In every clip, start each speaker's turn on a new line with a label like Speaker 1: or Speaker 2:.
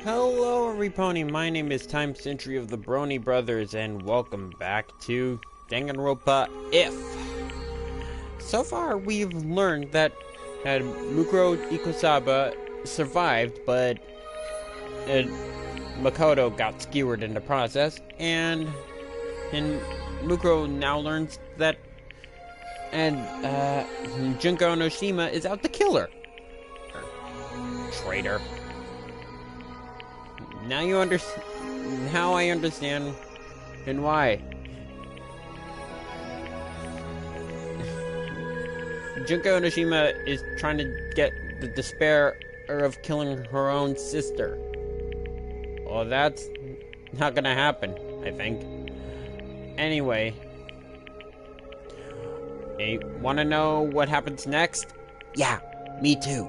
Speaker 1: Hello everybody, my name is Time Century of the Bronie Brothers and welcome back to Danganronpa If. So far we've learned that Mukuro Ikusaba survived, but Makoto got skewered in the process, and Mukuro now learns that Junko Enoshima is out to kill her. Traitor. Now you understand. Now I understand, and why. Junko Enoshima is trying to get the despair of killing her own sister. Well, that's not gonna happen, I think. Anyway, hey, wanna know what happens next?
Speaker 2: Yeah, me too.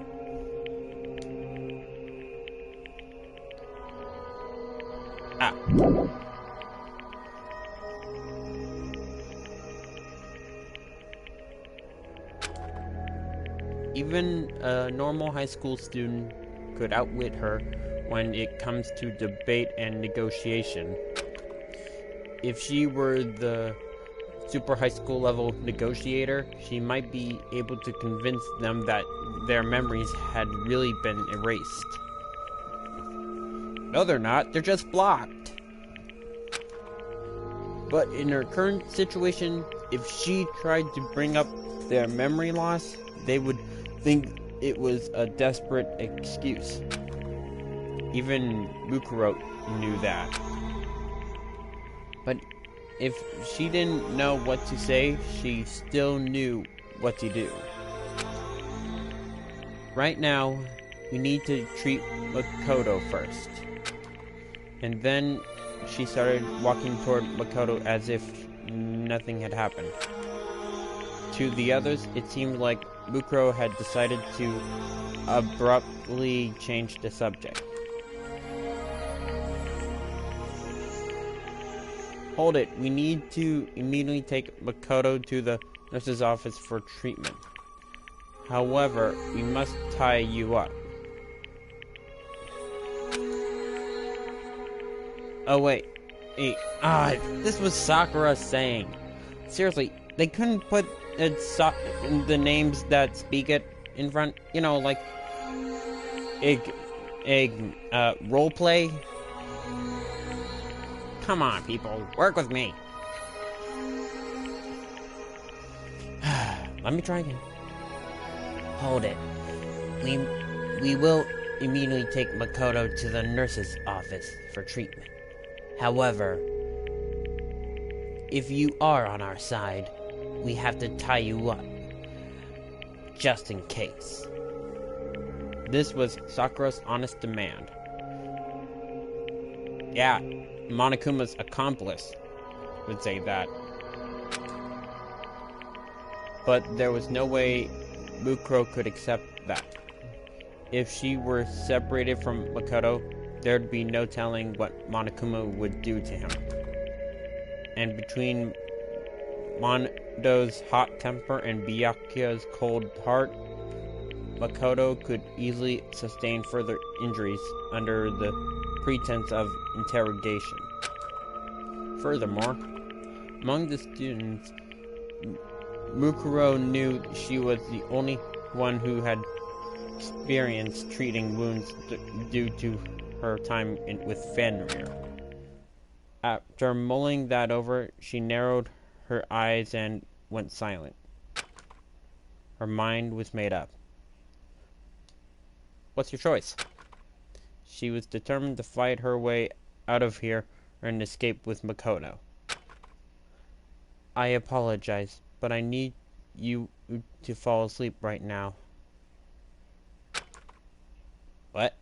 Speaker 1: Ah. Even a normal high school student could outwit her when it comes to debate and negotiation. If she were the super high school level negotiator, she might be able to convince them that their memories had really been erased. No, they're not. They're just blocked. But in her current situation, if she tried to bring up their memory loss, they would think it was a desperate excuse. Even Mukuro knew that. But if she didn't know what to say, she still knew what to do. Right now, we need to treat Makoto first. And then she started walking toward Makoto as if nothing had happened. To the others, it seemed like Mukuro had decided to abruptly change the subject. Hold it, we need to immediately take Makoto to the nurse's office for treatment. However, we must tie you up. Oh wait, this was Sakura saying. Seriously, they couldn't put the names that speak it in front, you know, like roleplay. Come on, people, work with me. Let me try again.
Speaker 2: Hold it. We will immediately take Makoto to the nurse's office for treatment. However, if you are on our side, we have to tie you up. Just in case.
Speaker 1: This was Sakura's honest demand. Yeah, Monokuma's accomplice would say that. But there was no way Mukuro could accept that. If she were separated from Makoto, there'd be no telling what Monokuma would do to him. And between Mondo's hot temper and Byakuya's cold heart, Makoto could easily sustain further injuries under the pretense of interrogation. Furthermore, among the students, Mukuro knew she was the only one who had experience treating wounds due to her time with Fenrir. After mulling that over, she narrowed her eyes and went silent. Her mind was made up. What's your choice? She was determined to fight her way out of here and escape with Makoto. I apologize, but I need you to fall asleep right now. What?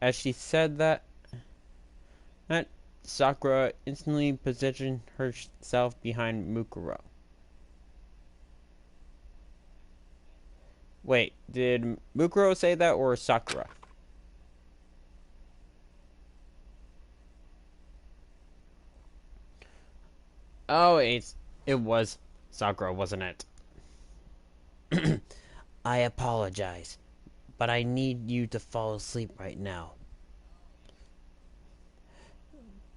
Speaker 1: As she said that Sakura instantly positioned herself behind Mukuro. Wait, did Mukuro say that or Sakura? Oh, it was Sakura, wasn't it?
Speaker 2: I apologize, but I need you to fall asleep right now.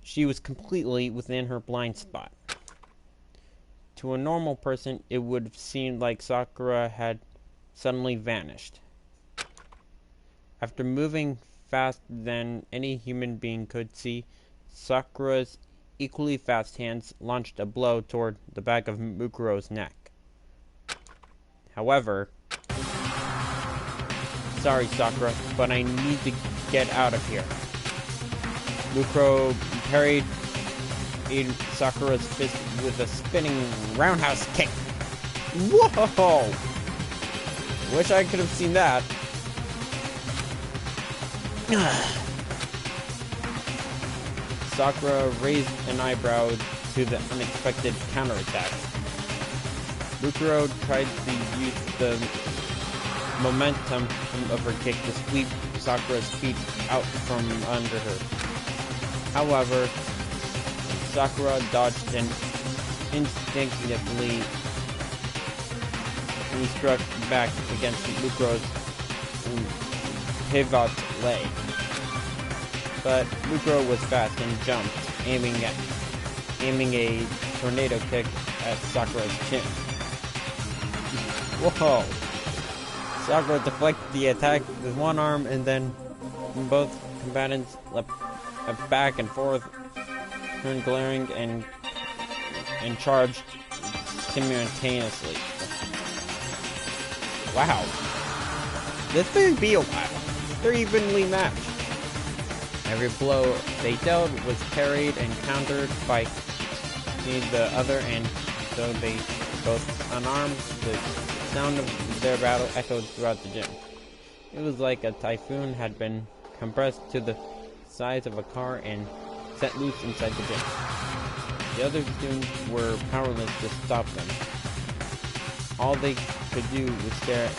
Speaker 1: She was completely within her blind spot. To a normal person, it would have seemed like Sakura had suddenly vanished. After moving faster than any human being could see, Sakura's equally fast hands launched a blow toward the back of Mukuro's neck. However, sorry Sakura, but I need to get out of here. Mukuro parried Sakura's fist with a spinning roundhouse kick. Whoa! Wish I could have seen that. Sakura raised an eyebrow to the unexpected counterattack. Mukuro tried to use the momentum of her kick to sweep Sakura's feet out from under her. However, Sakura dodged and instinctively struck back against Mukuro's pivot leg. But Mukuro was fast and jumped, aiming a tornado kick at Sakura's chin. Whoa! Sakura deflected the attack with one arm, and then both combatants leapt back and forth, turned glaring, and charged simultaneously. Wow. This could be a while. They're evenly matched. Every blow they dealt was parried and countered by the other, and though they both unarmed, the sound of their battle echoed throughout the gym. It was like a typhoon had been compressed to the size of a car and set loose inside the gym. The other students were powerless to stop them. All they could do was stare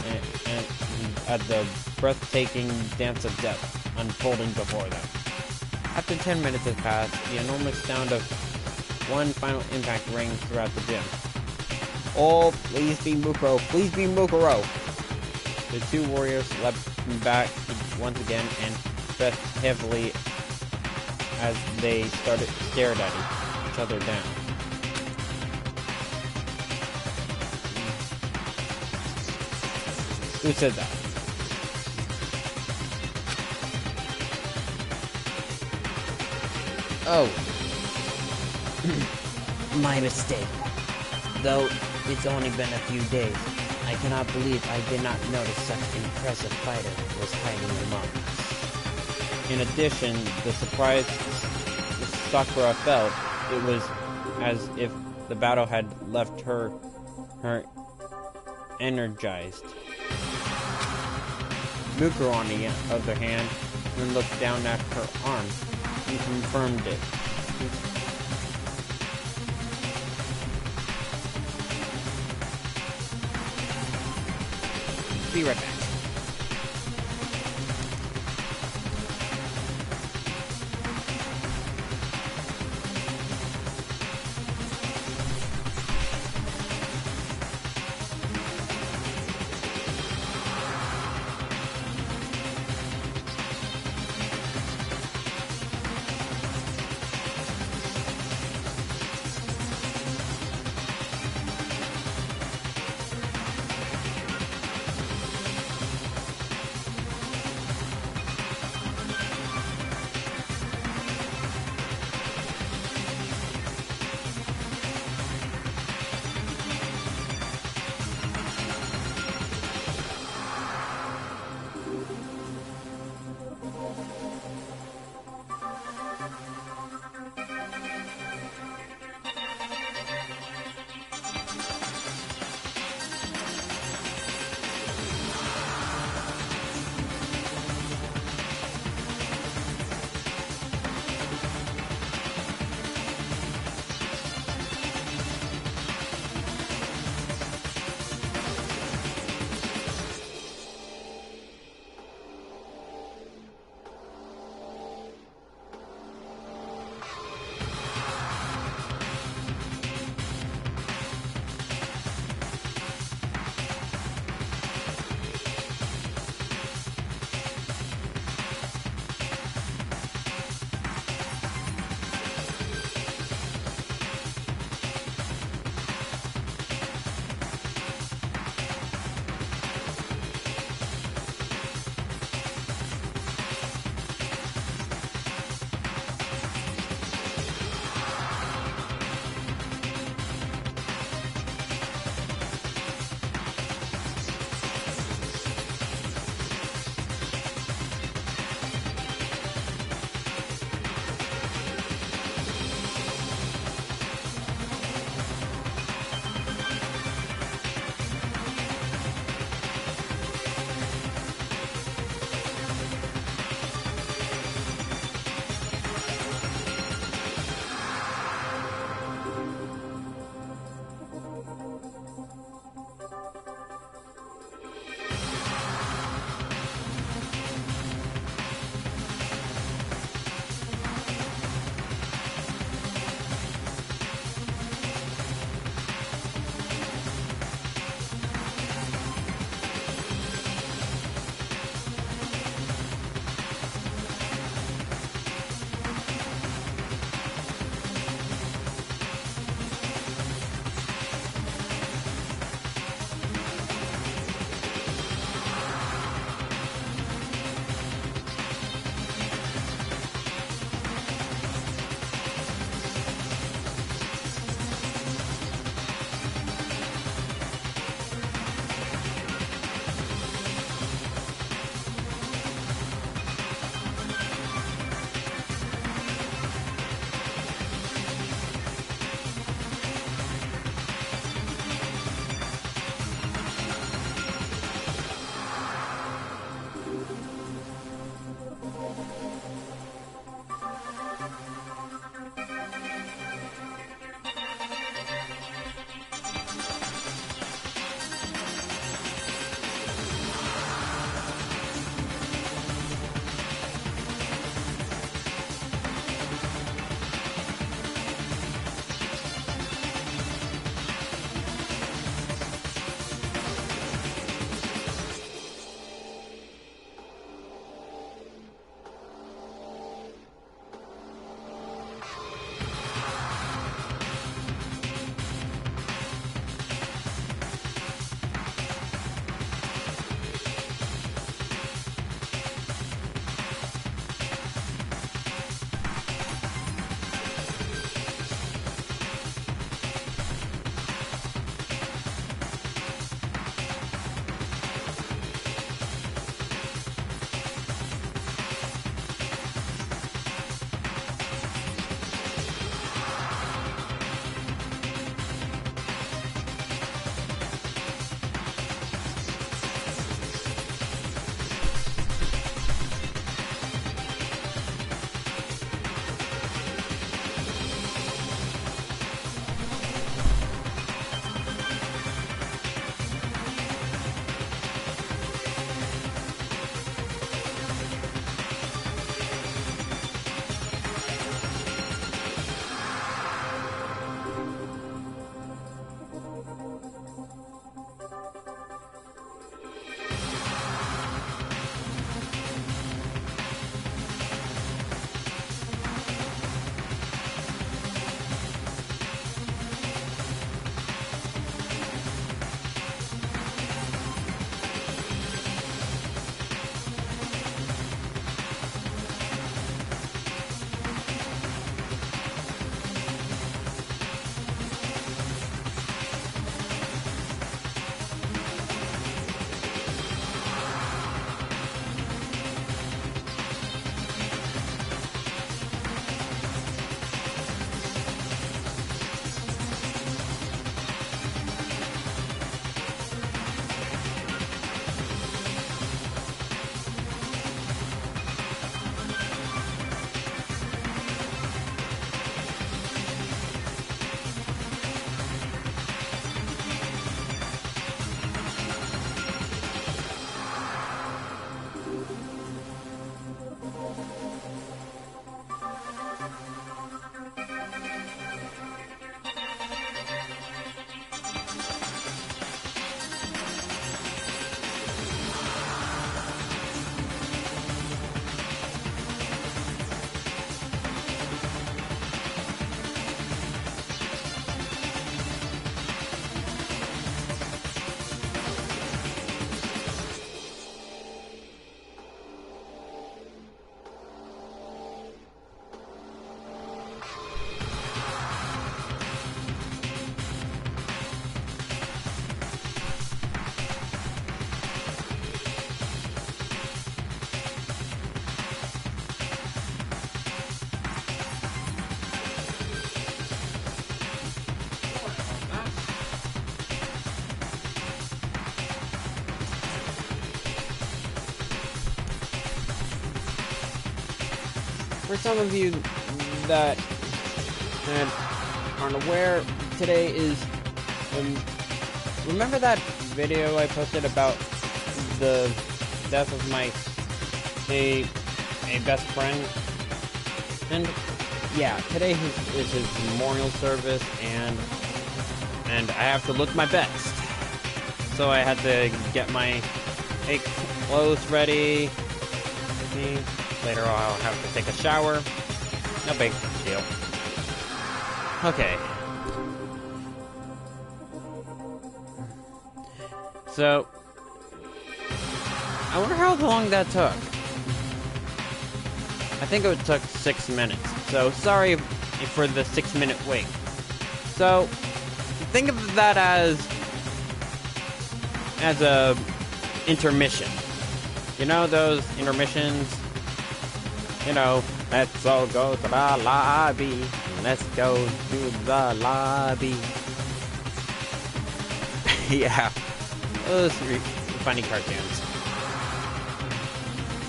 Speaker 1: at the breathtaking dance of death unfolding before them. After 10 minutes had passed, the enormous sound of one final impact rang throughout the gym. Oh, please be Mukuro! Please be Mukuro! The two warriors leapt back once again and breathed heavily as they stared at each other down. Who said that?
Speaker 2: Oh. My mistake. Though it's only been a few days, I cannot believe I did not notice such an impressive fighter was hiding among us.
Speaker 1: In addition, the surprise Sakura felt, it was as if the battle had left her energized. Mukuro, on the other hand, then looked down at her arm and confirmed it. Be right back. For some of you that aren't aware, today is, remember that video I posted about the death of my, a best friend? And yeah, today is his memorial service, and I have to look my best. So I had to get my clothes ready. Later I'll have to take a shower. No big deal. Okay. So, I wonder how long that took. I think it took 6 minutes. So, sorry for the 6-minute wait. So, think of that as a intermission. You know those intermissions? You know, let's all go to the lobby. Let's go to the lobby. Yeah, those funny cartoons.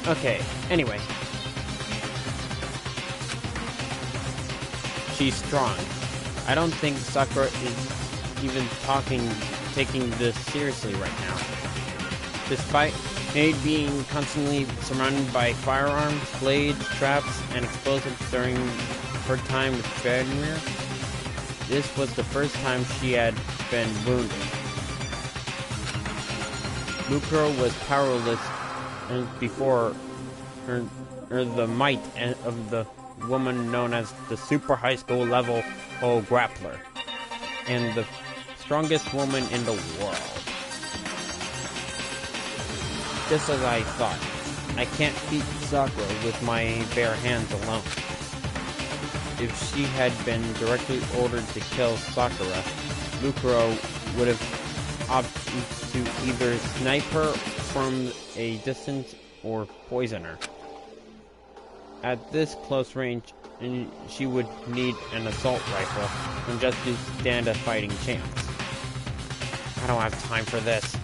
Speaker 1: Okay, anyway. She's strong. I don't think Sakura is even taking this seriously right now. Despite being constantly surrounded by firearms, blades, traps, and explosives during her time with Gungnir, this was the first time she had been wounded. Mukuro was powerless before the might of the woman known as the super high school level grappler, and the strongest woman in the world. Just as I thought, I can't beat Sakura with my bare hands alone. If she had been directly ordered to kill Sakura, Mukuro would have opted to either snipe her from a distance or poison her. At this close range, she would need an assault rifle just to stand a fighting chance. I don't have time for this.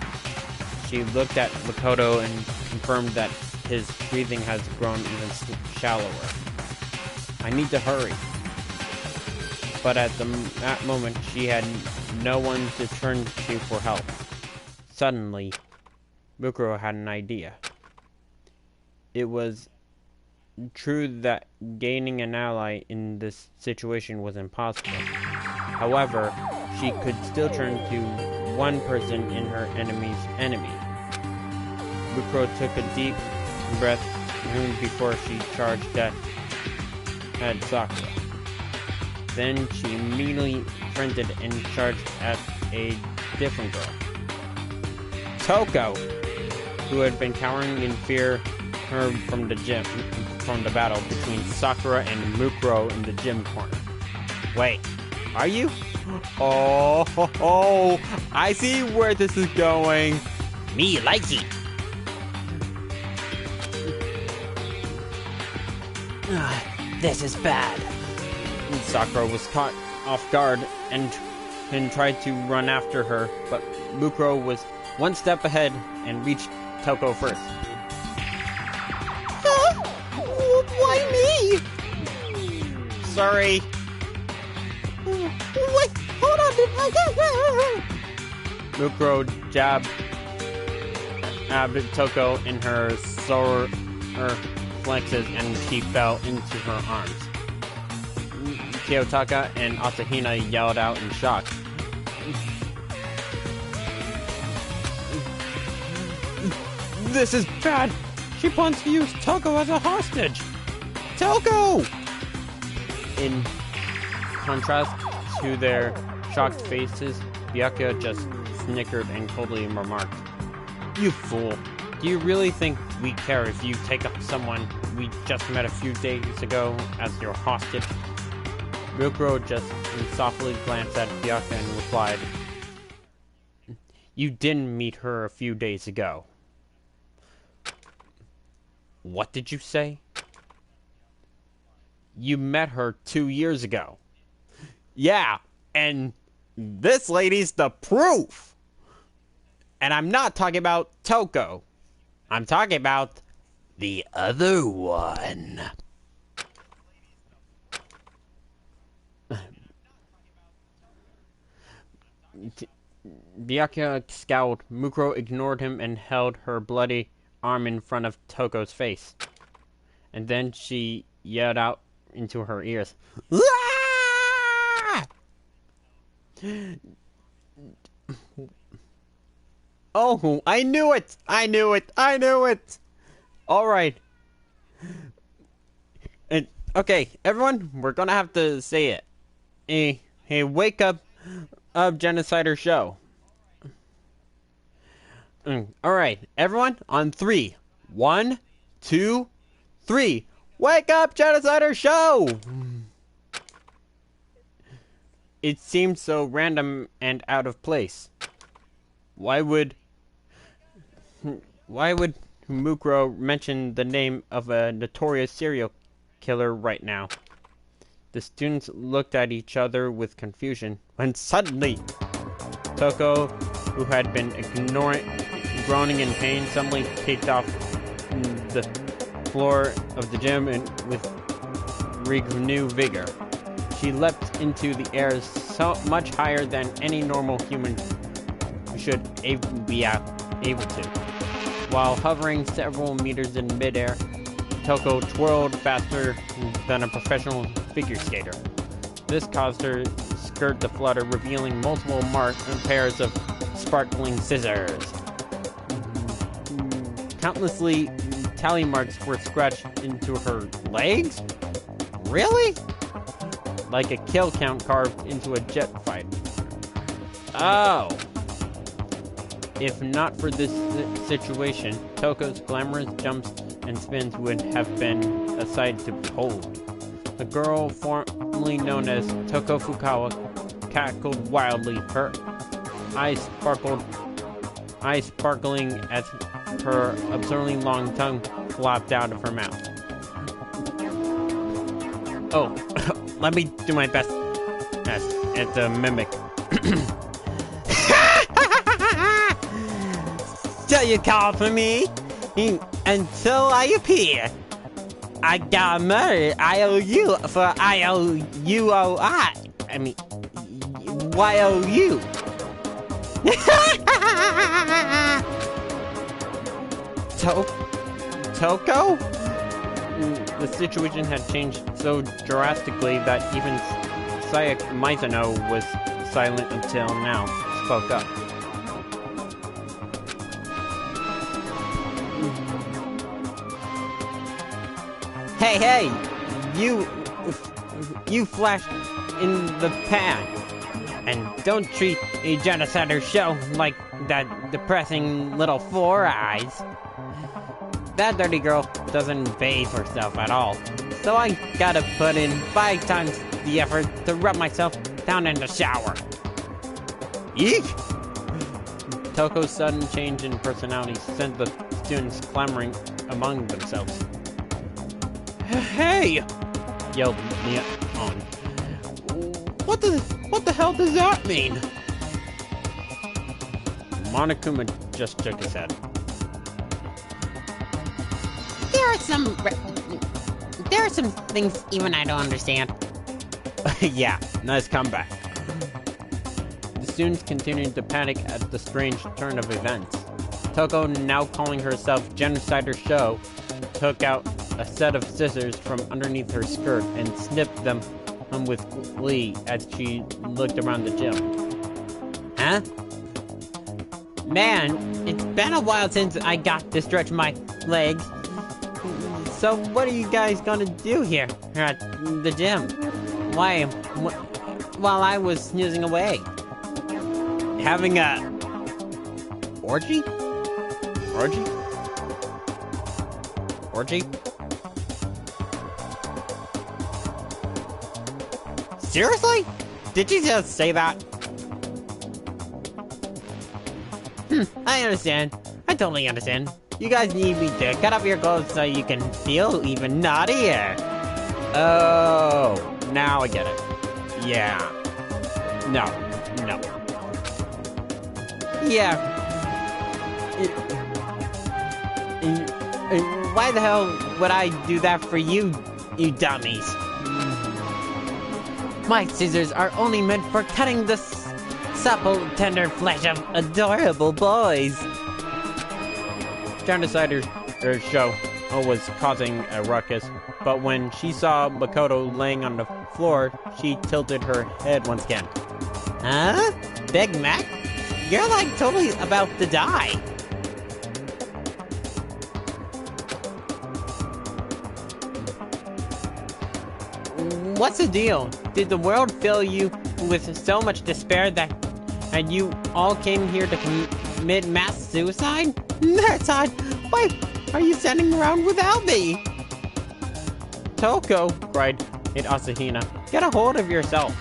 Speaker 1: She looked at Makoto and confirmed that his breathing has grown even shallower. I need to hurry. But at that moment, she had no one to turn to for help. Suddenly, Mukuro had an idea. It was true that gaining an ally in this situation was impossible. However, she could still turn to one person in her enemy's enemy. Mukuro took a deep breath before she charged at Sakura. Then she immediately fronted and charged at a different girl. Toko, who had been cowering in fear from the battle between Sakura and Mukuro in the gym corner. Wait, are you? Oh, I see where this is going.
Speaker 2: Me likes it. This is bad.
Speaker 1: Sakura was caught off guard and tried to run after her, but Mukuro was one step ahead and reached Toko first.
Speaker 3: Why me?
Speaker 1: Sorry.
Speaker 3: Wait, hold on.
Speaker 1: Mukuro jabbed Toko in her solar flexes and she fell into her arms. Kiyotaka and Asahina yelled out in shock. This is bad! She plans to use Toko as a hostage! Toko! In contrast to their shocked faces, Byakuya just snickered and coldly remarked, "You fool! Do you really think we care if you take up someone we just met a few days ago as your hostage?" Mukuro just softly glanced at Byakuya and replied, "You didn't meet her a few days ago." What did you say? You met her 2 years ago. Yeah, and this lady's the proof. And I'm not talking about Toko. I'm talking about the other one. Byakuya scowled. Mukuro ignored him and held her bloody arm in front of Toko's face. And then she yelled out into her ears. Ah! Oh, I knew it! I knew it! I knew it! Alright. And okay, everyone, we're gonna have to say it. A wake up genocider show. Alright, everyone, on 3. 1, 2, 3. Wake up, genocider show! It seemed so random and out of place. Why would Mukuro mention the name of a notorious serial killer right now? The students looked at each other with confusion when suddenly Toko, who had been groaning in pain, suddenly kicked off the floor of the gym and with renewed vigor. She leapt into the air so much higher than any normal human should be able to. While hovering several meters in midair, Toko twirled faster than a professional figure skater. This caused her skirt to flutter, revealing multiple pairs of sparkling scissors. Countlessly tally marks were scratched into her legs? Really? Like a kill count carved into a jet fighter. Oh. If not for this situation, Toko's glamorous jumps and spins would have been a sight to behold. The girl formerly known as Toko Fukawa cackled wildly, her eyes sparkling as her absurdly long tongue flopped out of her mouth. Oh, let me do my best at the mimic. So you call for me until I appear. I got murdered. IOU for IOUOI. I mean, YOU. Toko? The situation had changed so drastically that even Sayak Mizuno was silent until now. Spoke up. Hey, you flashed in the pan. And don't treat a genocider show like that depressing little Four Eyes. That dirty girl doesn't bathe herself at all. So I gotta put in 5 times the effort to rub myself down in the shower. Eek! Toko's sudden change in personality sent the students clamoring among themselves. Hey! Yelled Leon. What the hell does that mean? Monokuma just shook his head.
Speaker 2: There are some things even I don't understand.
Speaker 1: Yeah, nice comeback. The students continued to panic at the strange turn of events. Toko, now calling herself Genocider Show, took out a set of scissors from underneath her skirt and snipped them with glee as she looked around the gym. Huh? Man, it's been a while since I got to stretch my legs. So what are you guys gonna do here at the gym? While I was snoozing away? Having a orgy? Orgy? Seriously? Did you just say that? I understand. I totally understand. You guys need me to cut off your clothes so you can feel even naughtier. Oh, now I get it. Yeah. No. Yeah. Why the hell would I do that for you, you dummies? My scissors are only meant for cutting the
Speaker 2: supple, tender flesh of adorable boys.
Speaker 1: Genocider show was causing a ruckus, but when she saw Makoto laying on the floor, she tilted her head once again.
Speaker 2: Huh? Big Mac? You're like totally about to die. What's the deal? Did the world fill you with so much despair that and you all came here to commit mass suicide? That's odd. Why are you standing around without me?
Speaker 1: Toko, cried Asahina. Get a hold of yourself.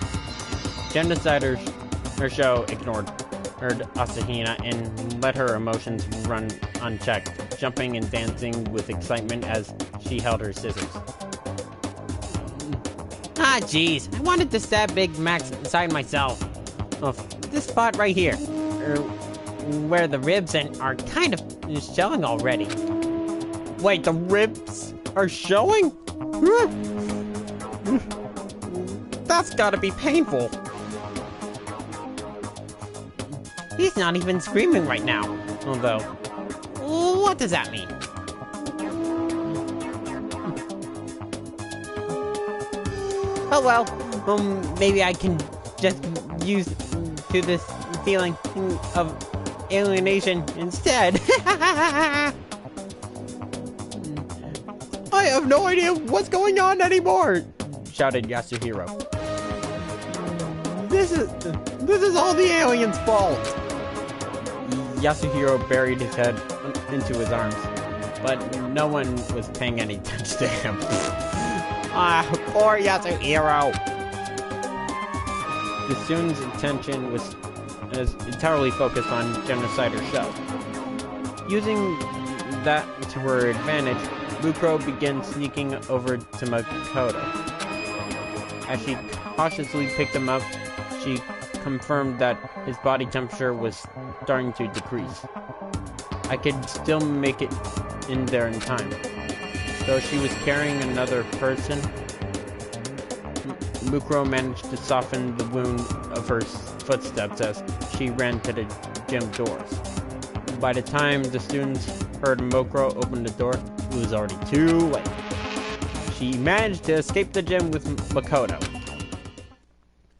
Speaker 1: Genocider show ignored Asahina and let her emotions run unchecked, jumping and dancing with excitement as she held her scissors.
Speaker 2: Ah, jeez. I wanted to stab Big Max inside myself. Oh, this spot right here. Where the ribs are kind of showing already.
Speaker 1: Wait, the ribs are showing? That's gotta be painful.
Speaker 2: He's not even screaming right now.
Speaker 1: Although,
Speaker 2: what does that mean? Oh well, maybe I can just use to this feeling of alienation instead.
Speaker 1: I have no idea what's going on anymore, shouted Yasuhiro. This is all the aliens' fault. Yasuhiro buried his head into his arms, but no one was paying any attention to him. Ah, poor Yasuhiro. The student's attention was entirely focused on Genocider show. Using that to her advantage, Mukuro began sneaking over to Makoto. As she cautiously picked him up, she confirmed that his body temperature was starting to decrease. I could still make it in there in time. Though she was carrying another person, Mukuro managed to soften the wound of her footsteps as she ran to the gym doors. By the time the students heard Mukuro open the door, it was already too late. She managed to escape the gym with Makoto.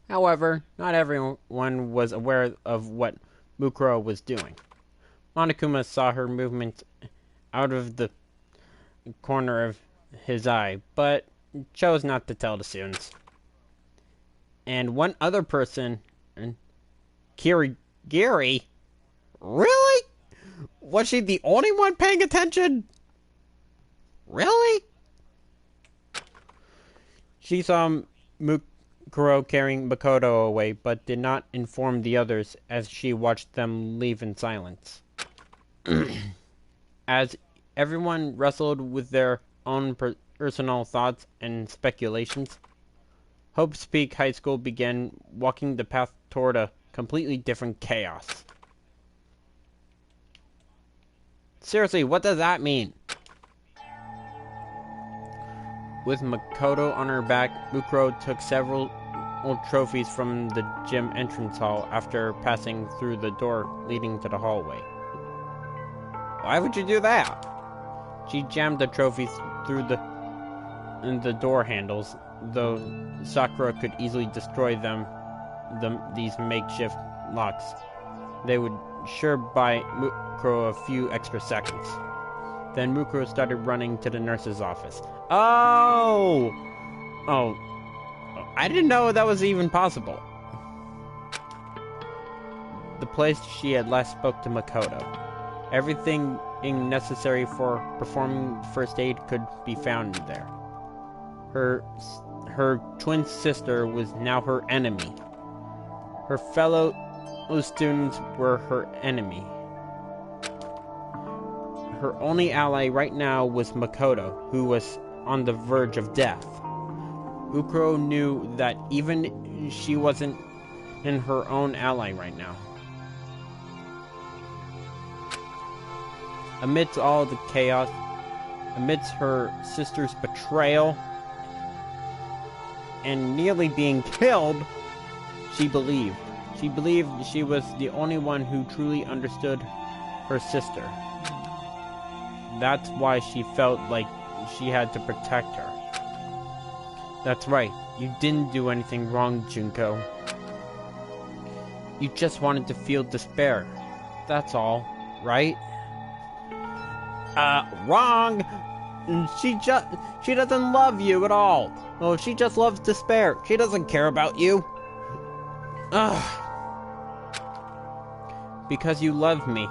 Speaker 1: However, not everyone was aware of what Mukuro was doing. Monokuma saw her movement out of the corner of his eye, but chose not to tell the students. And one other person, Kirigiri? Really? Was she the only one paying attention? Really? She saw Mukuro carrying Makoto away, but did not inform the others as she watched them leave in silence. As everyone wrestled with their own personal thoughts and speculations, Hope's Peak High School began walking the path toward a completely different chaos. Seriously, what does that mean? With Makoto on her back, Mukuro took several old trophies from the gym entrance hall after passing through the door leading to the hallway. Why would you do that? She jammed the trophies through the door handles, though Sakura could easily destroy these makeshift locks. They would sure buy Mukuro a few extra seconds. Then Mukuro started running to the nurse's office. Oh, I didn't know that was even possible. The place she had last spoke to Makoto. Everything necessary for performing first aid could be found there. Her twin sister was now her enemy. Her fellow students were her enemy. Her only ally right now was Makoto, who was on the verge of death. Mukuro knew that even she wasn't in her own ally right now. Amidst all the chaos, amidst her sister's betrayal, and nearly being killed, she believed. She believed she was the only one who truly understood her sister. That's why she felt like she had to protect her. That's right, you didn't do anything wrong, Junko. You just wanted to feel despair. That's all, right?
Speaker 2: Wrong! She doesn't love you at all. Oh, she just loves despair. She doesn't care about you.
Speaker 1: Ugh. Because you loved me.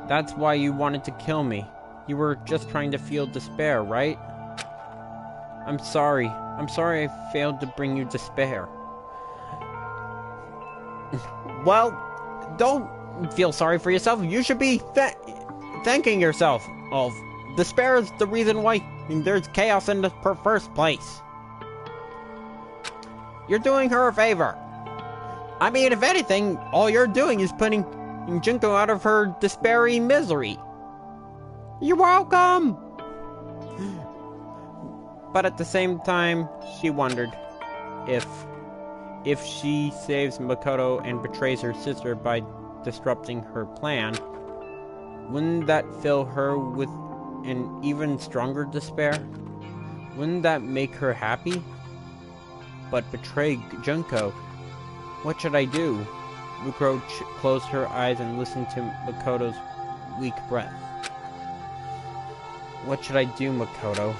Speaker 1: That's why you wanted to kill me. You were just trying to feel despair, right? I'm sorry. I'm sorry I failed to bring you despair.
Speaker 2: Well, don't feel sorry for yourself. You should be thanking yourself. Oh, despair is the reason why there's chaos in the first place. You're doing her a favor. I mean, if anything, all you're doing is putting Junko out of her despairing misery. You're welcome!
Speaker 1: But at the same time, she wondered if she saves Makoto and betrays her sister by disrupting her plan, wouldn't that fill her with an even stronger despair? Wouldn't that make her happy? But betray Junko, what should I do? Mukuro closed her eyes and listened to Makoto's weak breath. What should I do, Makoto?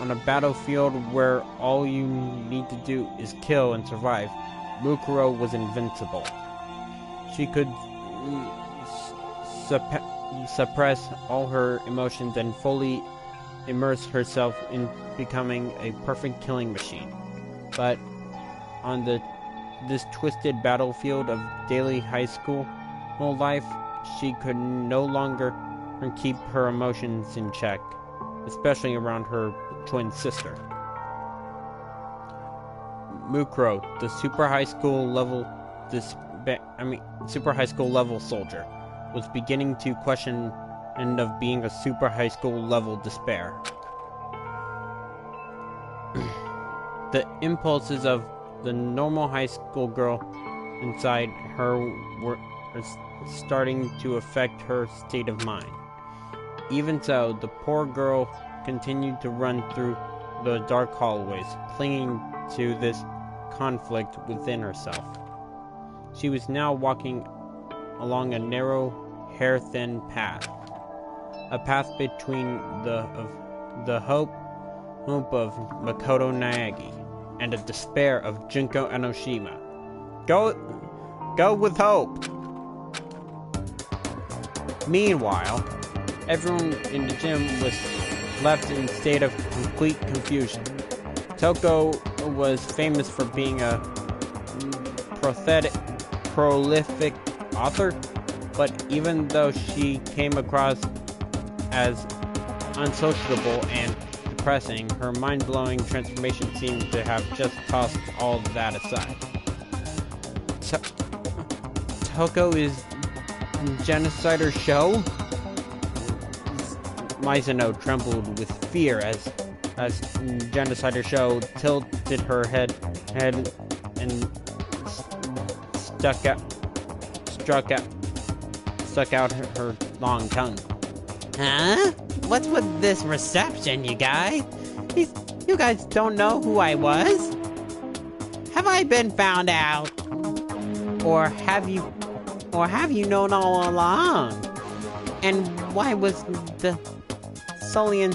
Speaker 1: On a battlefield where all you need to do is kill and survive, Mukuro was invincible. She could suppress all her emotions and fully immerse herself in becoming a perfect killing machine. But on this twisted battlefield of daily high school life, she could no longer keep her emotions in check, especially around her twin sister. Mukuro, the super high school level soldier, was beginning to question and of being a super high school level despair. The impulses of the normal high school girl inside her were starting to affect her state of mind. Even so, the poor girl continued to run through the dark hallways, clinging to this conflict within herself. She was now walking along a narrow, hair-thin path. A path between the hope of Makoto Naegi and the despair of Junko Enoshima. Go with hope! Meanwhile, everyone in the gym was left in a state of complete confusion. Toko was famous for being a prolific author, but even though she came across as unsociable and depressing, her mind-blowing transformation seemed to have just tossed all that aside. Toko is Genocider show? Mizuno trembled with fear as Genocider show tilted her head and stuck out her long tongue.
Speaker 2: Huh? What's with this reception, you guys? You guys don't know who I was? Have I been found out? Or have you known all along? And why was the sullen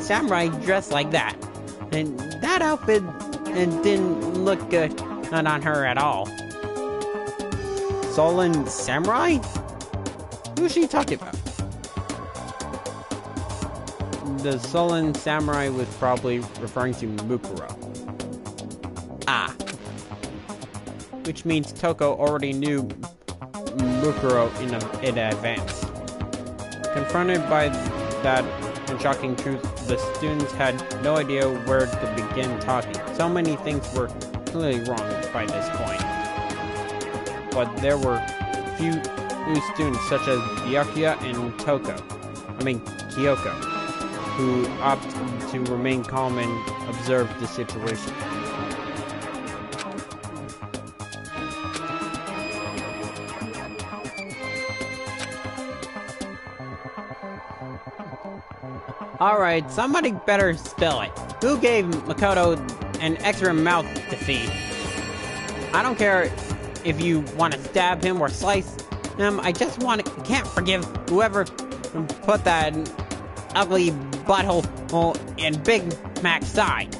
Speaker 2: samurai dressed like that? And that outfit didn't look good on her at all.
Speaker 1: Sullen samurai? Who's she talking about? The sullen samurai was probably referring to Mukuro.
Speaker 2: Ah.
Speaker 1: Which means Toko already knew Mukuro in advance. Confronted by that shocking truth, the students had no idea where to begin talking. So many things were clearly wrong by this point. But there were few new students such as Byakuya and Kyoko, who opted to remain calm and observe the situation.
Speaker 2: Alright, somebody better spill it. Who gave Makoto an extra mouth to feed? I don't care if you want to stab him or slice him, I just can't forgive whoever put that ugly butthole in Big Mac's side.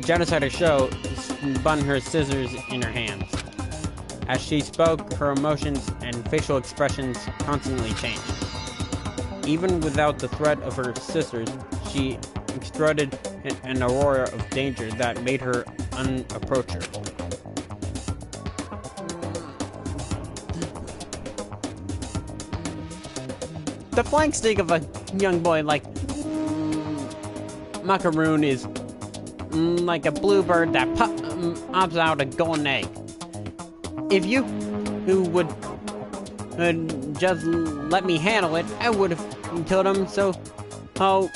Speaker 2: Genocider Show spun her scissors in her hands. As she spoke, her emotions and facial expressions constantly changed. Even without the threat of her scissors, she extruded an aura of danger that made her unapproachable. The flank stick of a young boy like Macaroon is like a bluebird that pops out a golden egg. If you would just let me handle it, I would have killed him. So, oh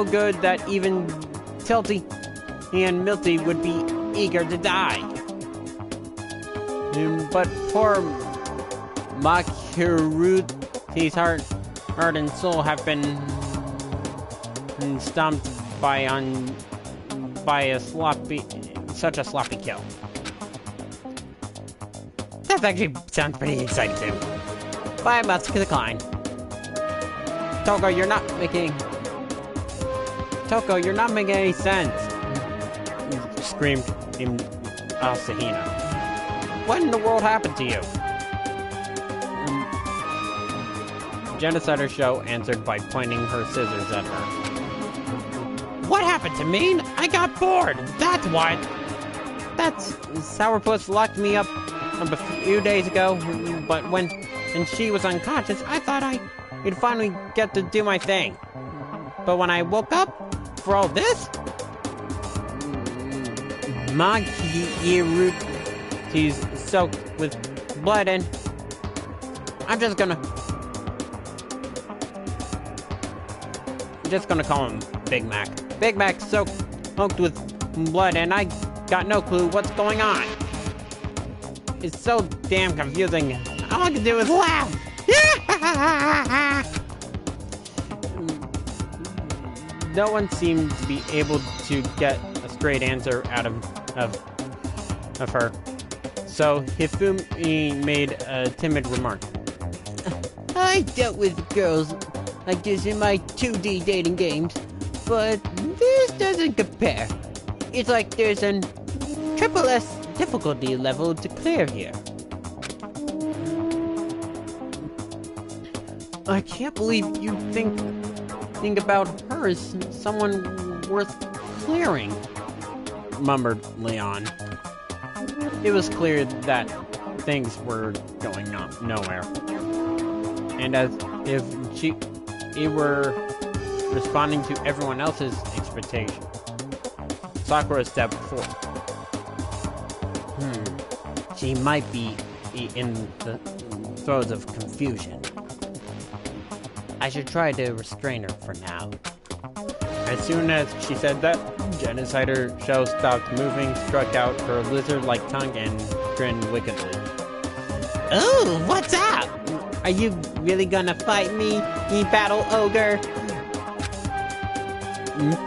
Speaker 2: good that even Tilty and Milty would be eager to die. But poor Makiru's heart and soul have been stomped by such a sloppy kill. That actually sounds pretty exciting too. But I must decline. Toko, you're not making any sense! Screamed Asahina. What in the world happened to you? Genocider Show answered by pointing her scissors at her. What happened to me? I got bored! That's why! Sourpuss locked me up a few days ago, but when she was unconscious, I thought I'd finally get to do my thing. But when I woke up, for all this? He's soaked with blood and I'm just gonna call him Big Mac. Big Mac soaked with blood and I got no clue what's going on. It's so damn confusing. All I can do is laugh. No one seemed to be able to get a straight answer out of her. So Hifumi made a timid remark. I dealt with girls like this in my 2D dating games, but this doesn't compare. It's like there's an triple S difficulty level to clear here. I can't believe you think about her as someone worth clearing, murmured Leon. It was clear that things were going nowhere, and as if she were responding to everyone else's expectation. Sakura stepped forward. She might be in the throes of confusion. I should try to restrain her for now. As soon as she said that, Genocider Show stopped moving, struck out her lizard-like tongue, and grinned wickedly. Ooh, what's up? Are you really gonna fight me, you battle ogre?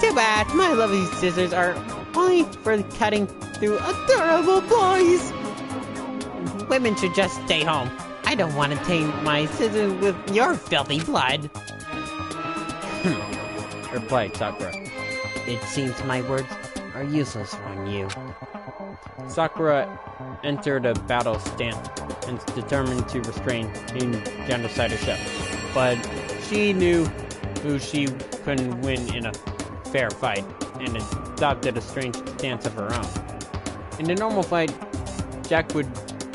Speaker 2: Too bad, my lovely scissors are only for cutting through adorable boys. Women should just stay home. I don't want to taint my scissors with your filthy blood. Replied Sakura. It seems my words are useless on you. Sakura entered a battle stance and determined to restrain the Genocider Show. But she knew she couldn't win in a fair fight and adopted a strange stance of her own. In a normal fight, Jack would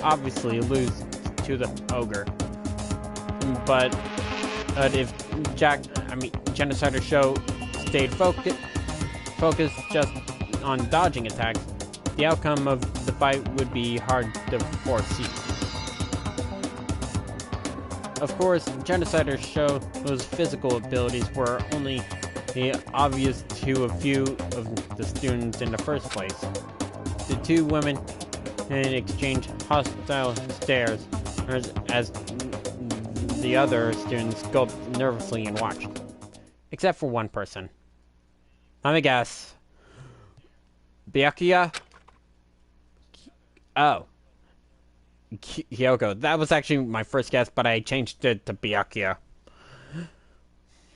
Speaker 2: obviously lose to the ogre. But if Genocider Show stayed focused just on dodging attacks, the outcome of the fight would be hard to foresee. Of course, Genocider Show's physical abilities were only obvious to a few of the students in the first place. The two women
Speaker 1: and exchanged hostile stares as the other students gulped nervously and watched. Except for one person. Let me guess. Byakuya? Oh. Kyoko. That was actually my first guess, but I changed it to Byakuya.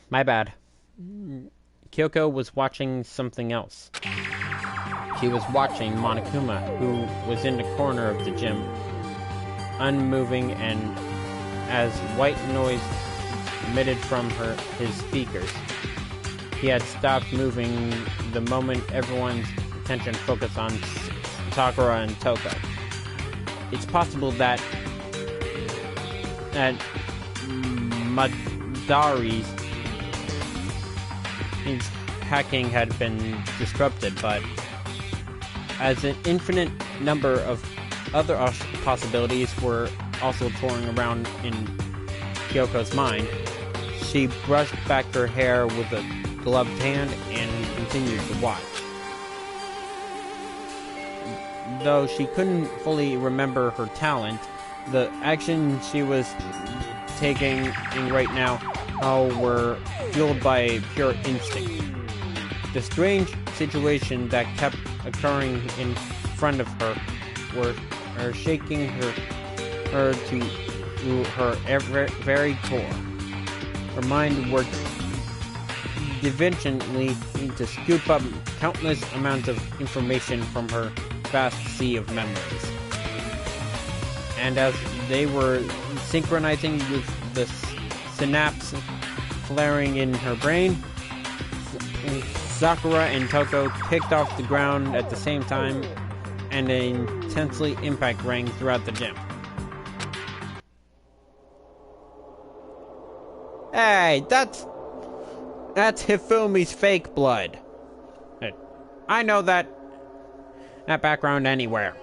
Speaker 1: My bad. Kyoko was watching something else. She was watching Monokuma, who was in the corner of the gym, unmoving, and as white noise emitted from his speakers. He had stopped moving the moment everyone's attention focused on Sakura and Toko. It's possible that Madari's hacking had been disrupted, but as an infinite number of other possibilities were also touring around in Kyoko's mind, she brushed back her hair with a gloved hand and continued to watch. Though she couldn't fully remember her talent, the action she was taking right now were fueled by pure instinct. The strange situation that kept occurring in front of her were shaking her to her very core. Her mind worked diligently to scoop up countless amounts of information from her vast sea of memories. And as they were synchronizing with the synapse flaring in her brain, Sakura and Toko kicked off the ground at the same time, and an intensely impact rang throughout the gym. Hey, that's Hifumi's fake blood. I know that background anywhere.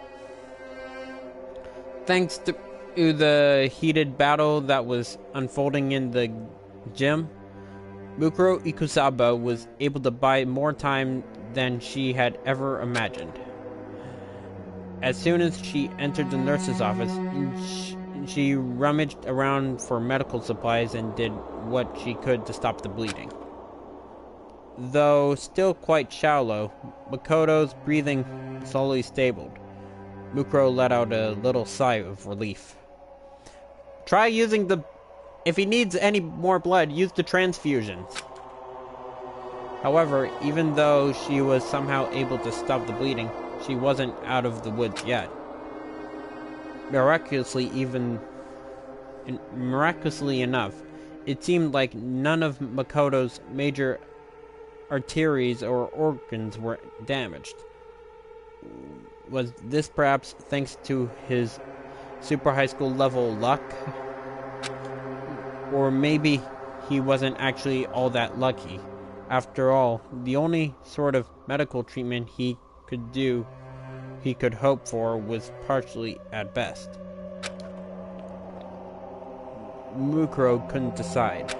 Speaker 1: Thanks to the heated battle that was unfolding in the gym, Mukuro Ikusaba was able to buy more time than she had ever imagined. As soon as she entered the nurse's office, she rummaged around for medical supplies and did what she could to stop the bleeding. Though still quite shallow, Makoto's breathing slowly stabilized. Mukuro let out a little sigh of relief. Try using if he needs any more blood, use the transfusions. However, even though she was somehow able to stop the bleeding, she wasn't out of the woods yet. Miraculously enough, it seemed like none of Makoto's major arteries or organs were damaged. Was this perhaps thanks to his super high school level luck? Or maybe he wasn't actually all that lucky. After all, the only sort of medical treatment he could hope for was partially at best. Mukuro couldn't decide.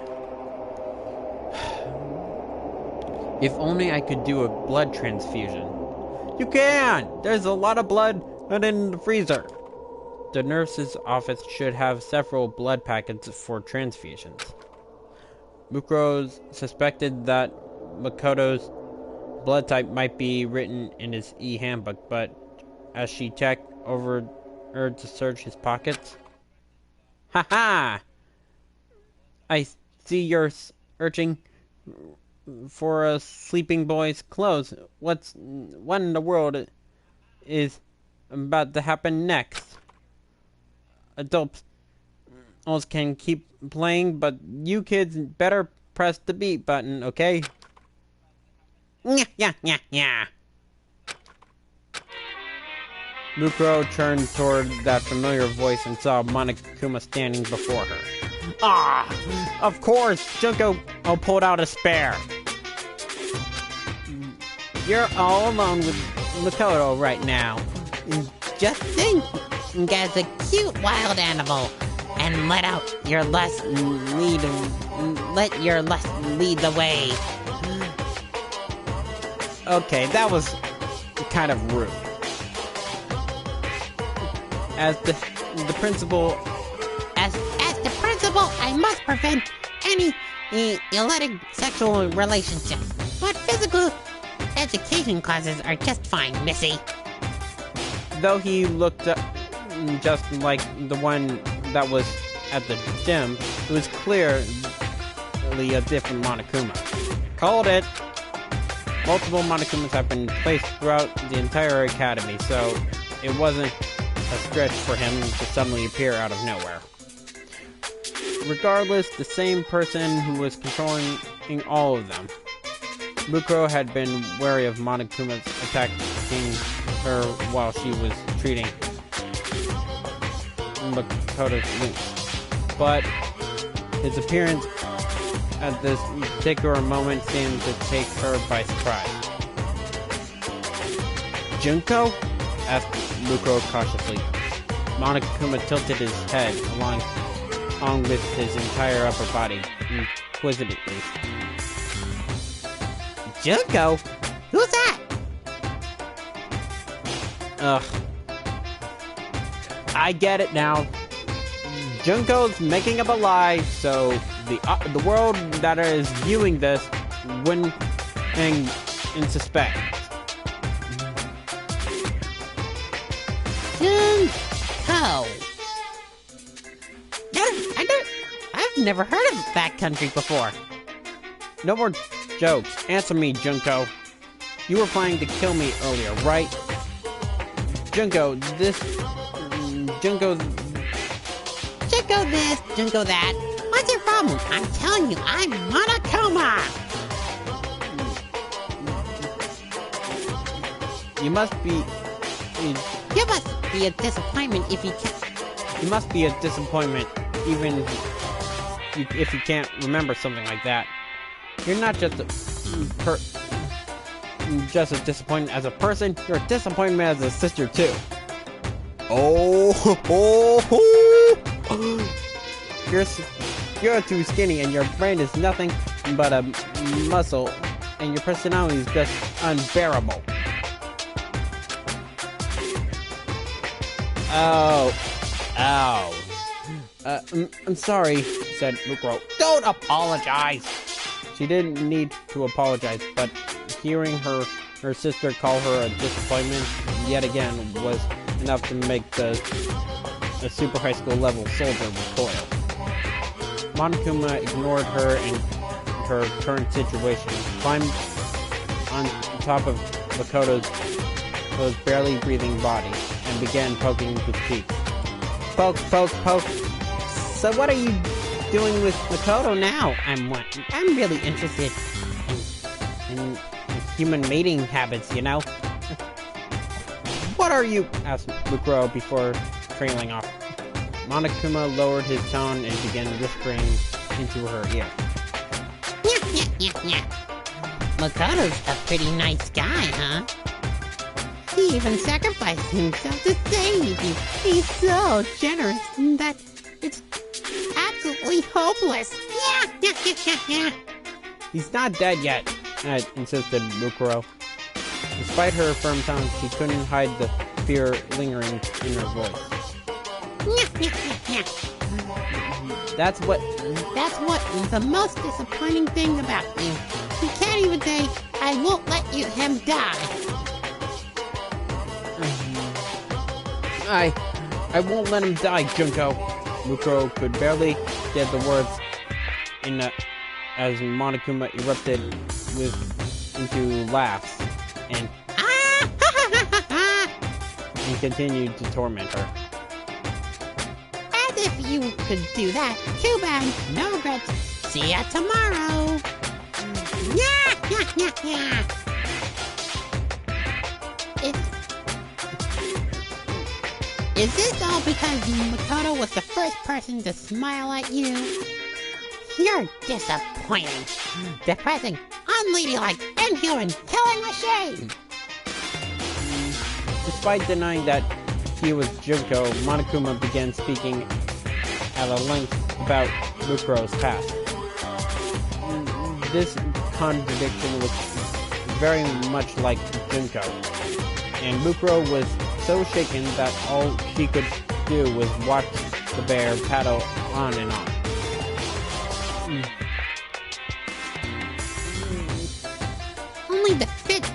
Speaker 1: If only I could do a blood transfusion. You can! There's a lot of blood in the freezer. The nurse's office should have several blood packets for transfusions. Mukuro suspected that Makoto's blood type might be written in his e-handbook, but as she checked over to search his pockets... Ha! I see you're searching for a sleeping boy's clothes. What in the world is about to happen next? Adults can keep playing, but you kids better press the beat button, okay? Yeah. Mukuro turned toward that familiar voice and saw Monokuma standing before her. Of course! Junko pulled out a spare. You're all alone with Makoto right now.
Speaker 3: Just think, as a cute wild animal, and let your lust lead the way.
Speaker 1: Okay, that was kind of rude.
Speaker 2: As the principal...
Speaker 3: As the principal, I must prevent any illicit sexual relationships. But physical education classes are just fine, Missy.
Speaker 2: Though he looked just like the one that was at the gym, it was clearly a different Monokuma. Called it! Multiple Monokumas have been placed throughout the entire academy, so it wasn't a stretch for him to suddenly appear out of nowhere. Regardless, the same person who was controlling all of them. Mukuro had been wary of Monokuma's attacking her while she was treating Makoto's wounds. But his appearance at this particular moment seemed to take her by surprise. Junko? Asked Mukuro cautiously. Monokuma tilted his head along with his entire upper body, inquisitively.
Speaker 3: Junko? Who's that?
Speaker 2: Ugh. I get it now. Junko's making up a lie, so the world that is viewing this wouldn't hang in suspect.
Speaker 3: Junko. I've never heard of that country before.
Speaker 2: No more jokes. Answer me, Junko. You were planning to kill me earlier, right? Junko, this... Junko
Speaker 3: this, Junko that. What's your problem? I'm telling you, I'm Monokuma.
Speaker 2: You must be...
Speaker 3: You must be a disappointment if you can't...
Speaker 2: You must be a disappointment even if you can't remember something like that. You're not just just a disappointment as a person, you're a disappointment as a sister too. You're too skinny and your brain is nothing but a muscle and your personality is just unbearable. Ow. I'm sorry, said Mukuro.
Speaker 3: Don't apologize.
Speaker 2: She didn't need to apologize, but hearing her sister call her a disappointment yet again was enough to make a super high school level soldier recoil. Monokuma ignored her and her current situation, climbed on top of Makoto's barely breathing body, and began poking his cheek. Poke. So what are you doing with Makoto now? I'm really interested in human mating habits, you know? What are you? Asked Mukuro before trailing off. Monokuma lowered his tone and began whispering into her ear.
Speaker 3: Makoto's a pretty nice guy, huh? He even sacrificed himself to save you. He's so generous that it's absolutely hopeless.
Speaker 2: He's not dead yet, insisted Mukuro. Despite her firm tone, she couldn't hide the fear lingering in her voice. That's what
Speaker 3: the most disappointing thing about you. You can't even say, I won't let him die.
Speaker 2: I won't let him die, Junko. Mukuro could barely get the words in as Monokuma erupted into laughs and continued to torment her.
Speaker 3: As if you could do that. Too bad. No regrets. See ya tomorrow. Is this all because Makoto was the first person to smile at you? You're disappointing, depressing, unladylike, inhuman, killing machine!
Speaker 2: Despite denying that he was Junko, Monokuma began speaking at a length about Mukuro's past. This contradiction was very much like Junko, and Mukuro was
Speaker 1: so shaken that all she could do was watch the bear paddle on and on.
Speaker 3: Only the fit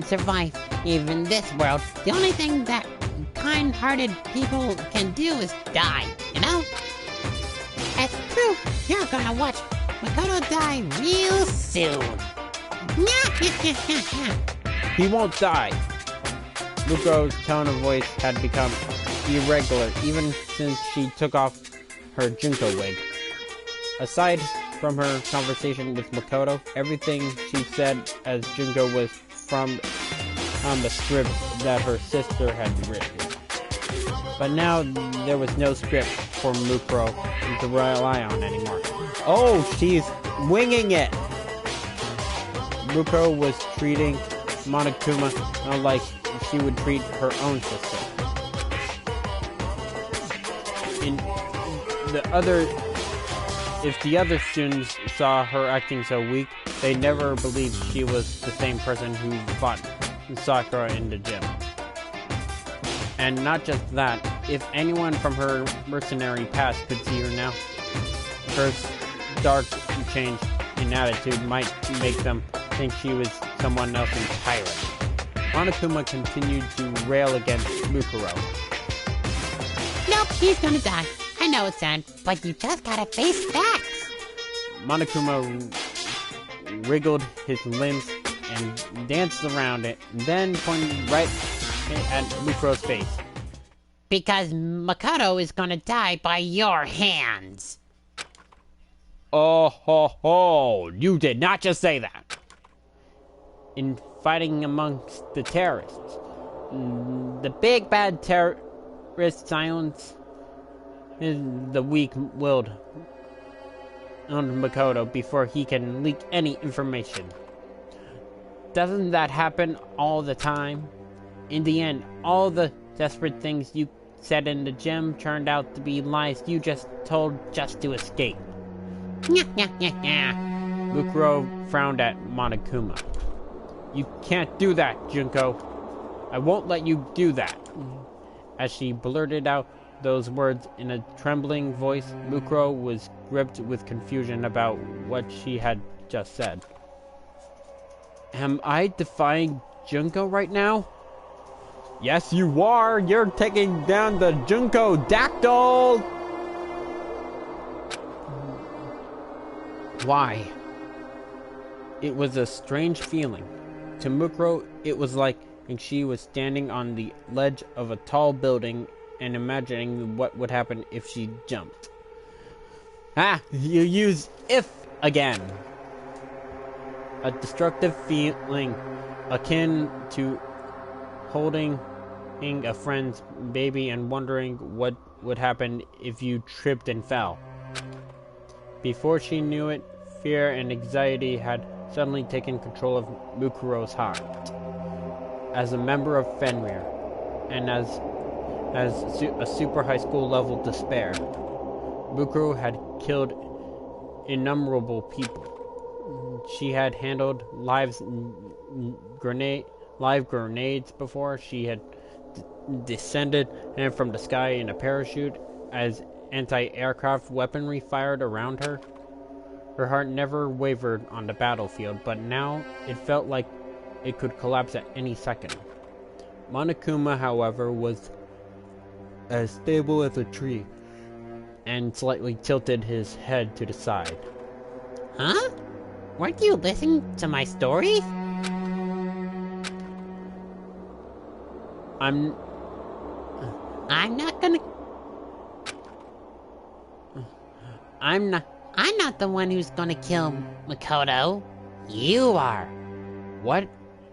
Speaker 3: survive even this world. The only thing that kind-hearted people can do is die, you know? That's true. You're gonna watch Makoto die real soon.
Speaker 1: He won't die. Mukuro's tone of voice had become irregular even since she took off her Junko wig. Aside from her conversation with Makoto, everything she said as Junko was from the script that her sister had written. But now there was no script for Mukuro to rely on anymore. Oh, she's winging it! Mukuro was treating Monokuma like she would treat her own sister. If the other students saw her acting so weak, they never believed she was the same person who fought Sakura in the gym. And not just that, if anyone from her mercenary past could see her now, her dark change in attitude might make them think she was someone else entirely. Monokuma continued to rail against Mukuro.
Speaker 3: Nope, he's gonna die. I know it's sad, but you just gotta face facts.
Speaker 1: Monokuma wriggled his limbs and danced around it, then pointed right at Mukuro's face.
Speaker 3: Because Makoto is gonna die by your hands.
Speaker 1: Oh ho ho! You did not just say that! In fighting amongst the terrorists, the big bad terrorist silence the weak-willed on Makoto before he can leak any information. Doesn't that happen all the time? In the end, all the desperate things you said in the gym turned out to be lies you just told just to escape. Mukuro frowned at Monokuma. You can't do that, Junko. I won't let you do that. As she blurted out those words in a trembling voice, Mukuro was gripped with confusion about what she had just said. Am I defying Junko right now? Yes, you are! You're taking down the Junko Dactyl! Why? It was a strange feeling. To Mukuro, it was like she was standing on the ledge of a tall building and imagining what would happen if she jumped. Ah, you use if again. A destructive feeling akin to holding a friend's baby and wondering what would happen if you tripped and fell. Before she knew it, fear and anxiety had suddenly taken control of Mukuro's heart. As a member of Fenrir, and as a super high school level despair, Mukuro had killed innumerable people. She had handled live grenades before. She had descended from the sky in a parachute as anti-aircraft weaponry fired around her. Her heart never wavered on the battlefield, but now it felt like it could collapse at any second. Monokuma, however, was as stable as a tree and slightly tilted his head to the side.
Speaker 3: Huh? Weren't you listening to my stories? I'm not the one who's gonna kill Makoto. You are.
Speaker 1: What?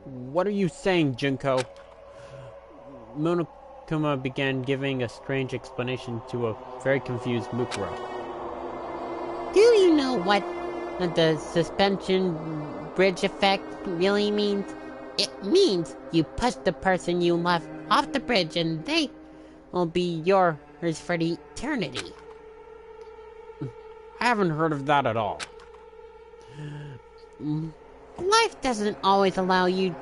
Speaker 1: What are you saying, Junko? Monokuma began giving a strange explanation to a very confused Mukuro.
Speaker 3: Do you know what the suspension bridge effect really means? It means you push the person you love off the bridge and they will be yours for the eternity.
Speaker 1: I haven't heard of that at all.
Speaker 3: Life doesn't always allow you...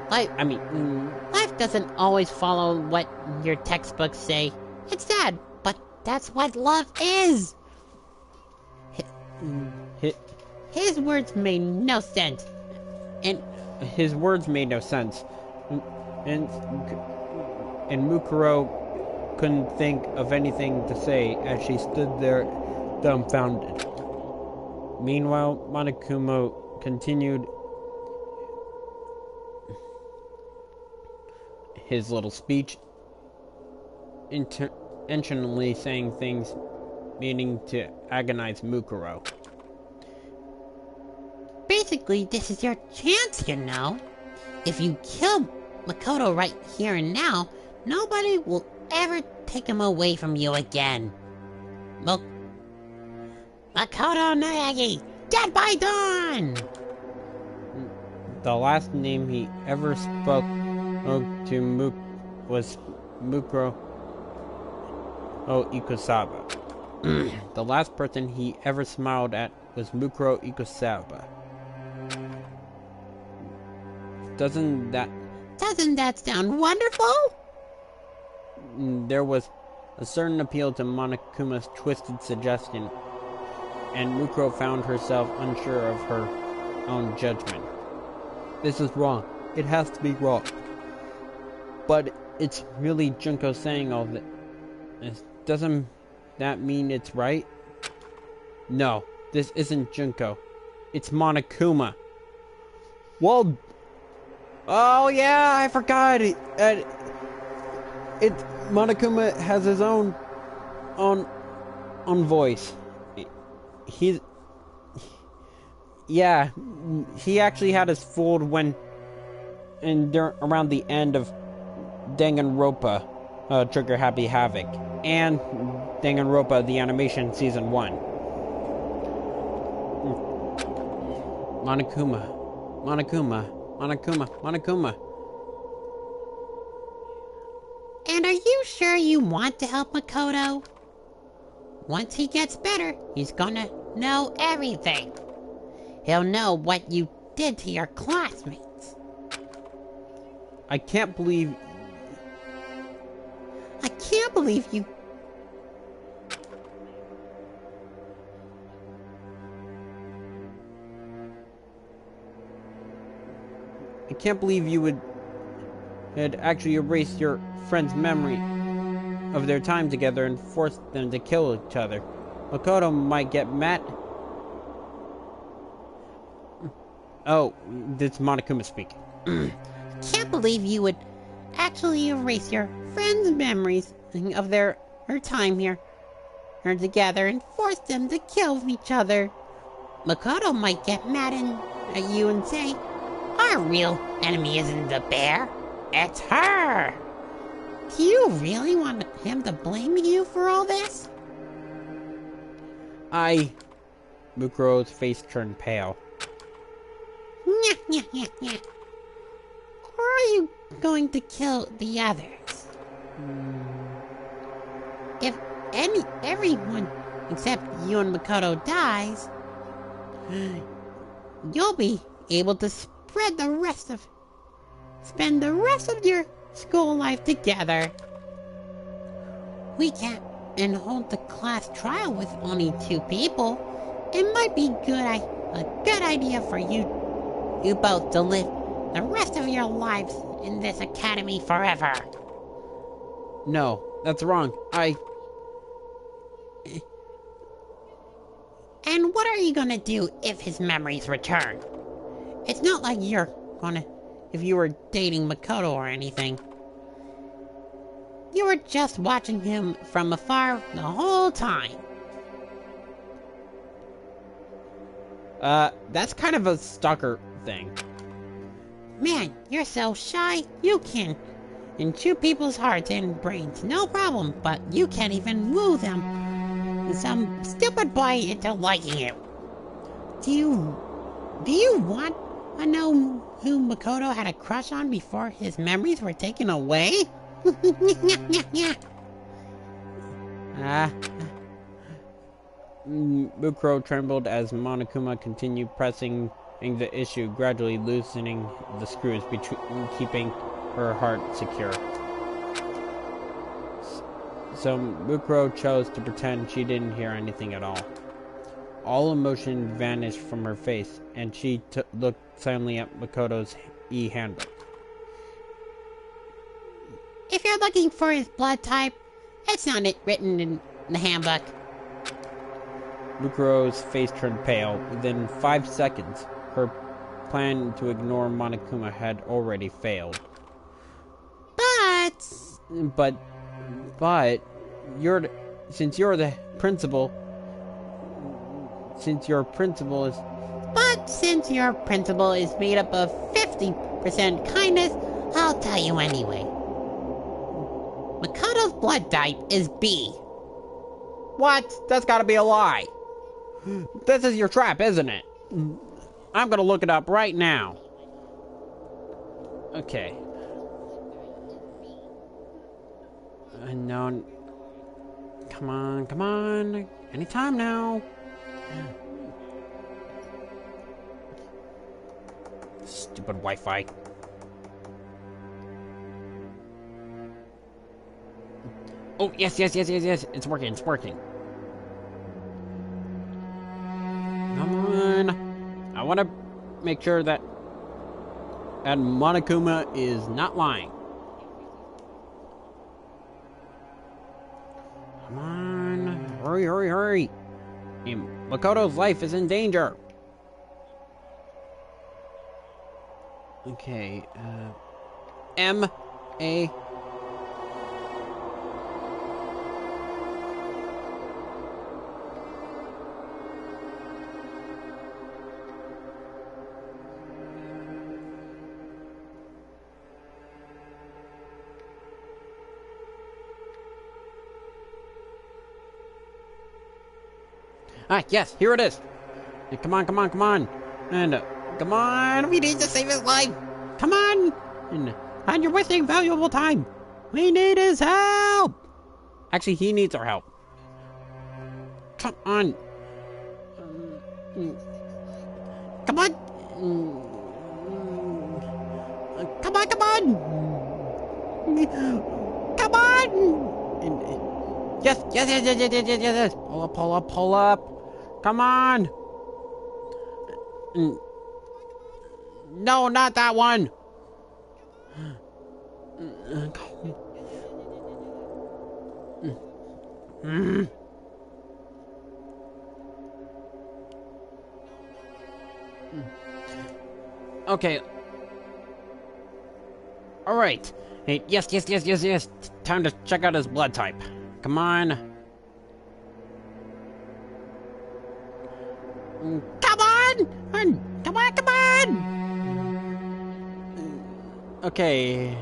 Speaker 3: Life doesn't always follow what your textbooks say. It's sad, but that's what love is. His words made no sense. And
Speaker 1: his words made no sense. And Mukuro couldn't think of anything to say as she stood there dumbfounded. Meanwhile, Monokuma continued his little speech, intentionally saying things meaning to agonize Mukuro.
Speaker 3: Basically, this is your chance, you know. If you kill Makoto right here and now, nobody will ever take him away from you again. Makoto Naegi, dead by dawn!
Speaker 1: The last name he ever spoke to was Mukuro Ikusaba. The last person he ever smiled at was Mukuro Ikusaba. Doesn't that
Speaker 3: sound wonderful?
Speaker 1: There was a certain appeal to Monokuma's twisted suggestion, and Mukuro found herself unsure of her own judgment. This is wrong. It has to be wrong. But it's really Junko saying all this. Doesn't that mean it's right? No, this isn't Junko. It's Monokuma. Well, oh yeah, I forgot. Monokuma has his own voice. He actually had us fooled around the end of Danganronpa, Trigger Happy Havoc, and Danganronpa the Animation Season 1. Monokuma.
Speaker 3: And are you sure you want to help Makoto? Once he gets better, he's gonna know everything. He'll know what you did to your classmates.
Speaker 1: I can't believe
Speaker 3: you...
Speaker 1: I can't believe you had actually erased your friend's memory of their time together and forced them to kill each other. Makoto might get mad. Oh, this is Monokuma speaking.
Speaker 3: Can't believe you would actually erase your friend's memories of her time here together and force them to kill each other. Makoto might get mad at you and say, our real enemy isn't the bear, it's her. Do you really want him to blame you for all this?
Speaker 1: Mukuro's face turned pale.
Speaker 3: Or are you going to kill the others? If everyone except you and Makoto dies, you'll be able to spend the rest of your school life together. We can't hold the class trial with only 2 people. It might be a good idea for you both to live the rest of your lives in this academy forever.
Speaker 1: No, that's wrong.
Speaker 3: And what are you gonna do if his memories return? It's not like you're gonna... if you were dating Makoto or anything. You were just watching him from afar the whole time.
Speaker 1: That's kind of a stalker thing.
Speaker 3: Man, you're so shy. You can chew people's hearts and brains, no problem, but you can't even woo them. Some stupid boy into liking you. Do you want to know who Makoto had a crush on before his memories were taken away?
Speaker 1: Mukuro trembled as Monokuma continued pressing the issue, gradually loosening the screws keeping her heart secure. So Mukuro chose to pretend she didn't hear anything at all. All emotion vanished from her face, and she looked silently at Makoto's handbook.
Speaker 3: If you're looking for his blood type, it's not written in the handbook.
Speaker 1: Mukuro's face turned pale. Within 5 seconds, her plan to ignore Monokuma had already failed. But since your principal is made up of 50% kindness, I'll tell you anyway. Makoto's blood type is B.
Speaker 2: What? That's gotta be a lie. This is your trap, isn't it? I'm gonna look it up right now.
Speaker 1: Okay. No. Come on. Anytime now. Stupid Wi-Fi. Oh, yes. It's working. Come on. I want to make sure that Monokuma is not lying. Come on. Hurry. Makoto's life is in danger. Okay, M-A... Ah, yes, here it is. Come on. And, come on, we need to save his life. Come on. And you're wasting valuable time. We need his help. Actually, he needs our help. Come on. Come on. Come on. Yes. Pull up. Come on. No, not that one. Okay. All right. Hey, yes. Time to check out his blood type. Come on. Come on! Okay.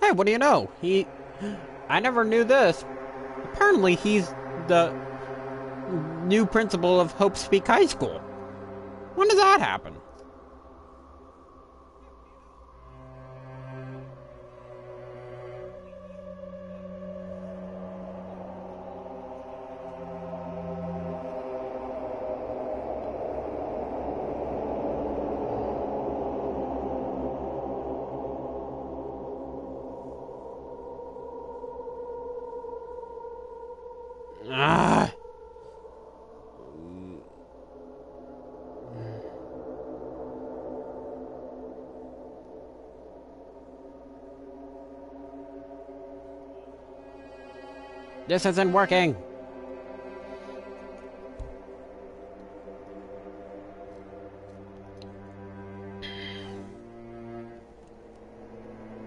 Speaker 1: Hey, what do you know? I never knew this. Apparently, he's the new principal of Hope Speak High School. When does that happen? This isn't working.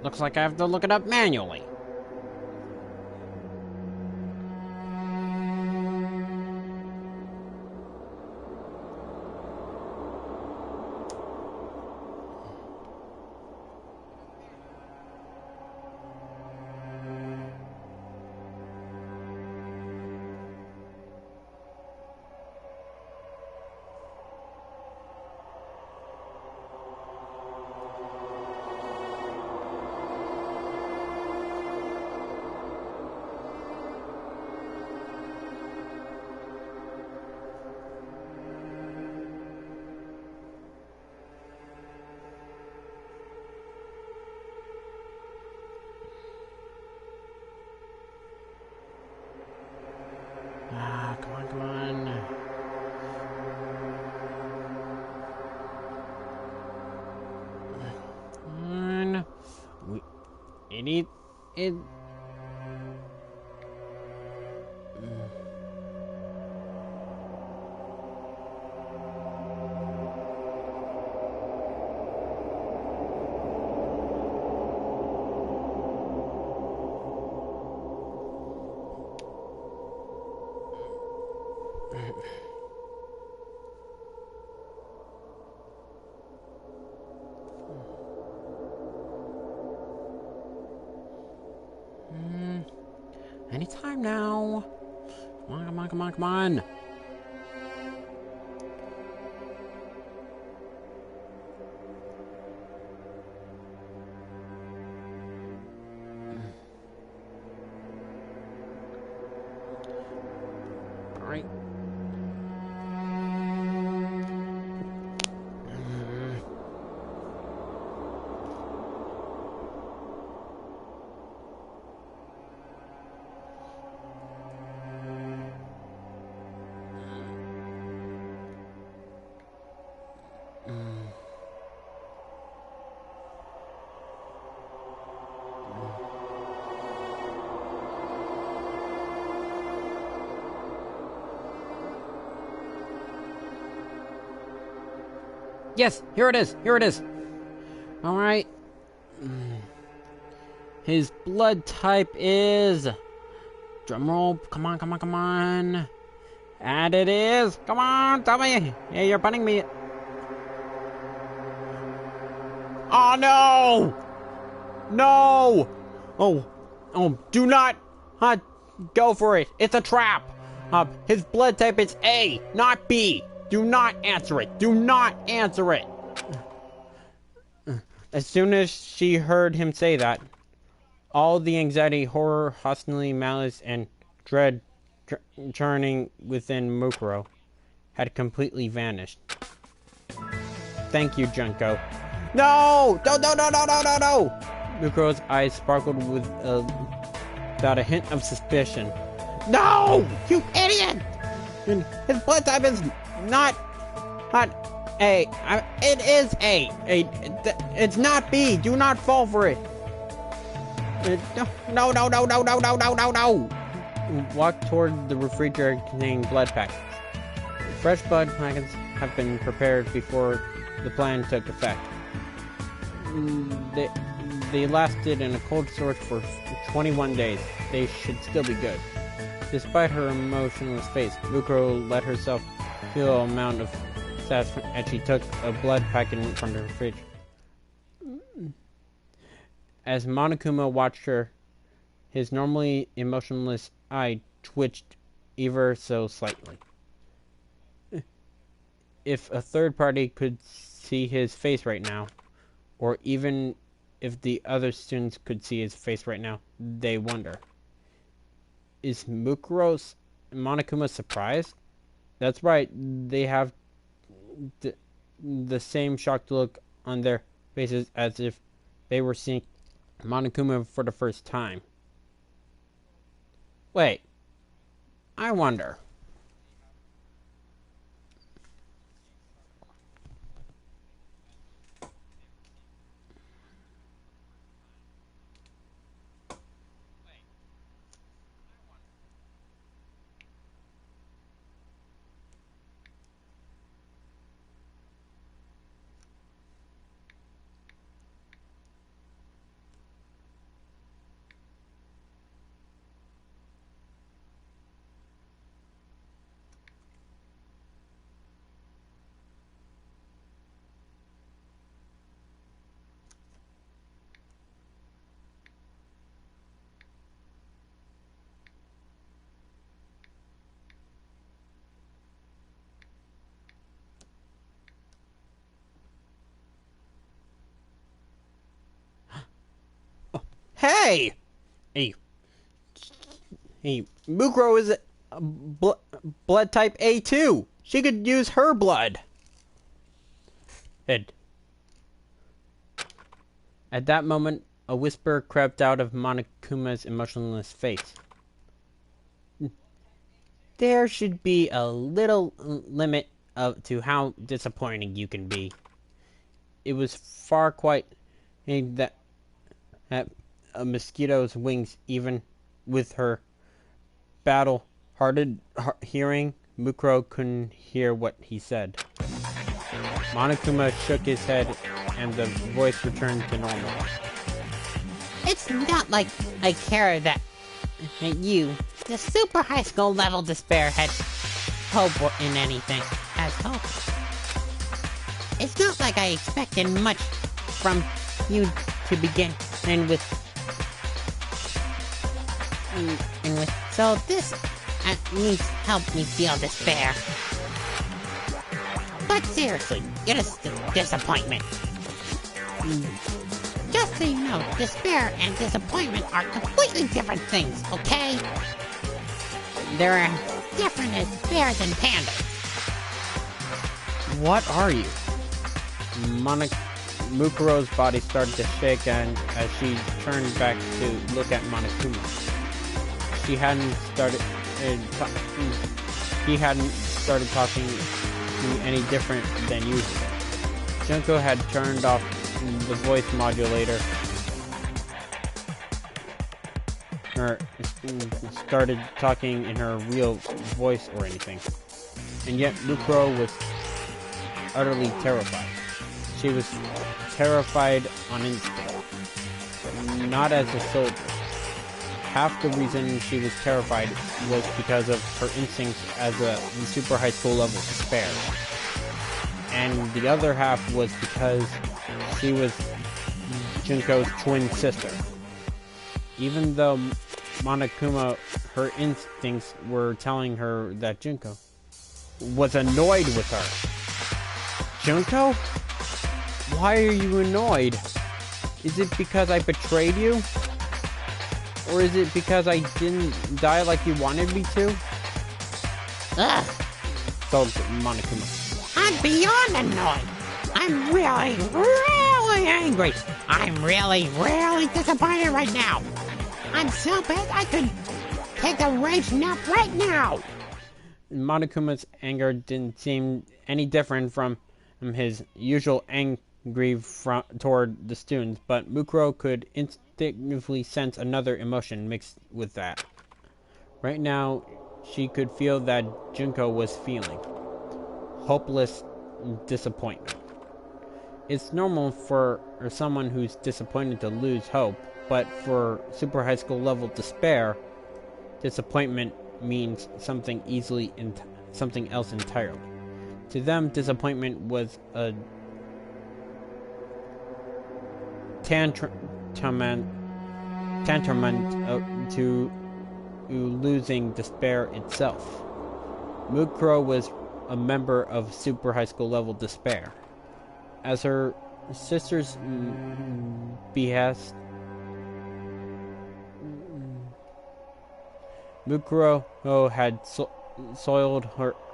Speaker 1: Looks like I have to look it up manually.
Speaker 2: It... Anytime now. Come on, come on, come on, come on. All right. Yes, here it is. Here it is. All right. His blood type is... Drumroll. Come on, come on, come on. And it is... Come on, tell me. Hey, you're punning me. Oh, no! No! Oh, do not go for it. It's a trap. His blood type is A, not B. Do not answer it. Do not answer it. As soon as she heard him say that, all the anxiety, horror, hostility, malice, and dread churning within Mukuro had completely vanished. Thank you, Junko. No! No, no, no, no, no, no, no! Mukuro's eyes sparkled with without a hint of suspicion. No! You idiot! His blood type is not A. It is A. It's not B. Do not fall for it. No, no, no, no, no, no, no, no, no. Walk toward the refrigerator containing blood packets. Fresh blood packets have been prepared before the plan took effect. They lasted in a cold storage for 21 days. They should still be good. Despite her emotionless face, Mukuro let herself feel an amount of satisfaction as she took a blood packet from the fridge. As Monokuma watched her, his normally emotionless eye twitched ever so slightly. If a third party could see his face right now, or even if the other students could see his face right now, they wonder. Is Monokuma surprised? That's right, they have the same shocked look on their faces as if they were seeing Monokuma for the first time. Wait, I wonder. Hey! Hey, Mukuro is blood type A2. She could use her blood. At that moment, a whisper crept out of Monokuma's emotionless face. There should be a little limit to how disappointing you can be. It was far quite that
Speaker 1: a mosquito's wings. Even with her battle-hardened hearing, Mukuro couldn't hear what he said. Monokuma shook his head, and the voice returned to normal.
Speaker 3: It's not like I care that you, the super high school level despair, had hope in anything. Has hope. It's not like I expected much from you to begin with. So this at least helped me feel despair. But seriously, it is disappointment. Just so you know, despair and disappointment are completely different things, okay? They're as different as bears and pandas.
Speaker 1: What are you? Mukuro's body started to shake, and as she turned back to look at Monokuma, he hadn't started talking any different than usual. Junko had turned off the voice modulator, or started talking in her real voice or anything. And yet Mukuro was utterly terrified. She was terrified on instinct, not as a soldier. Half the reason she was terrified was because of her instincts as a super high school level despair. And the other half was because she was Junko's twin sister. Even though Monokuma, her instincts were telling her that Junko was annoyed with her. Junko? Why are you annoyed? Is it because I betrayed you? Or is it because I didn't die like you wanted me to?
Speaker 3: Ugh.
Speaker 1: So, Monokuma.
Speaker 3: I'm beyond annoyed. I'm really, really angry. I'm really, really disappointed right now. I'm so bad I could take a rage nap right now.
Speaker 1: Monokuma's anger didn't seem any different from his usual angry toward the students, but Mukuro could instinctively sense another emotion mixed with that. Right now, she could feel that Junko was feeling hopeless disappointment. It's normal for someone who's disappointed to lose hope, but for super high school level despair, disappointment means something else entirely. To them, disappointment was a tantamount to losing despair itself. Mukuro was a member of super high school level despair. As her sister's behest, Mukuro had soiled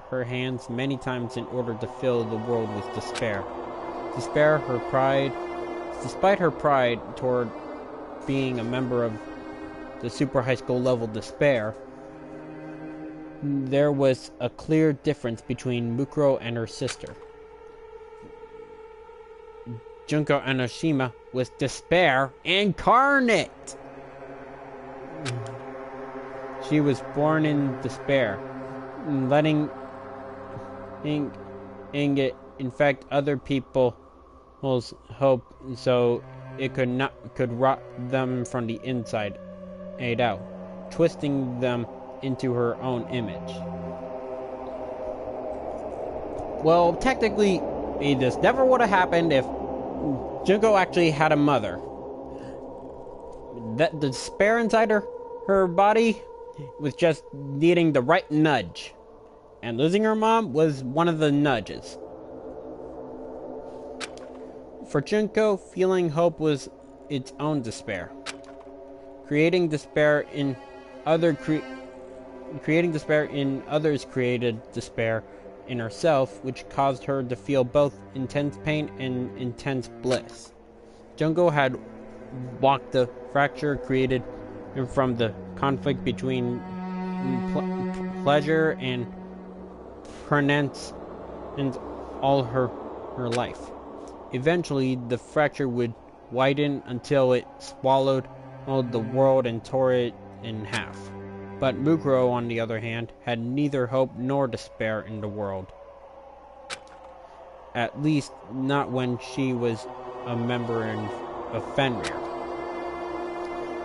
Speaker 1: her hands many times in order to fill the world with despair. Despite her pride toward being a member of the super high school level despair, there was a clear difference between Mukuro and her sister. Junko Enoshima was despair incarnate. She was born in despair, letting it infect other people's hope, so it could rot them from the inside out, twisting them into her own image. Well, technically, this never would have happened if Junko actually had a mother. That the despair inside her body was just needing the right nudge, and losing her mom was one of the nudges. For Junko, feeling hope was its own despair. Creating despair in others created despair in herself, which caused her to feel both intense pain and intense bliss. Junko had walked the fracture created from the conflict between pleasure and penance in all her life. Eventually, the fracture would widen until it swallowed the world and tore it in half. But Mukuro, on the other hand, had neither hope nor despair in the world. At least, not when she was a member of Fenrir.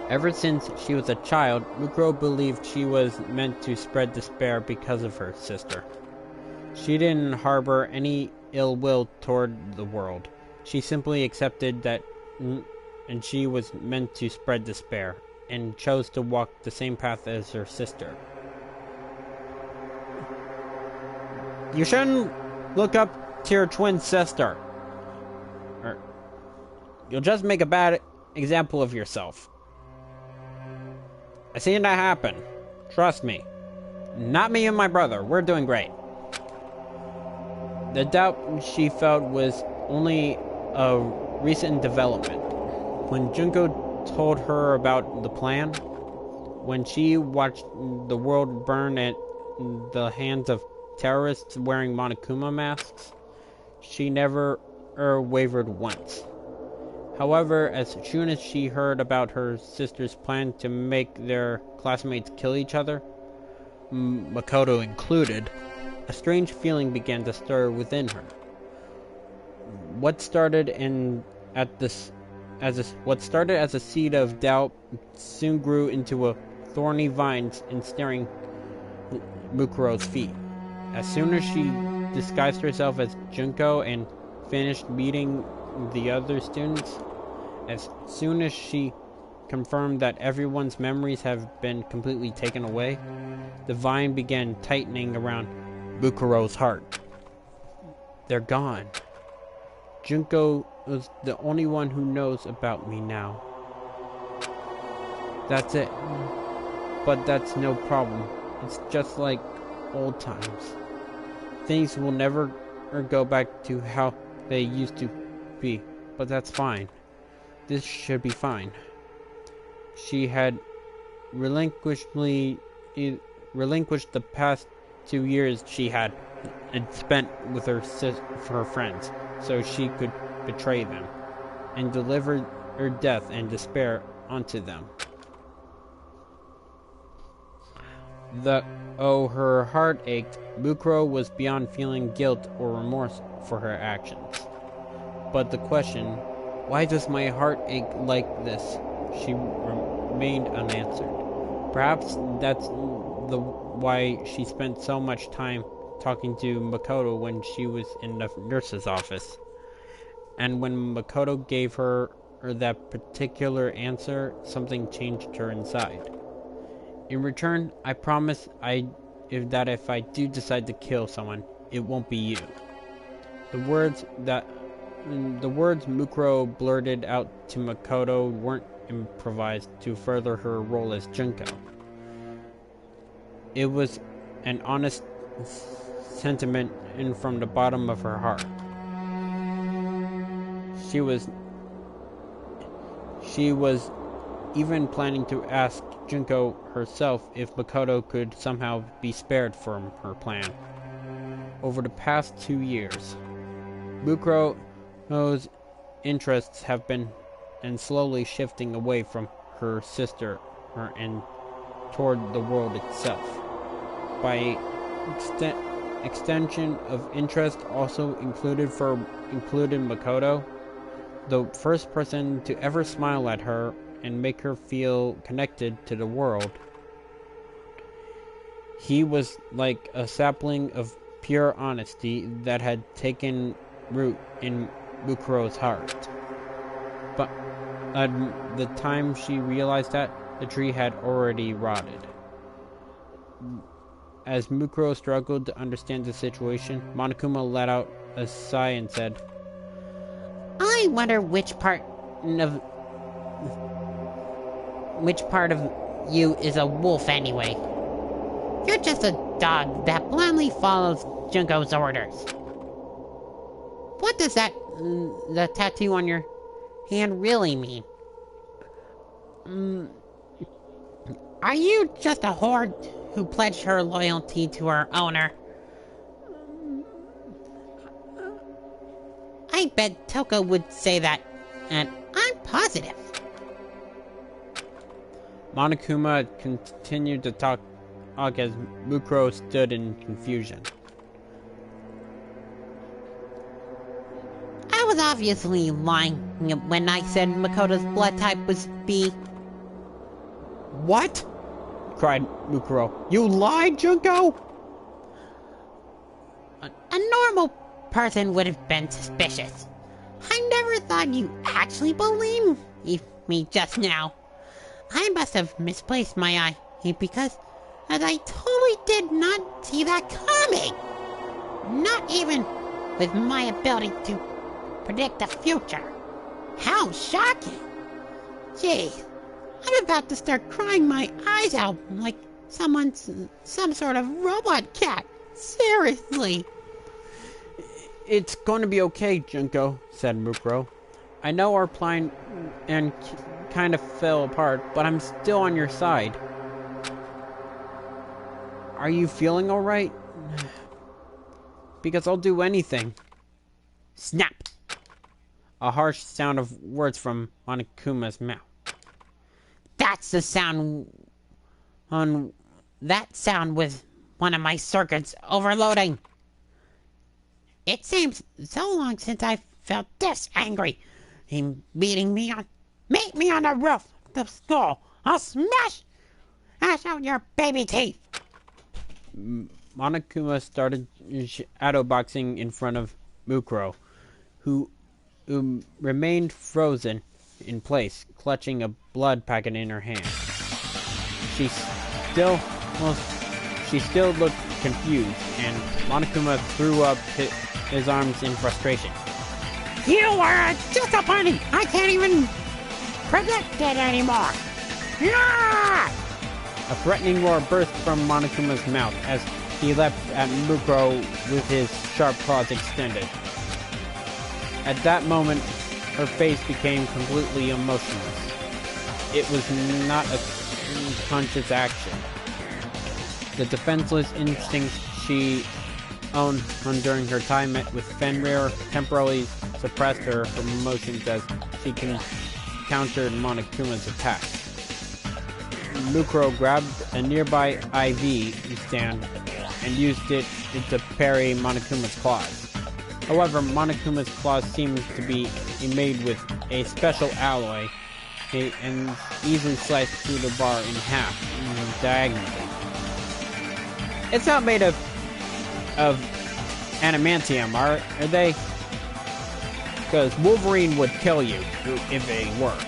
Speaker 1: Ever since she was a child, Mukuro believed she was meant to spread despair because of her sister. She didn't harbor any ill will toward the world. She simply accepted that and she was meant to spread despair, and chose to walk the same path as her sister. You shouldn't look up to your twin sister. You'll just make a bad example of yourself. I seen that happen. Trust me. Not me and my brother. We're doing great. The doubt she felt was only a recent development. When Junko told her about the plan, when she watched the world burn at the hands of terrorists wearing Monokuma masks, she never wavered once. However, as soon as she heard about her sister's plan to make their classmates kill each other, Makoto included, a strange feeling began to stir within her. What started as a seed of doubt soon grew into a thorny vine ensnaring Mukuro's feet. As soon as she disguised herself as Junko and finished meeting the other students, as soon as she confirmed that everyone's memories have been completely taken away, the vine began tightening around Mukuro's heart. They're gone. Junko is the only one who knows about me now. That's it. But that's no problem. It's just like old times. Things will never go back to how they used to be, but that's fine. This should be fine. She had relinquished the past 2 years she had spent with her friends, so she could betray them, and deliver her death and despair onto them. Though her heart ached, Mukuro was beyond feeling guilt or remorse for her actions. But the question, why does my heart ache like this? She remained unanswered. Perhaps that's why she spent so much time talking to Makoto when she was in the nurse's office. And when Makoto gave her that particular answer, something changed her inside. In return, I promise that if I do decide to kill someone, it won't be you. The words Mukuro blurted out to Makoto weren't improvised to further her role as Junko. It was an honest sentiment from the bottom of her heart. She was even planning to ask Junko herself if Makoto could somehow be spared from her plan. Over the past 2 years, Mukuro's interests have been slowly shifting away from her sister and toward the world itself. By extension of interest also included Makoto, the first person to ever smile at her and make her feel connected to the world. He was like a sapling of pure honesty that had taken root in Mukuro's heart. But at the time she realized that, the tree had already rotted. As Mukuro struggled to understand the situation, Monokuma let out a sigh and said,
Speaker 3: I wonder which part of you is a wolf anyway. You're just a dog that blindly follows Junko's orders. What does the tattoo on your hand really mean? Are you just a whore who pledged her loyalty to her owner? I bet Toko would say that, and I'm positive.
Speaker 1: Monokuma continued to talk as Mukuro stood in confusion.
Speaker 3: I was obviously lying when I said Makoto's blood type was B.
Speaker 1: What? Cried Mukuro. You lied, Junko?
Speaker 3: A normal person would have been suspicious. I never thought you actually believed me just now. I must have misplaced my eye, because I totally did not see that coming. Not even with my ability to predict the future. How shocking! Gee, I'm about to start crying my eyes out like some sort of robot cat. Seriously.
Speaker 1: It's going to be okay, Junko, said Mukuro. I know our plan and kind of fell apart, but I'm still on your side. Are you feeling alright? Because I'll do anything. Snap! A harsh sound of words from Monokuma's mouth.
Speaker 3: That's the sound that sound was one of my circuits overloading. It seems so long since I felt this angry. Him beating me on the roof of the skull. I'll smash out your baby teeth.
Speaker 1: Monokuma started shadow boxing in front of Mukuro, who remained frozen in place, clutching a blood packet in her hand. She still looked confused, and Monokuma threw up his arms in frustration.
Speaker 3: You are disappointing! I can't even predict it anymore! Yeah!
Speaker 1: A threatening roar burst from Monokuma's mouth as he leapt at Mukuro with his sharp claws extended. At that moment, her face became completely emotionless. It was not a conscious action. The defenseless instincts she owned during her time with Fenrir temporarily suppressed her emotions as she countered Monokuma's attack. Mukuro grabbed a nearby IV stand and used it to parry Monokuma's claws. However, Monokuma's claws seemed to be made with a special alloy and easily sliced through the bar in half, diagonally. It's not made of adamantium, are they? Because Wolverine would kill you if they were.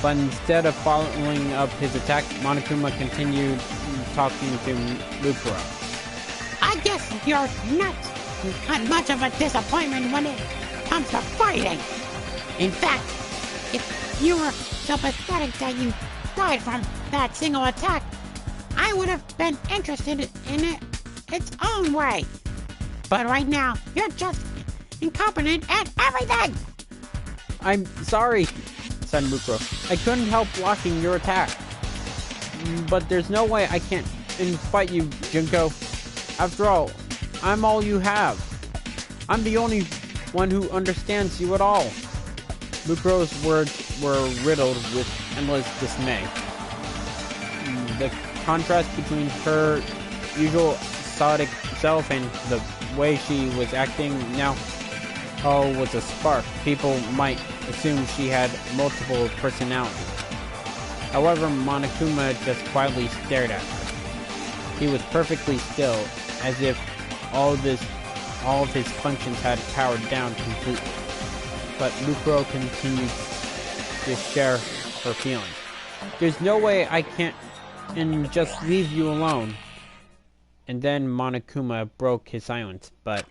Speaker 1: But instead of following up his attack, Monokuma continued talking to Mukuro.
Speaker 3: I guess you're not much of a disappointment when it comes to fighting. In fact, if you were so pathetic that you died from that single attack, I would have been interested in it its own way. But right now, you're just incompetent at everything!
Speaker 1: I'm sorry, said Mukuro. I couldn't help blocking your attack. But there's no way I can't fight you, Junko. After all, I'm all you have. I'm the only one who understands you at all. Mukuro's words were riddled with endless dismay. The contrast between her usual stoic self and the way she was acting now was a spark. People might assume she had multiple personalities. However, Monokuma just quietly stared at her. He was perfectly still, as if all of his functions had powered down completely. But Mukuro continued to share her feelings. There's no way I can't and just leave you alone. And then Monokuma broke his silence, but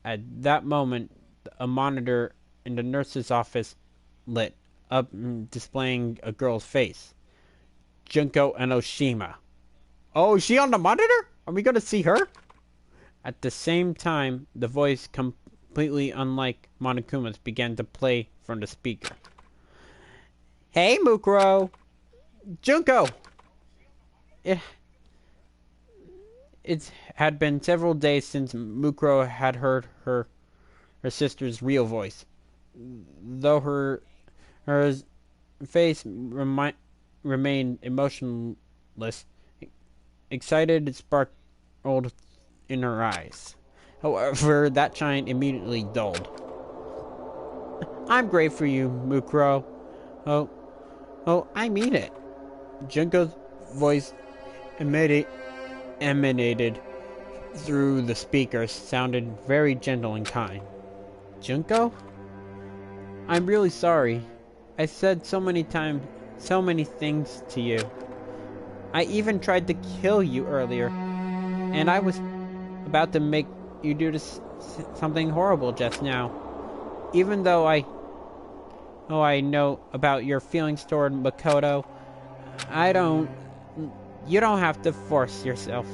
Speaker 1: at that moment, a monitor in the nurse's office lit up, displaying a girl's face. Junko Enoshima. Oh, is she on the monitor? Are we gonna see her? At the same time, the voice, completely unlike Monokuma's, began to play from the speaker. Hey, Mukuro! Junko! It had been several days since Mukuro had heard her sister's real voice. Though her face remained emotionless. Excited sparkled in her eyes. However, that shine immediately dulled. I'm great for you, Mukuro. Oh, I mean it. Junko's voice emanated through the speakers, sounded very gentle and kind. Junko? I'm really sorry. I said so many times, so many things to you. I even tried to kill you earlier, and I was about to make you do something horrible just now. Even though I know about your feelings toward Makoto, you don't have to force yourself.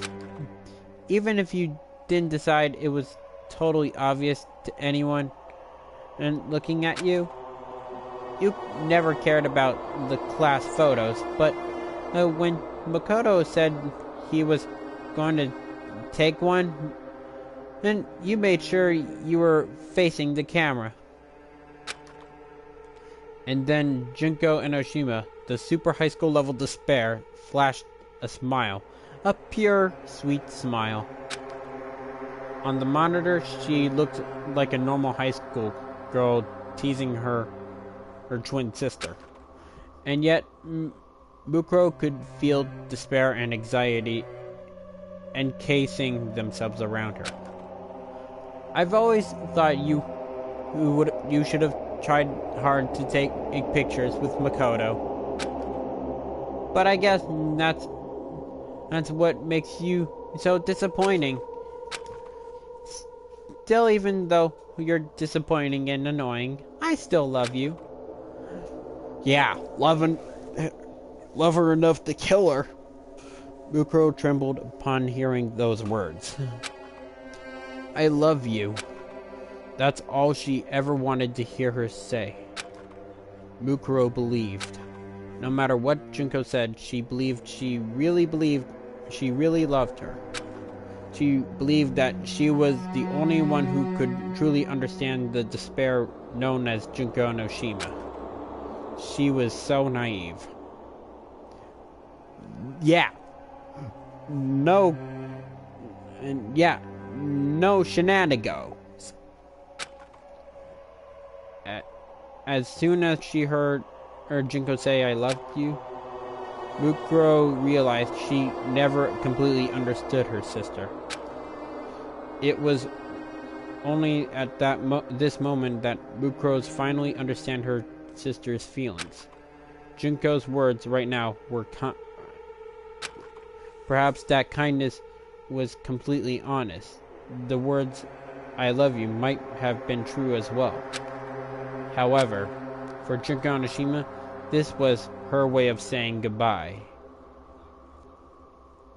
Speaker 1: Even if you didn't decide it was totally obvious to anyone and looking at you, you never cared about the class photos, but when Makoto said he was going to take one, then you made sure you were facing the camera. And then Junko Enoshima, the super high school level despair, flashed a smile. A pure, sweet smile. On the monitor, she looked like a normal high school girl teasing her twin sister. And yet, Mukuro could feel despair and anxiety encasing themselves around her. I've always thought you should have tried hard to take pictures with Makoto. But I guess that's what makes you so disappointing. Still, even though you're disappointing and annoying, I still love you. Yeah, love her enough to kill her. Mukuro trembled upon hearing those words. I love you. That's all she ever wanted to hear her say. Mukuro believed. No matter what Junko said, she really loved her. She believed that she was the only one who could truly understand the despair known as Junko Enoshima. She was so naive. No shenanigans. As soon as she heard Junko say, I loved you, Mukuro realized she never completely understood her sister. It was only at this moment that Mukuro's finally understand her sister's feelings. Junko's words right now were perhaps that kindness was completely honest. The words, I love you, might have been true as well. However, for Junko Enoshima, this was her way of saying goodbye.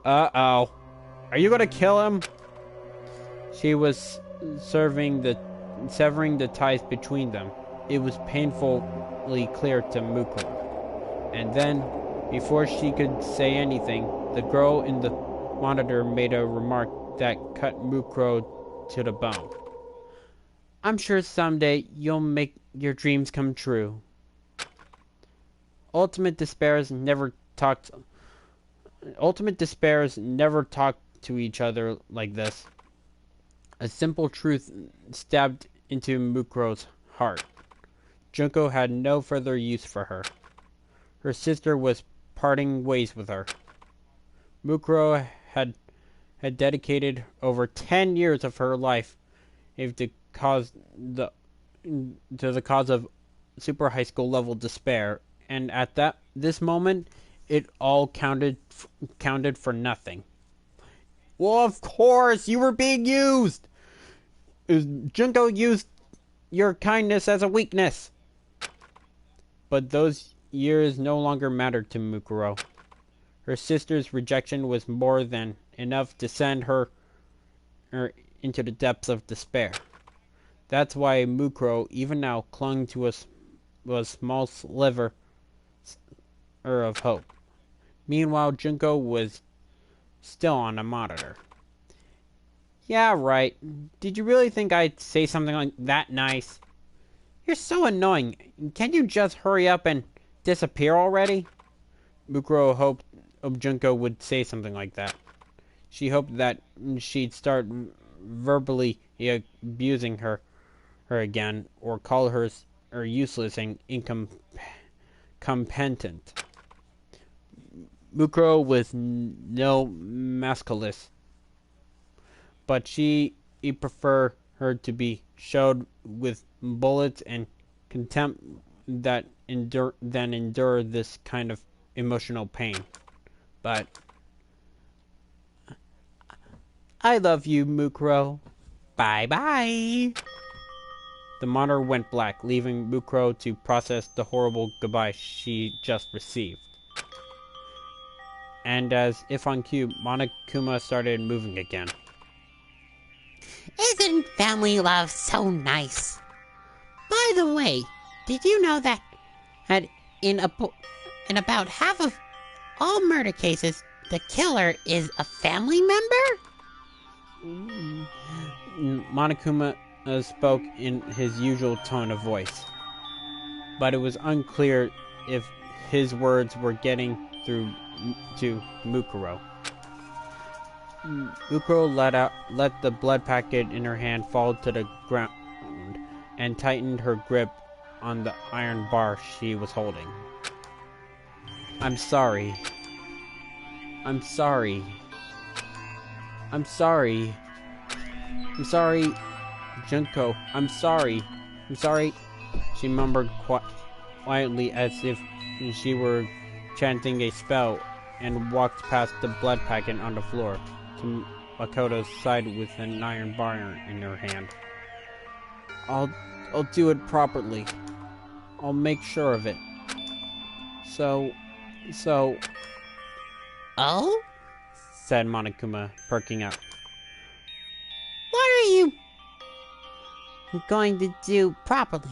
Speaker 1: Uh-oh. Are you gonna kill him? She was severing the ties between them. It was painfully clear to Mukuro. And then, before she could say anything, the girl in the monitor made a remark that cut Mukuro to the bone. I'm sure someday you'll make your dreams come true. Ultimate despairs never talked to each other like this. A simple truth stabbed into Mukuro's heart. Junko had no further use for her. Her sister was parting ways with her. Mukuro had dedicated over 10 years of her life to the cause of super high school level despair, and at this moment, it all counted for nothing. Well, of course, you were being used. Junko used your kindness as a weakness. But those years no longer mattered to Mukuro. Her sister's rejection was more than enough to send her into the depths of despair. That's why Mukuro, even now, clung to a small sliver of hope. Meanwhile, Junko was still on a monitor. Yeah, right. Did you really think I'd say something like that nice? You're so annoying. Can't you just hurry up and
Speaker 2: disappear already? Mukuro hoped Junko would say something like that. She hoped that she'd start verbally abusing her again, or call her useless and incompetent. Mukuro was no masculinist, but she preferred her to be showed with bullets and contempt than endure this kind of emotional pain. But I love you, Mukuro. Bye-bye. The monitor went black, leaving Mukuro to process the horrible goodbye she just received. And as if on cue, Monokuma started moving again.
Speaker 3: Isn't family love so nice? By the way, did you know that in about half of all murder cases, the killer is a family member?
Speaker 2: Monokuma spoke in his usual tone of voice, but it was unclear if his words were getting through to Mukuro. Mukuro let the blood packet in her hand fall to the ground and tightened her grip on the iron bar she was holding. I'm sorry. I'm sorry. I'm sorry. I'm sorry, Junko. I'm sorry. I'm sorry. She murmured quietly as if she were chanting a spell and walked past the blood packet on the floor to Makoto's side with an iron bar in her hand. I'll do it properly. I'll make sure of it. So...
Speaker 3: Oh?
Speaker 2: Said Monokuma, perking up.
Speaker 3: What are you going to do properly?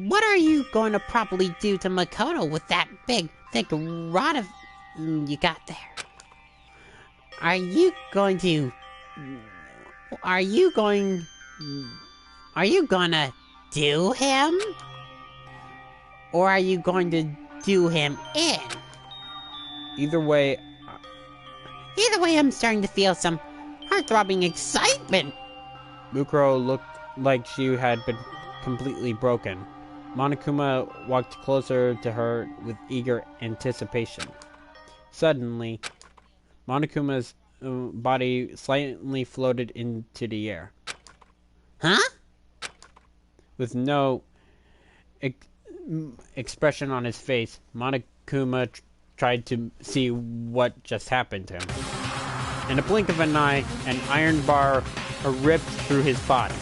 Speaker 3: What are you going to properly do to Makoto with that big, thick rod of you got there? Are you gonna do him? Or are you going to do him in?
Speaker 2: Either way,
Speaker 3: I'm starting to feel some heart-throbbing excitement.
Speaker 2: Mukuro looked like she had been completely broken. Monokuma walked closer to her with eager anticipation. Suddenly, Monokuma's body slightly floated into the air.
Speaker 3: Huh?
Speaker 2: With no expression on his face, Monokuma tried to see what just happened to him. In a blink of an eye, an iron bar ripped through his body.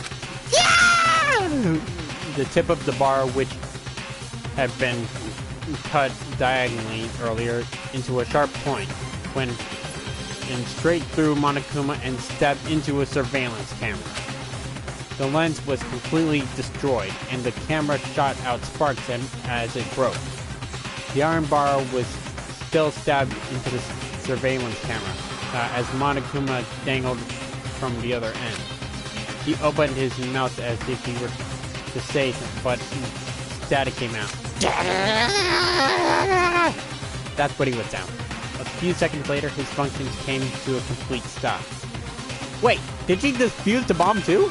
Speaker 3: Yeah!
Speaker 2: The tip of the bar, which had been cut diagonally earlier, into a sharp point, went straight through Monokuma and stabbed into a surveillance camera. The lens was completely destroyed, and the camera shot out sparks as it broke. The iron bar was still stabbed into the surveillance camera, as Monokuma dangled from the other end. He opened his mouth as if he were to say something, but static came out. That's what he would sound. A few seconds later, his functions came to a complete stop. Wait, did she defuse the bomb too?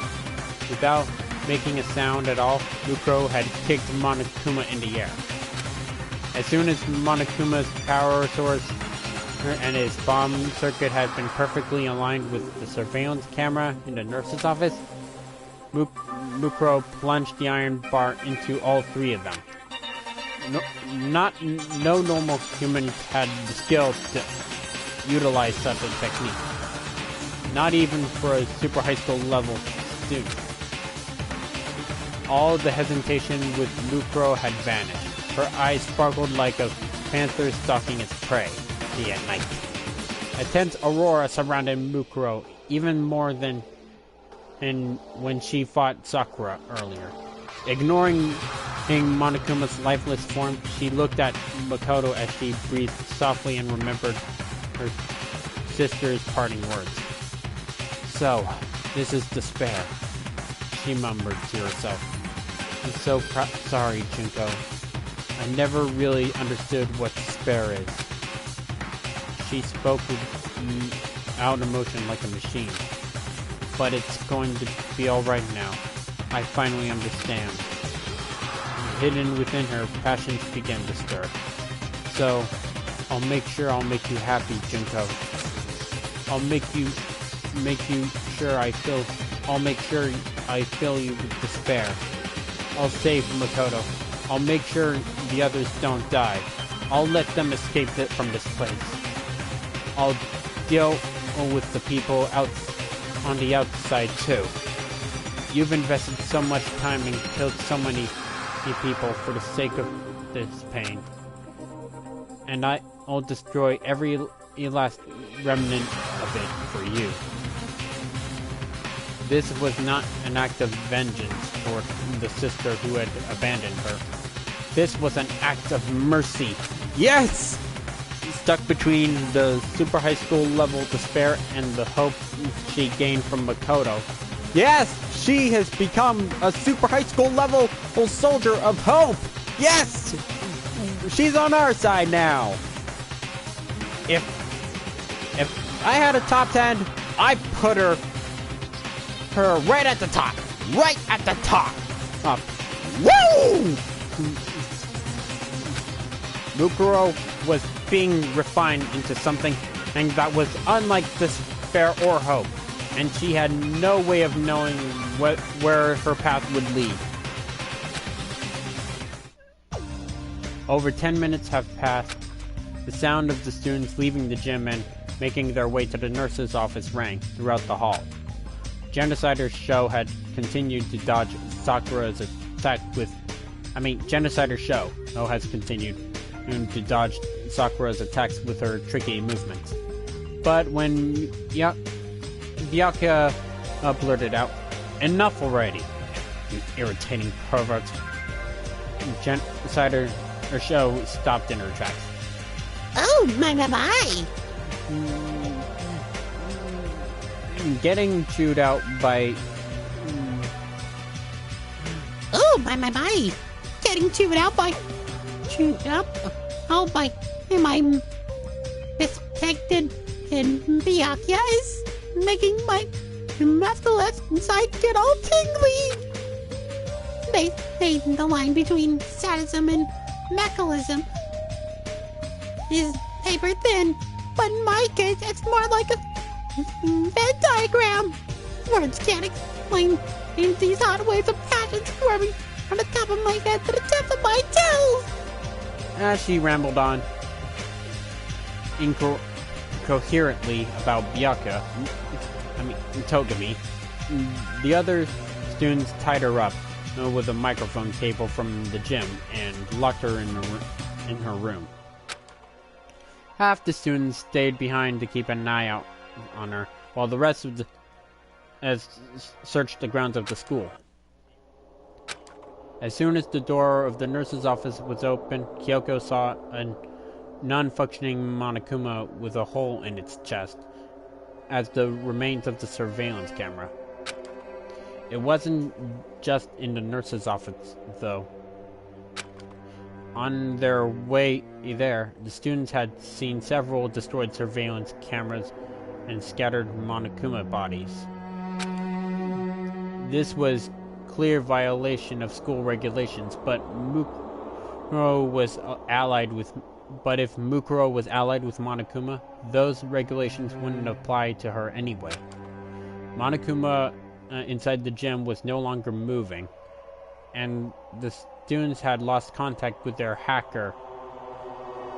Speaker 2: Without making a sound at all, Mukuro had kicked Monokuma in the air. As soon as Monokuma's power source and his bomb circuit had been perfectly aligned with the surveillance camera in the nurse's office, Mukuro plunged the iron bar into all three of them. No normal human had the skill to utilize such a technique. Not even for a super high school level student. All the hesitation with Mukuro had vanished. Her eyes sparkled like a panther stalking its prey at night. A tense aurora surrounded Mukuro, even more than when she fought Sakura earlier. Ignoring Monokuma's lifeless form, she looked at Makoto as she breathed softly and remembered her sister's parting words. So, this is despair, she murmured to herself. I'm so sorry, Junko. I never really understood what despair is. She spoke without emotion like a machine. But it's going to be alright now. I finally understand. Hidden within her, passions began to stir. So, I'll make sure I'll make you happy, Junko. I'll make sure I fill you with despair. I'll save Makoto. I'll make sure the others don't die. I'll let them escape from this place. I'll deal with the people on the outside too. You've invested so much time and killed so many people for the sake of this pain. And I'll destroy every last remnant of it for you. This was not an act of vengeance toward the sister who had abandoned her. This was an act of mercy. Yes! Stuck between the super high school level despair and the hope she gained from Makoto. Yes! She has become a super high school level soldier of hope! Yes! She's on our side now! If I had a top 10, I'd put her right at the top! Right at the top! Up. Woo! Mukuro was being refined into something that was unlike despair or hope, and she had no way of knowing where her path would lead. Over 10 minutes have passed. The sound of the students leaving the gym and making their way to the nurse's office rang throughout the hall. Genocider Show had continued to dodge Sakura's attack Genocider Show has continued to dodge Sakura's attacks with her tricky movements. But when Byakuya blurted out, "Enough already, you irritating pervert," Genocider Show stopped in her tracks.
Speaker 3: Oh, my.
Speaker 2: Getting chewed out by...
Speaker 3: Oh, my. Getting chewed up? Oh, my. Am I mistaken? And Byakuya is making my muscles inside get all tingly. They say the line between sadism and mechanism is paper thin, but in my case, it's more like a Venn diagram. Words can't explain these odd waves of passion squirming from the top of my head to the tips of my toes.
Speaker 2: As she rambled on incoherently about Togami, the other students tied her up with a microphone cable from the gym and locked her in her room. Half the students stayed behind to keep an eye out on her, while the rest searched the grounds of the school. As soon as the door of the nurse's office was open, Kyoko saw a non-functioning Monokuma with a hole in its chest as the remains of the surveillance camera. It wasn't just in the nurse's office, though. On their way there, the students had seen several destroyed surveillance cameras and scattered Monokuma bodies. This was clear violation of school regulations, but if Mukuro was allied with Monokuma, those regulations wouldn't apply to her anyway. Monokuma inside the gym was no longer moving, and the students had lost contact with their hacker.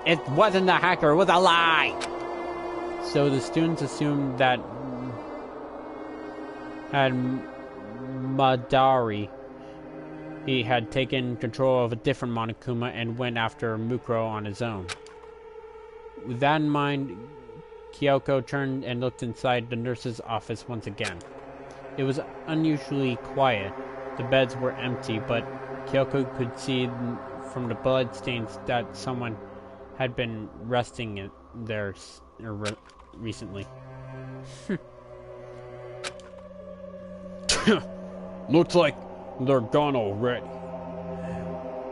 Speaker 2: It wasn't a hacker, it was a lie! So the students assumed that Madari had taken control of a different Monokuma and went after Mukuro on his own. With that in mind, Kyoko turned and looked inside the nurse's office once again. It was unusually quiet. The beds were empty, but Kyoko could see from the blood stains that someone had been resting there recently.
Speaker 4: Looks like they're gone already.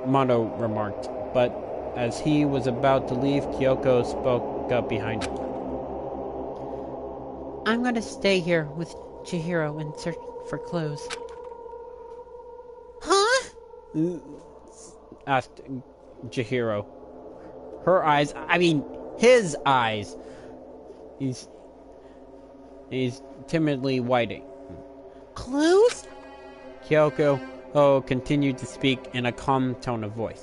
Speaker 1: Mono remarked, but as he was about to leave, Kyoko spoke up behind him.
Speaker 2: I'm gonna stay here with Chihiro and search for clues.
Speaker 3: Huh?
Speaker 1: Asked Chihiro. Her eyes, his eyes. He's timidly whiting.
Speaker 3: Clues?
Speaker 1: Kyoko continued to speak in a calm tone of voice.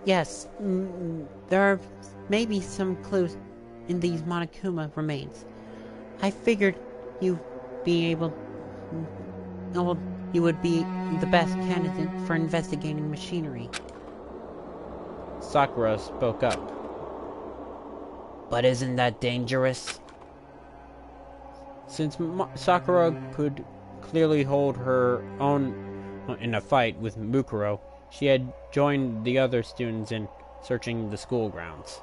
Speaker 2: Yes, there are maybe some clues in these Monokuma remains. I figured you would be the best candidate for investigating machinery.
Speaker 1: Sakura spoke up.
Speaker 2: But isn't that dangerous?
Speaker 1: Since Sakura could clearly hold her own in a fight with Mukuro, she had joined the other students in searching the school grounds.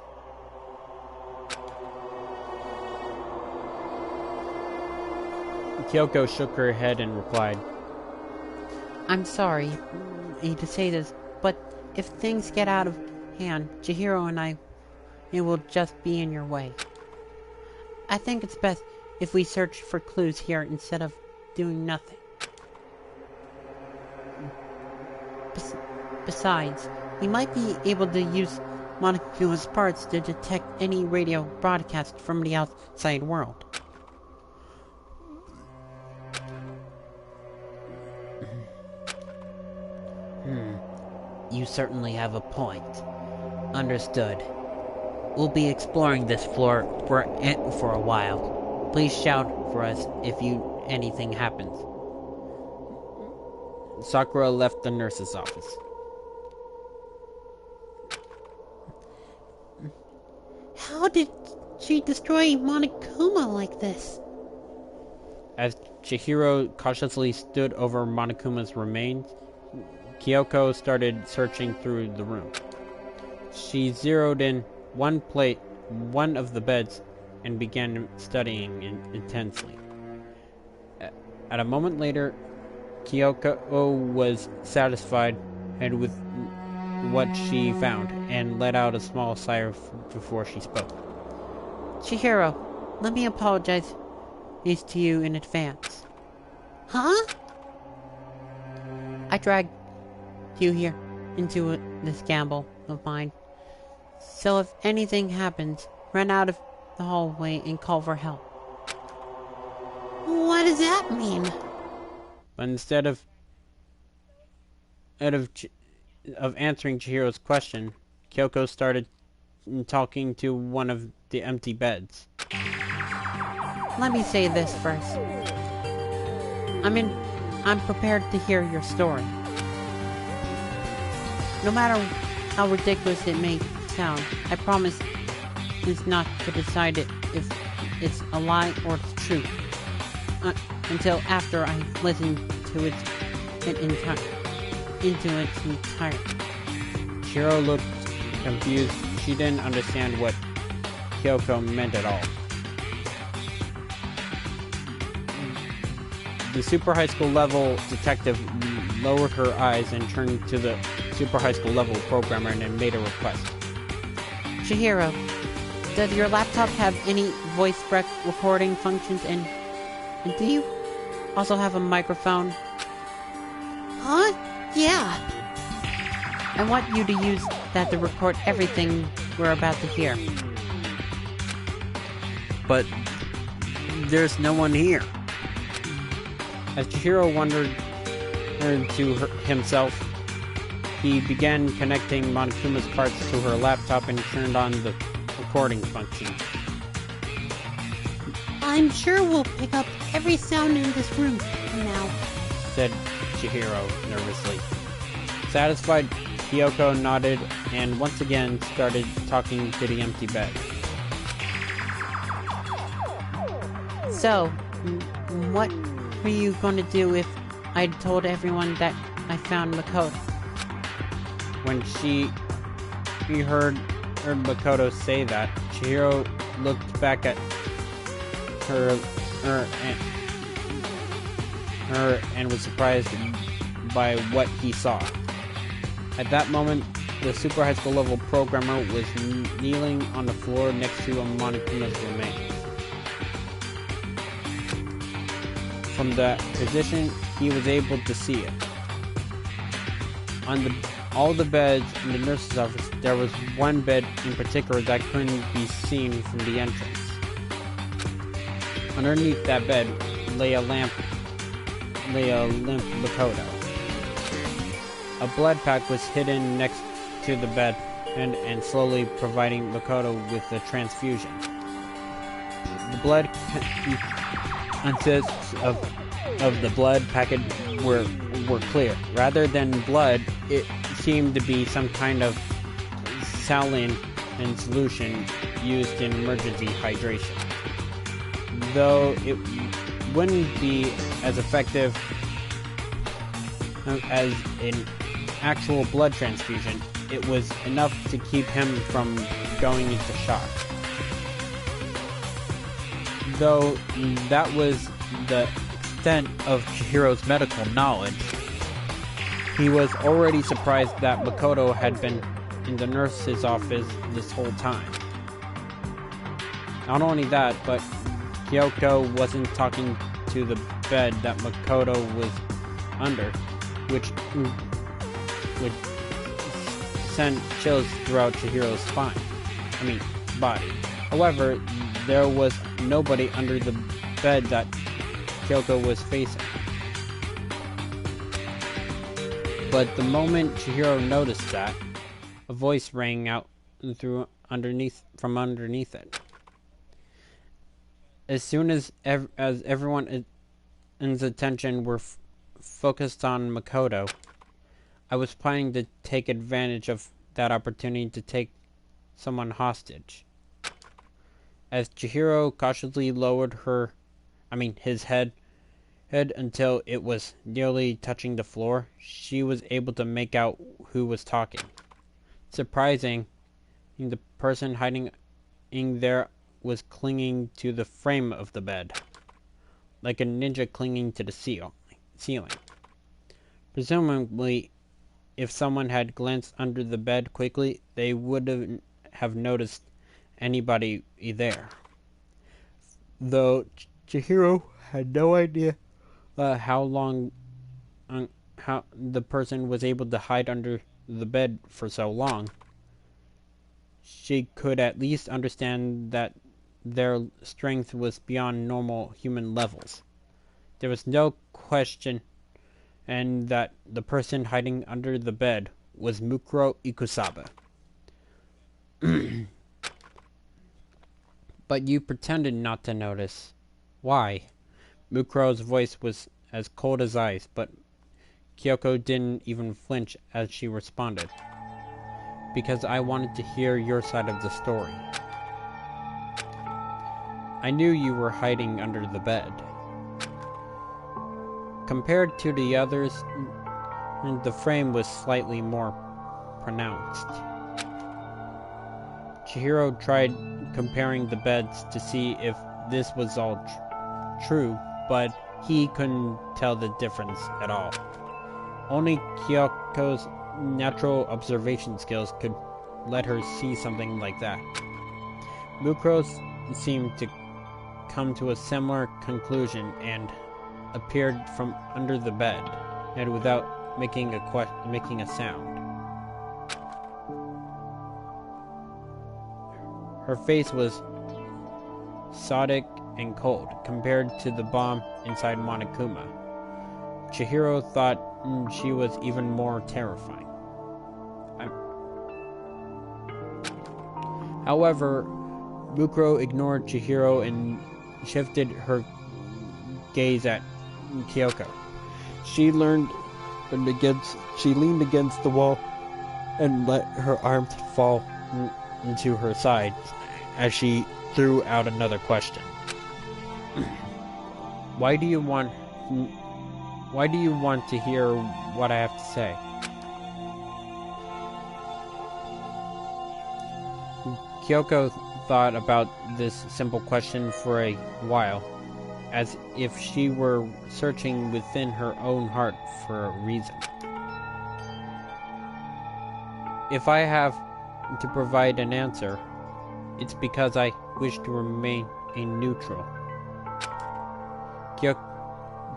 Speaker 1: Kyoko shook her head and replied,
Speaker 2: I'm sorry, I hate to say this, but if things get out of hand, Chihiro and it will just be in your way. I think it's best if we search for clues here instead of doing nothing. Besides, we might be able to use Monokuma's parts to detect any radio broadcast from the outside world. You certainly have a point. Understood. We'll be exploring this floor for a while. Please shout for us if anything happens.
Speaker 1: Sakura left the nurse's office.
Speaker 3: How did she destroy Monokuma like this?
Speaker 1: As Chihiro cautiously stood over Monokuma's remains, Kyoko started searching through the room. She zeroed in one of the beds, and began studying intensely. At a moment later, Kyoko was satisfied with what she found, and let out a small sigh before she spoke.
Speaker 2: Chihiro, let me apologize to you in advance.
Speaker 3: Huh?
Speaker 2: I dragged you here into this gamble of mine. So if anything happens, run out of the hallway and call for help.
Speaker 3: What does that mean?
Speaker 1: But instead of answering Chihiro's question, Kyoko started talking to one of the empty beds.
Speaker 2: Let me say this first. I'm prepared to hear your story. No matter how ridiculous it may sound, I promise it's not to decide if it's a lie or it's true. Until after I listen to its entirety.
Speaker 1: Chihiro looked confused. She didn't understand what Kyoko meant at all. The super high school level detective lowered her eyes and turned to the super high school level programmer and made a request.
Speaker 2: Chihiro, does your laptop have any voice recording functions, and do you also have a microphone?
Speaker 3: Huh? Yeah.
Speaker 2: I want you to use that to record everything we're about to hear.
Speaker 1: But there's no one here. As Chihiro wondered to himself, he began connecting Monokuma's parts to her laptop and turned on the recording function.
Speaker 3: I'm sure we'll pick up every sound in this room now,
Speaker 1: said Chihiro nervously. Satisfied, Kyoko nodded and once again started talking to the empty bed.
Speaker 2: So, what were you going to do if I told everyone that I found Makoto?
Speaker 1: When she heard Makoto say that, Chihiro looked back at her and was surprised by what he saw.
Speaker 2: At that moment, the super high school level programmer was kneeling on the floor next to Monokuma's remains. From that position, he was able to see it. On all the beds in the nurse's office, there was one bed in particular that couldn't be seen from the entrance. Underneath that bed lay a limp Makoto. A blood pack was hidden next to the bed and slowly providing Makoto with a transfusion. The blood consists of the blood packet were clear. Rather than blood, it seemed to be some kind of saline in solution used in emergency hydration. Though it wouldn't be as effective as an actual blood transfusion, it was enough to keep him from going into shock. Though that was the extent of Chihiro's medical knowledge, he was already surprised that Makoto had been in the nurse's office this whole time. Not only that, but Kyoko wasn't talking to the bed that Makoto was under, which sent chills throughout Chihiro's body. However, there was nobody under the bed that Kyoko was facing. But the moment Chihiro noticed that, a voice rang out from underneath it. As soon as everyone's attention were focused on Makoto, I was planning to take advantage of that opportunity to take someone hostage. As Chihiro cautiously lowered his head until it was nearly touching the floor, she was able to make out who was talking. Surprising, the person hiding in there was clinging to the frame of the bed, like a ninja clinging to the ceiling. Presumably, if someone had glanced under the bed quickly, they wouldn't have noticed anybody there. Though Chihiro had no idea how long how the person was able to hide under the bed for so long, she could at least understand that their strength was beyond normal human levels. There was no question and that the person hiding under the bed was Mukuro Ikusaba. But you pretended not to notice. Why? Mukuro's voice was as cold as ice, but Kyoko didn't even flinch as she responded. Because I wanted to hear your side of the story. I knew you were hiding under the bed. Compared to the others, the frame was slightly more pronounced. Chihiro tried comparing the beds to see if this was all true, but he couldn't tell the difference at all. Only Kyoko's natural observation skills could let her see something like that. Mukuro seemed to come to a similar conclusion and appeared from under the bed, and without making a sound. Her face was exotic and cold compared to the bomb inside Monokuma. Chihiro thought she was even more terrifying. However, Mukuro ignored Chihiro and shifted her gaze at Kyoko. She leaned against the wall and let her arms fall into her side as she threw out another question. Why do you want to hear what I have to say? Kyoko thought about this simple question for a while, as if she were searching within her own heart for a reason. if I have to provide an answer, it's because I wish to remain a neutral.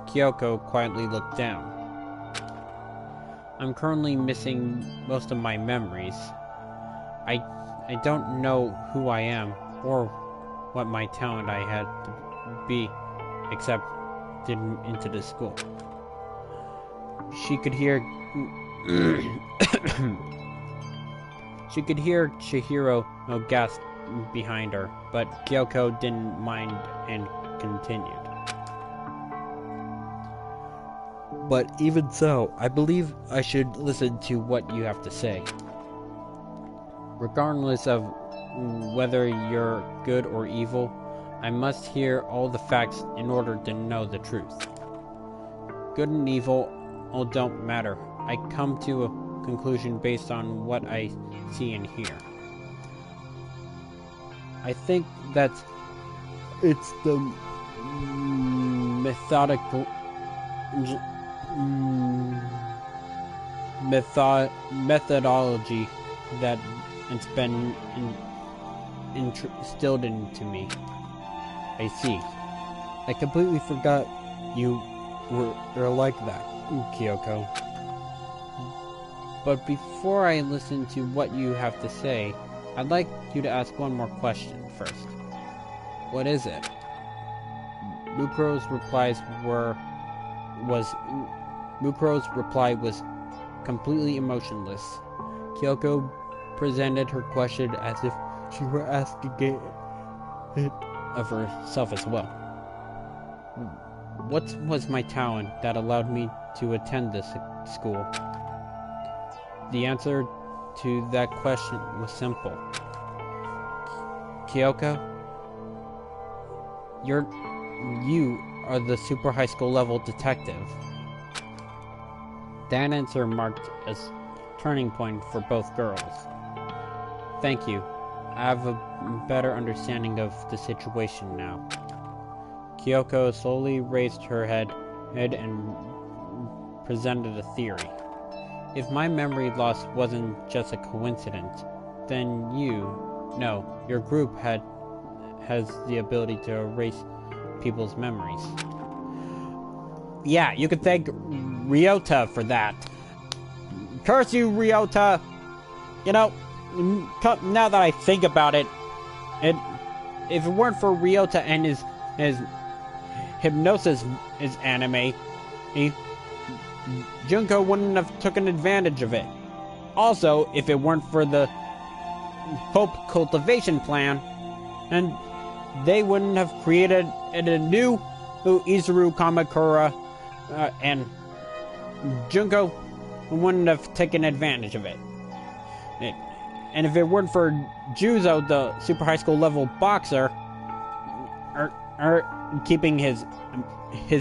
Speaker 2: Kyoko quietly looked down. I'm currently missing most of my memories. I don't know who I am or what my talent I had to be, except into the school. She could hear Chihiro gasp behind her, but Kyoko didn't mind and continued. But even so, I believe I should listen to what you have to say. Regardless of whether you're good or evil, I must hear all the facts in order to know the truth. Good and evil all don't matter. I come to a conclusion based on what I see and hear. I think that it's the methodology that it's been instilled into me. I see. I completely forgot you were like that, Kyoko. But before I listen to what you have to say, I'd like you to ask one more question first. What is it? Mukuro's reply was completely emotionless. Kyoko presented her question as if she were asking it of herself as well. What was my talent that allowed me to attend this school? The answer to that question was simple. Kyoko, you are the super high school level detective. That answer marked a turning point for both girls. Thank you. I have a better understanding of the situation now. Kyoko slowly raised her head and presented a theory. If my memory loss wasn't just a coincidence, then your group has the ability to erase people's memories. Yeah, you could thank Ryota for that. Curse you, Ryota! You know, now that I think about it, if it weren't for Ryota and his hypnosis anime, Junko wouldn't have taken advantage of it. Also, if it weren't for the Hope cultivation plan, and they wouldn't have created a new Izuru Kamakura, and Junko wouldn't have taken advantage of it. And if it weren't for Juzo, the super high school level boxer, keeping his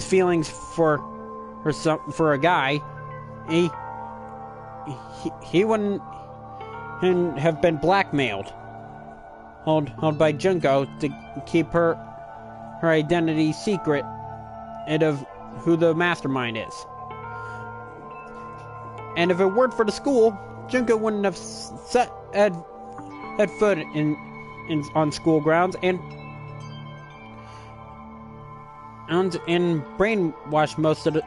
Speaker 2: feelings for a guy, he wouldn't have been blackmailed, held by Junko to keep her identity secret and of who the mastermind is. And if it weren't for the school, Junko wouldn't have set foot on school grounds and brainwashed most of the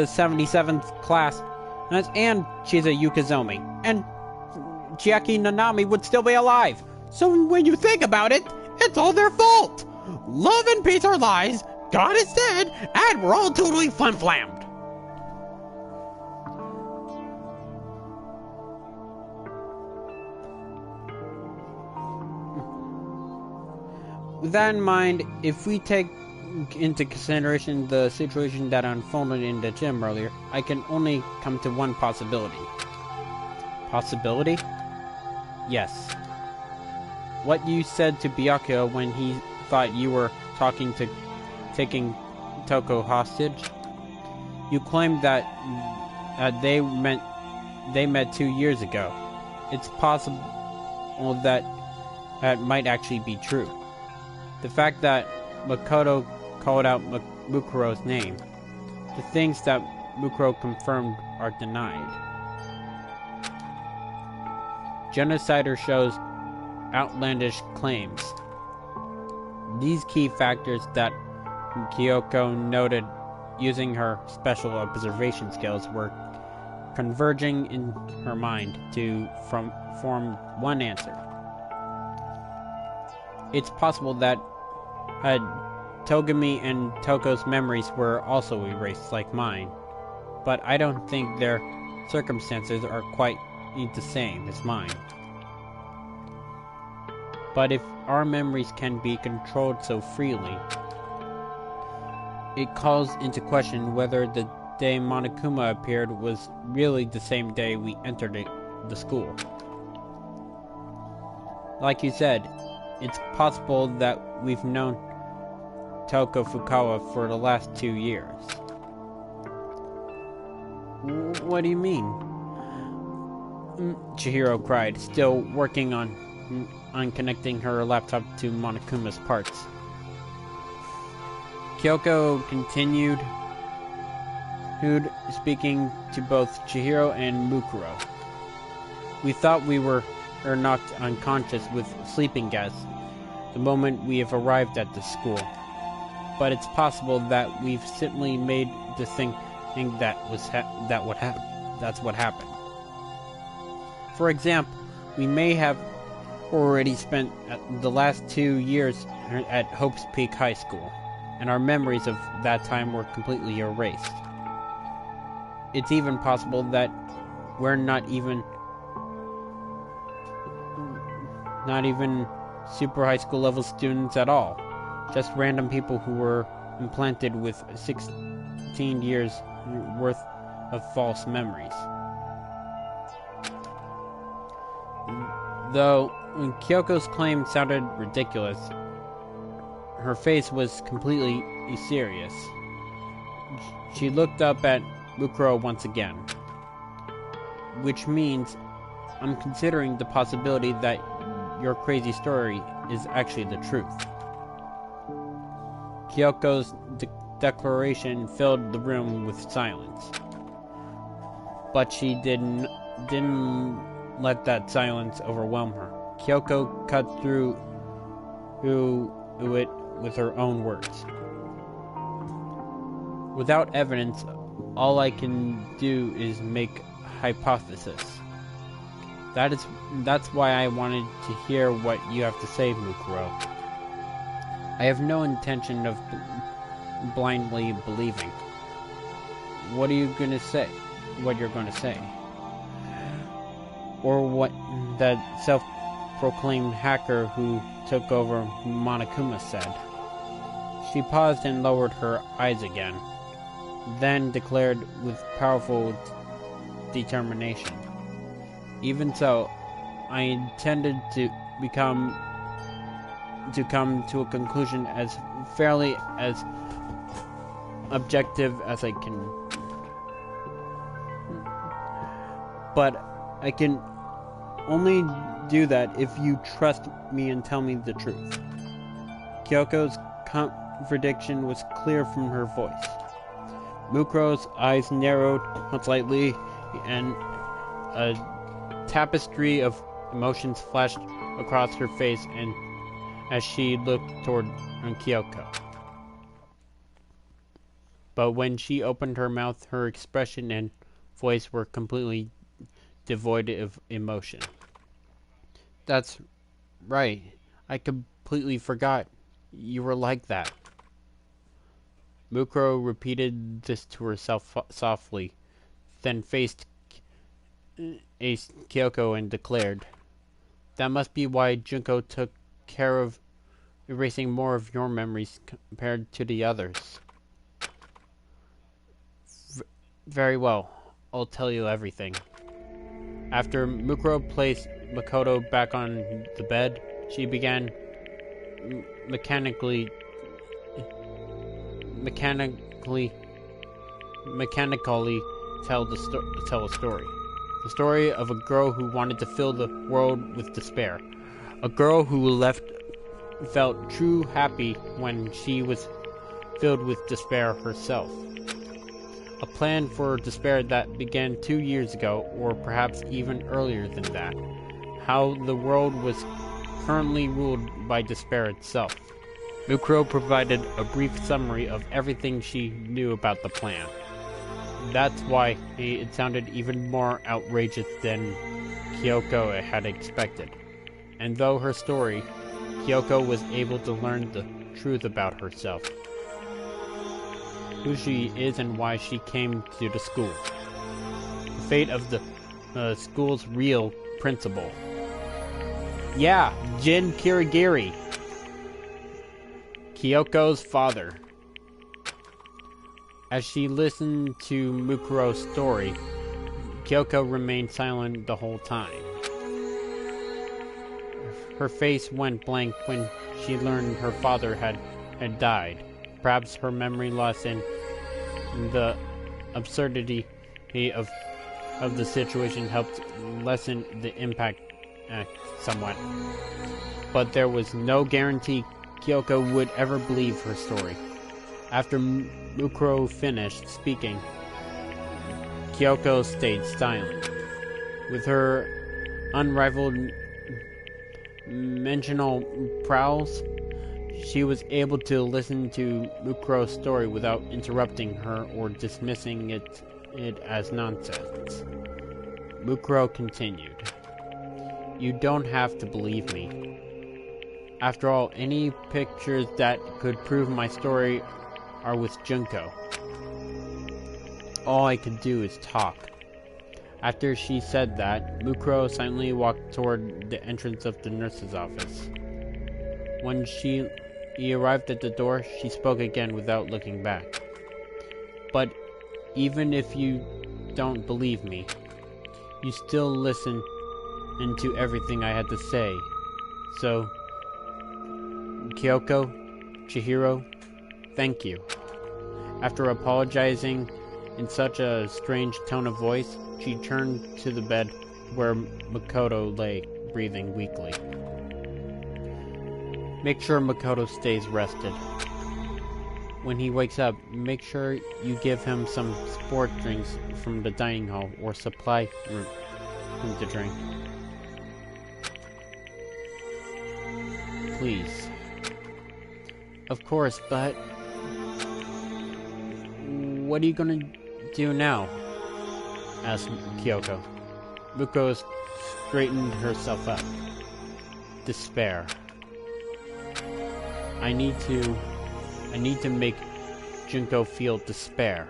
Speaker 2: 77th class, and she's a Yukizomi, and Chiaki Nanami would still be alive. So when you think about it, it's all their fault. Love and peace are lies, God is dead, and we're all totally flim-flammed. With that in mind, if we take into consideration the situation that unfolded in the gym earlier, I can only come to one possibility. Possibility? Yes. What you said to Byakuya when he thought you were taking Toko hostage? You claimed that they met 2 years ago. It's possible that might actually be true. The fact that Makoto called out Mukuro's name, the things that Mukuro confirmed are denied. genocider shows outlandish claims. These key factors that Kyoko noted using her special observation skills were converging in her mind to form one answer. It's possible that Togami and Toko's memories were also erased like mine, but I don't think their circumstances are quite the same as mine. But if our memories can be controlled so freely, it calls into question whether the day Monokuma appeared was really the same day we entered the school. Like you said, it's possible that we've known Toko Fukawa for the last 2 years. What do you mean? Chihiro cried, still working on connecting her laptop to Monokuma's parts. Kyoko continued, speaking to both Chihiro and Mukuro. We thought we were knocked unconscious with sleeping gas the moment we have arrived at the school, but it's possible that we've simply made the thing that's what happened. For example, we may have already spent the last 2 years at Hope's Peak High School, and our memories of that time were completely erased. It's even possible that we're not even super high school level students at all, just random people who were implanted with 16 years worth of false memories. Though Kyoko's claim sounded ridiculous, her face was completely serious. She looked up at Mukuro once again, which means I'm considering the possibility that your crazy story is actually the truth. Kyoko's declaration filled the room with silence, but she didn't let that silence overwhelm her. Kyoko cut through it with her own words. Without evidence, all I can do is make hypothesis. That's why I wanted to hear what you have to say, Mukuro. I have no intention of blindly believing. What are you going to say? What you're going to say? Or what that self-proclaimed hacker who took over Monokuma said. She paused and lowered her eyes again, then declared with powerful determination. Even so, I intended to come to a conclusion as fairly as objective as I can. But I can only do that if you trust me and tell me the truth. Kyoko's contradiction was clear from her voice. Mukuro's eyes narrowed slightly, and a tapestry of emotions flashed across her face and as she looked toward Kyoko. But when she opened her mouth, her expression and voice were completely devoid of emotion. That's right. I completely forgot you were like that. Mukuro repeated this to herself softly, then faced Kyoko and declared, "That must be why Junko took care of erasing more of your memories compared to the others." Very well, I'll tell you everything. After Mukuro placed Makoto back on the bed, she began mechanically tell a story. The story of a girl who wanted to fill the world with despair. A girl who felt true happy when she was filled with despair herself. A plan for despair that began 2 years ago, or perhaps even earlier than that, how the world was currently ruled by despair itself. Mukuro provided a brief summary of everything she knew about the plan. That's why it sounded even more outrageous than Kyoko had expected. And though her story, Kyoko was able to learn the truth about herself. Who she is and why she came to the school. The fate of the school's real principal. Yeah, Jin Kirigiri. Kyoko's father. As she listened to Mukuro's story, Kyoko remained silent the whole time. Her face went blank when she learned her father had died. Perhaps her memory loss and the absurdity of the situation helped lessen the impact somewhat. But there was no guarantee Kyoko would ever believe her story. After Mukuro finished speaking, Kyoko stayed silent. With her unrivaled mental prowess, she was able to listen to Mukuro's story without interrupting her or dismissing it as nonsense. Mukuro continued. You don't have to believe me. After all, any pictures that could prove my story are with Junko. All I could do is talk. After she said that, Mukuro silently walked toward the entrance of the nurse's office. When he arrived at the door, she spoke again without looking back. But even if you don't believe me, you still listen to everything I had to say. So, Kyoko, Chihiro, thank you. After apologizing in such a strange tone of voice, she turned to the bed where Makoto lay, breathing weakly. Make sure Makoto stays rested. When he wakes up, make sure you give him some sport drinks from the dining hall or supply room to drink. Please. Of course, but what are you gonna do now? Asked Kyoko. Mukuro straightened herself up. Despair. I need to make Junko feel despair.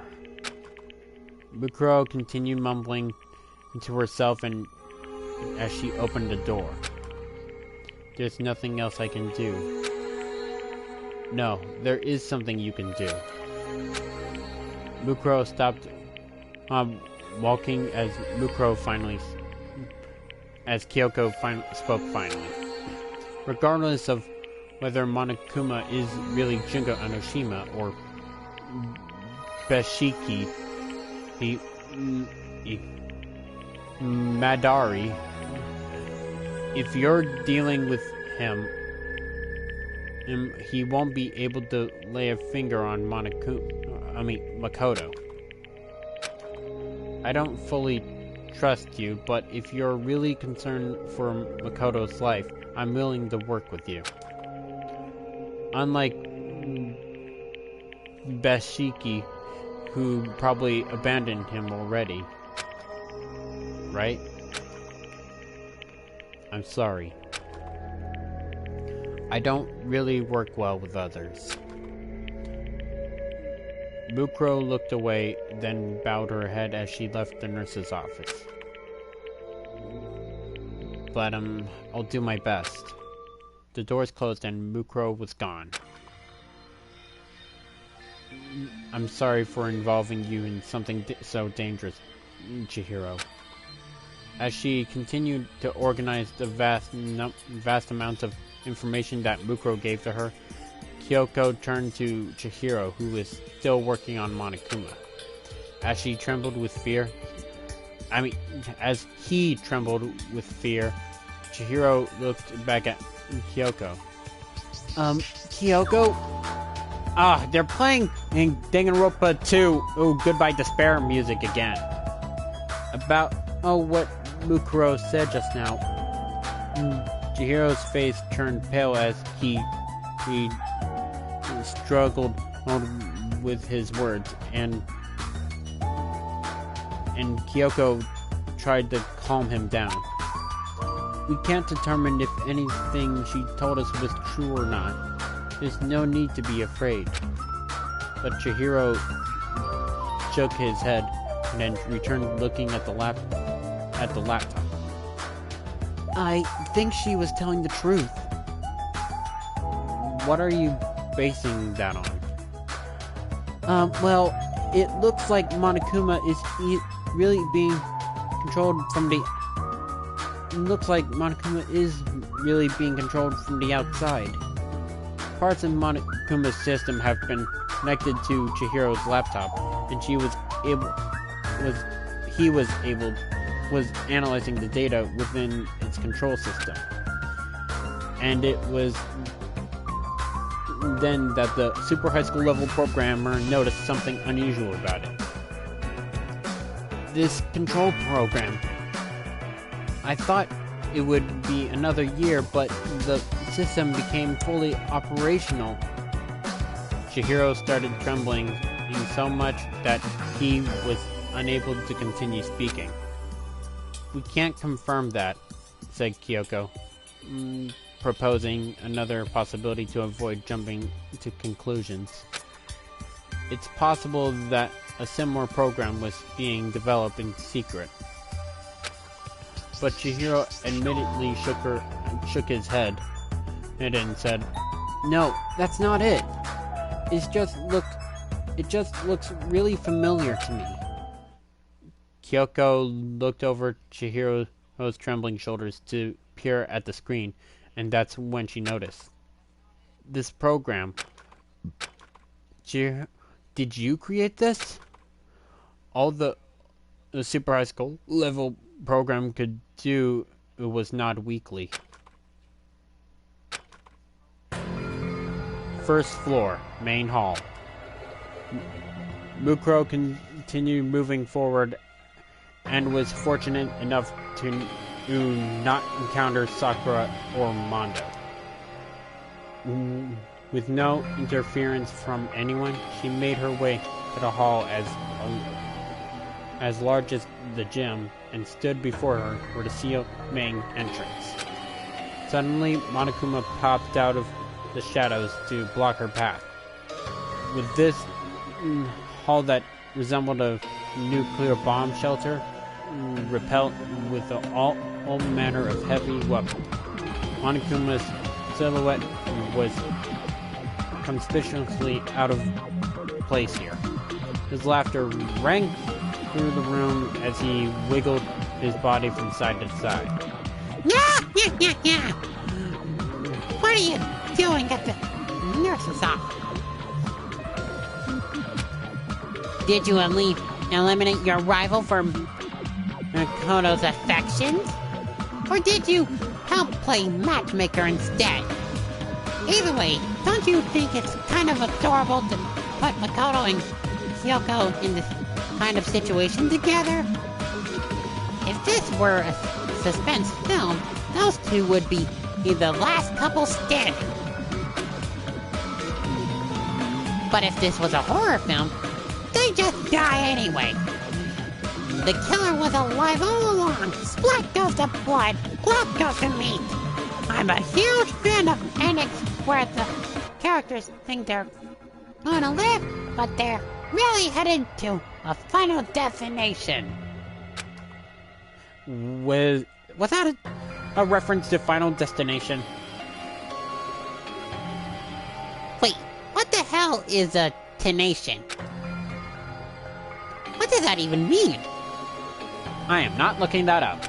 Speaker 2: Mukuro continued mumbling to herself and as she opened the door. There's nothing else I can do. No, there is something you can do. Mukuro stopped walking as Kyoko spoke finally. Regardless of whether Monokuma is really Junko Enoshima or Beshiki Madari, if you're dealing with him, he won't be able to lay a finger on Makoto. I don't fully trust you, but if you're really concerned for Makoto's life, I'm willing to work with you. Unlike Beshiki, who probably abandoned him already. Right? I'm sorry. I don't really work well with others. Mukuro looked away, then bowed her head as she left the nurse's office. But, I'll do my best. The doors closed and Mukuro was gone. I'm sorry for involving you in something so dangerous, Chihiro. As she continued to organize the vast amounts of information that Mukuro gave to her, Kyoko turned to Chihiro, who was still working on Monokuma. As he trembled with fear, Chihiro looked back at Kyoko. Kyoko? They're playing in Danganronpa 2. Oh, Goodbye Despair music again. About, what Mukuro said just now. Chihiro's face turned pale as he struggled with his words, and Kyoko tried to calm him down. We can't determine if anything she told us was true or not. There's no need to be afraid. But Chihiro shook his head and then returned looking at the laptop.
Speaker 4: I think she was telling the truth.
Speaker 2: What are you basing that on?
Speaker 4: Well, it looks like Monokuma is really being controlled from the... It looks like Monokuma is really being controlled from the outside. Parts of Monokuma's system have been connected to Chihiro's laptop, and he was analyzing the data within its control system. And it was then that the super high school level programmer noticed something unusual about it. This control program, I thought it would be another year, but the system became fully operational. Chihiro started trembling so much that he was unable to continue speaking. We can't confirm that, said Kyoko, proposing another possibility to avoid jumping to conclusions. It's possible that a similar program was being developed in secret. But Chihiro admittedly shook his head and said, No, that's not it. It just looks really familiar to me.
Speaker 2: Kyoko looked over Chihiro's trembling shoulders to peer at the screen, and that's when she noticed. This program. Chihiro, did you create this? All the super high school level program could do was nod weakly. First floor, main hall. Mukuro continued moving forward and was fortunate enough to not encounter Sakura or Mondo. With no interference from anyone, she made her way to the hall as large as the gym and stood before her where the sealed main entrance. Suddenly, Monokuma popped out of the shadows to block her path. With this hall that resembled a nuclear bomb shelter, repelled with all manner of heavy weapons. Monokuma's silhouette was conspicuously out of place here. His laughter rang through the room as he wiggled his body from side to side.
Speaker 3: Yeah. What are you doing at the nurse's office? Did you eliminate your rival for Makoto's affections? Or did you help play matchmaker instead? Either way, don't you think it's kind of adorable to put Makoto and Kyoko in this kind of situation together? If this were a suspense film, those two would be the last couple standing. But if this was a horror film, they just die anyway. The killer was alive all along. Splat goes to blood, blood goes to meat. I'm a huge fan of endings where the characters think they're gonna live, but they're really headed to a final destination.
Speaker 2: Was that a reference to Final Destination?
Speaker 3: Wait, what the hell is a tenation? What does that even mean?
Speaker 2: I am not looking that up.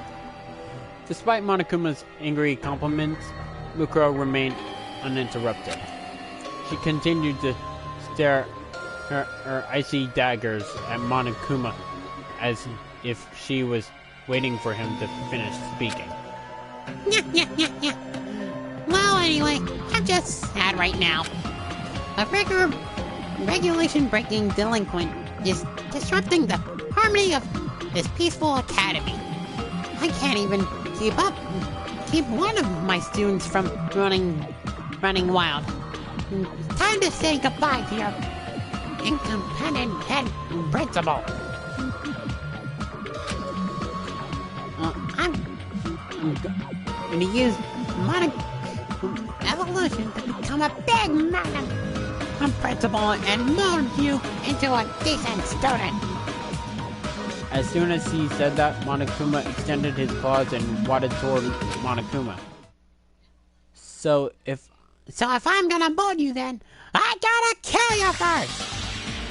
Speaker 2: Despite Monokuma's angry compliments, Mukuro remained uninterrupted. She continued to stare her icy daggers at Monokuma as if she was waiting for him to finish speaking.
Speaker 3: Yeah. Well, anyway, I'm just sad right now. A regulation-breaking delinquent is disrupting the harmony of this peaceful academy. I can't even keep one of my students from running wild. Time to say goodbye to your incompetent head principal. I'm gonna use evolution to become a big man principal and mold you into a decent student.
Speaker 4: As soon as he said that, Monokuma extended his claws and wadded toward Monokuma. So if
Speaker 3: I'm gonna mold you, then I gotta kill you first.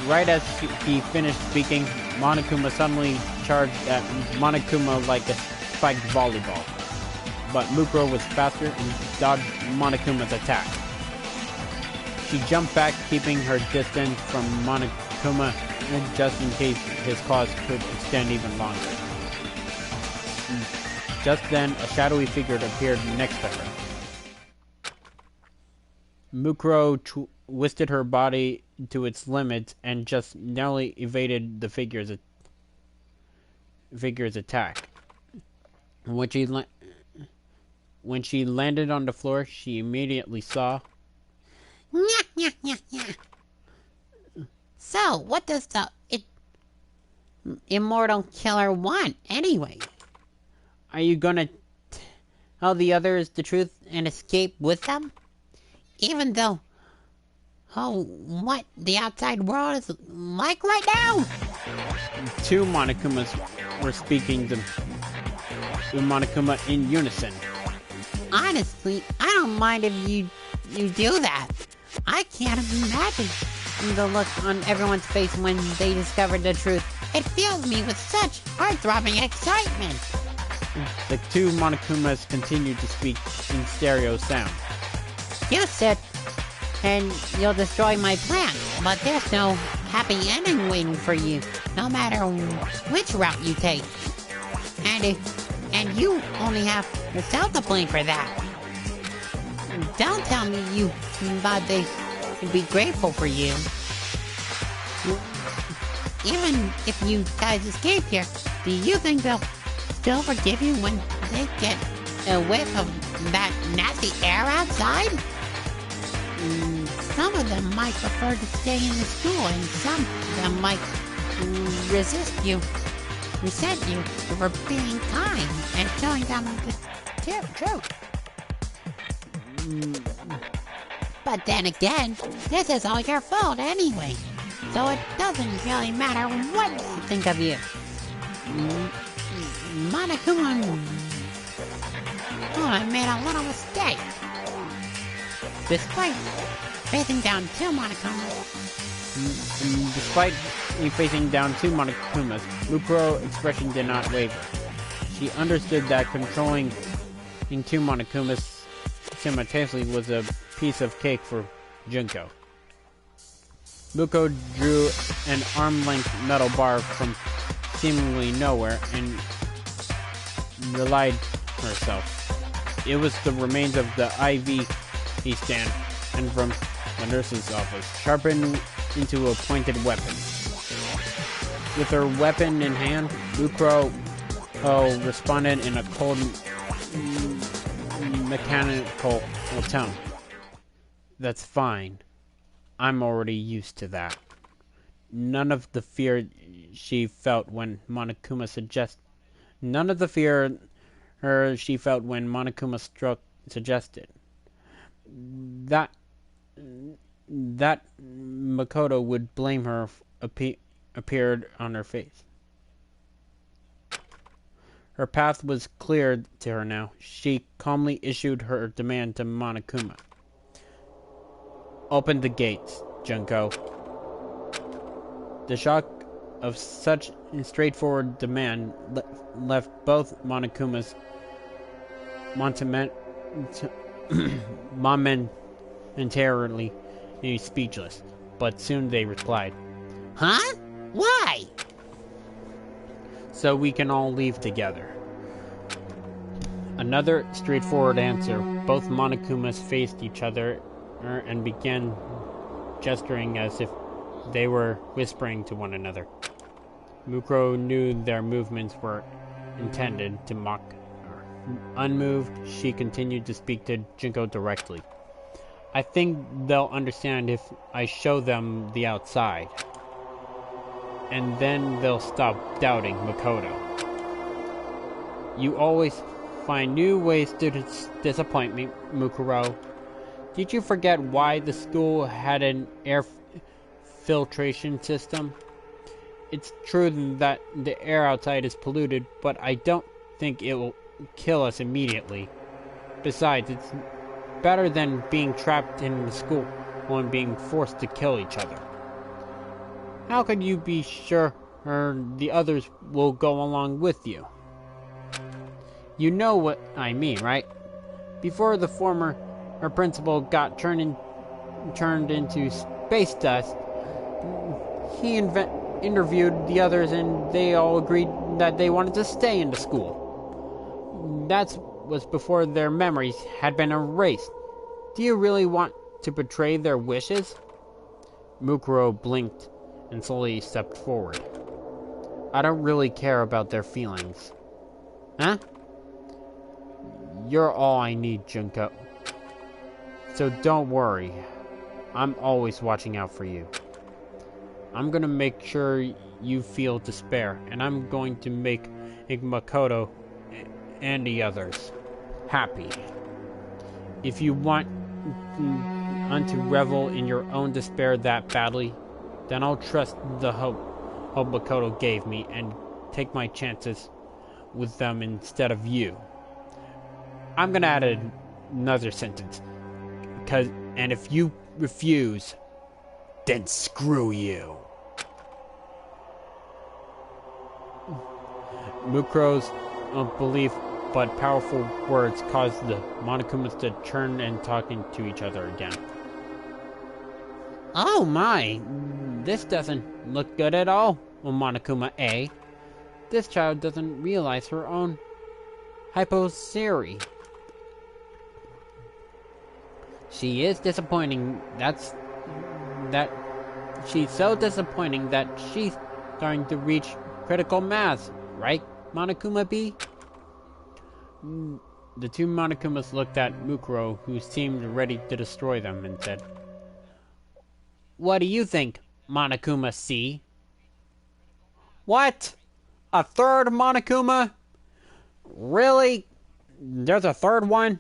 Speaker 4: Right as he finished speaking, Monokuma suddenly charged at Monokuma like a spiked volleyball. But Mukuro was faster and dodged Monokuma's attack. She jumped back, keeping her distance from Monokuma just in case his claws could extend even longer. Just then, a shadowy figure appeared next to her. Mukuro twisted her body to its limits and just narrowly evaded the figure's attack. When she landed on the floor, she immediately saw...
Speaker 3: So, what does the immortal killer want, anyway?
Speaker 4: Are you gonna
Speaker 3: tell the others the truth and escape with them? Even though... what the outside world is like right now?
Speaker 4: Two Monokumas were speaking to Monokuma in unison.
Speaker 3: Honestly, I don't mind if you do that. I can't imagine the look on everyone's face when they discovered the truth. It fills me with such heart-throbbing excitement.
Speaker 4: The two Monokumas continued to speak in stereo sound.
Speaker 3: You sit and you'll destroy my plan, but there's no happy ending waiting for you, no matter which route you take. And you only have yourself to blame for that. Don't tell me you thought they'd be grateful for you. Even if you guys escape here, do you think they'll still forgive you when they get a whiff of that nasty air outside? Some of them might prefer to stay in the school, and some of them might resent you for being kind and telling them the truth. But then again, this is all your fault anyway, so it doesn't really matter what they think of you. Monokuma, I made a little mistake. Despite facing down two Monokumas,
Speaker 4: Mukuro's expression did not waver. She understood that controlling two Monokumas simultaneously was a piece of cake for Junko. Mukuro drew an arm-length metal bar from seemingly nowhere and relied herself. It was the remains of the IV stand and from the nurse's office, sharpened into a pointed weapon. With her weapon in hand, Mukuro responded in a cold, mechanical tone. That's fine. I'm already used to that. None of the fear she felt when Monokuma suggested that Makoto would blame her appeared on her face. Her path was clear to her now. She calmly issued her demand to Monokuma. Open the gates, Junko. The shock of such a straightforward demand left both Monokumas momentarily speechless, but soon they replied,
Speaker 3: Huh? Why?
Speaker 4: So we can all leave together. Another straightforward answer. Both Monokumas faced each other and began gesturing as if they were whispering to one another. Mukuro knew their movements were intended to mock her. Unmoved, she continued to speak to Junko directly. I think they'll understand if I show them the outside. And then they'll stop doubting Makoto. You always find new ways to disappoint me, Mukuro. Did you forget why the school had an air filtration system? It's true that the air outside is polluted, but I don't think it will kill us immediately. Besides, it's better than being trapped in the school and being forced to kill each other. How can you be sure the others will go along with you? You know what I mean, right? Before the former principal got turned into space dust, he interviewed the others and they all agreed that they wanted to stay in the school. That was before their memories had been erased. Do you really want to betray their wishes? Mukuro blinked and slowly stepped forward. I don't really care about their feelings. Huh? You're all I need, Junko. So don't worry. I'm always watching out for you. I'm gonna make sure you feel despair, and I'm going to make Makoto and the others happy. If you want to revel in your own despair that badly, then I'll trust the hope Makoto gave me and take my chances with them instead of you. I'm gonna add another sentence. And if you refuse, then screw you. Mukuro's belief but powerful words caused the Monokumas to turn and talking to each other again.
Speaker 2: Oh my, this doesn't look good at all, Monokuma A. This child doesn't realize her own hypocrisy. She is disappointing. She's so disappointing that she's starting to reach critical mass, right, Monokuma B? The two Monokumas looked at Mukuro, who seemed ready to destroy them, and said, "What do you think, Monokuma C?" What? A third Monokuma? Really? There's a third one?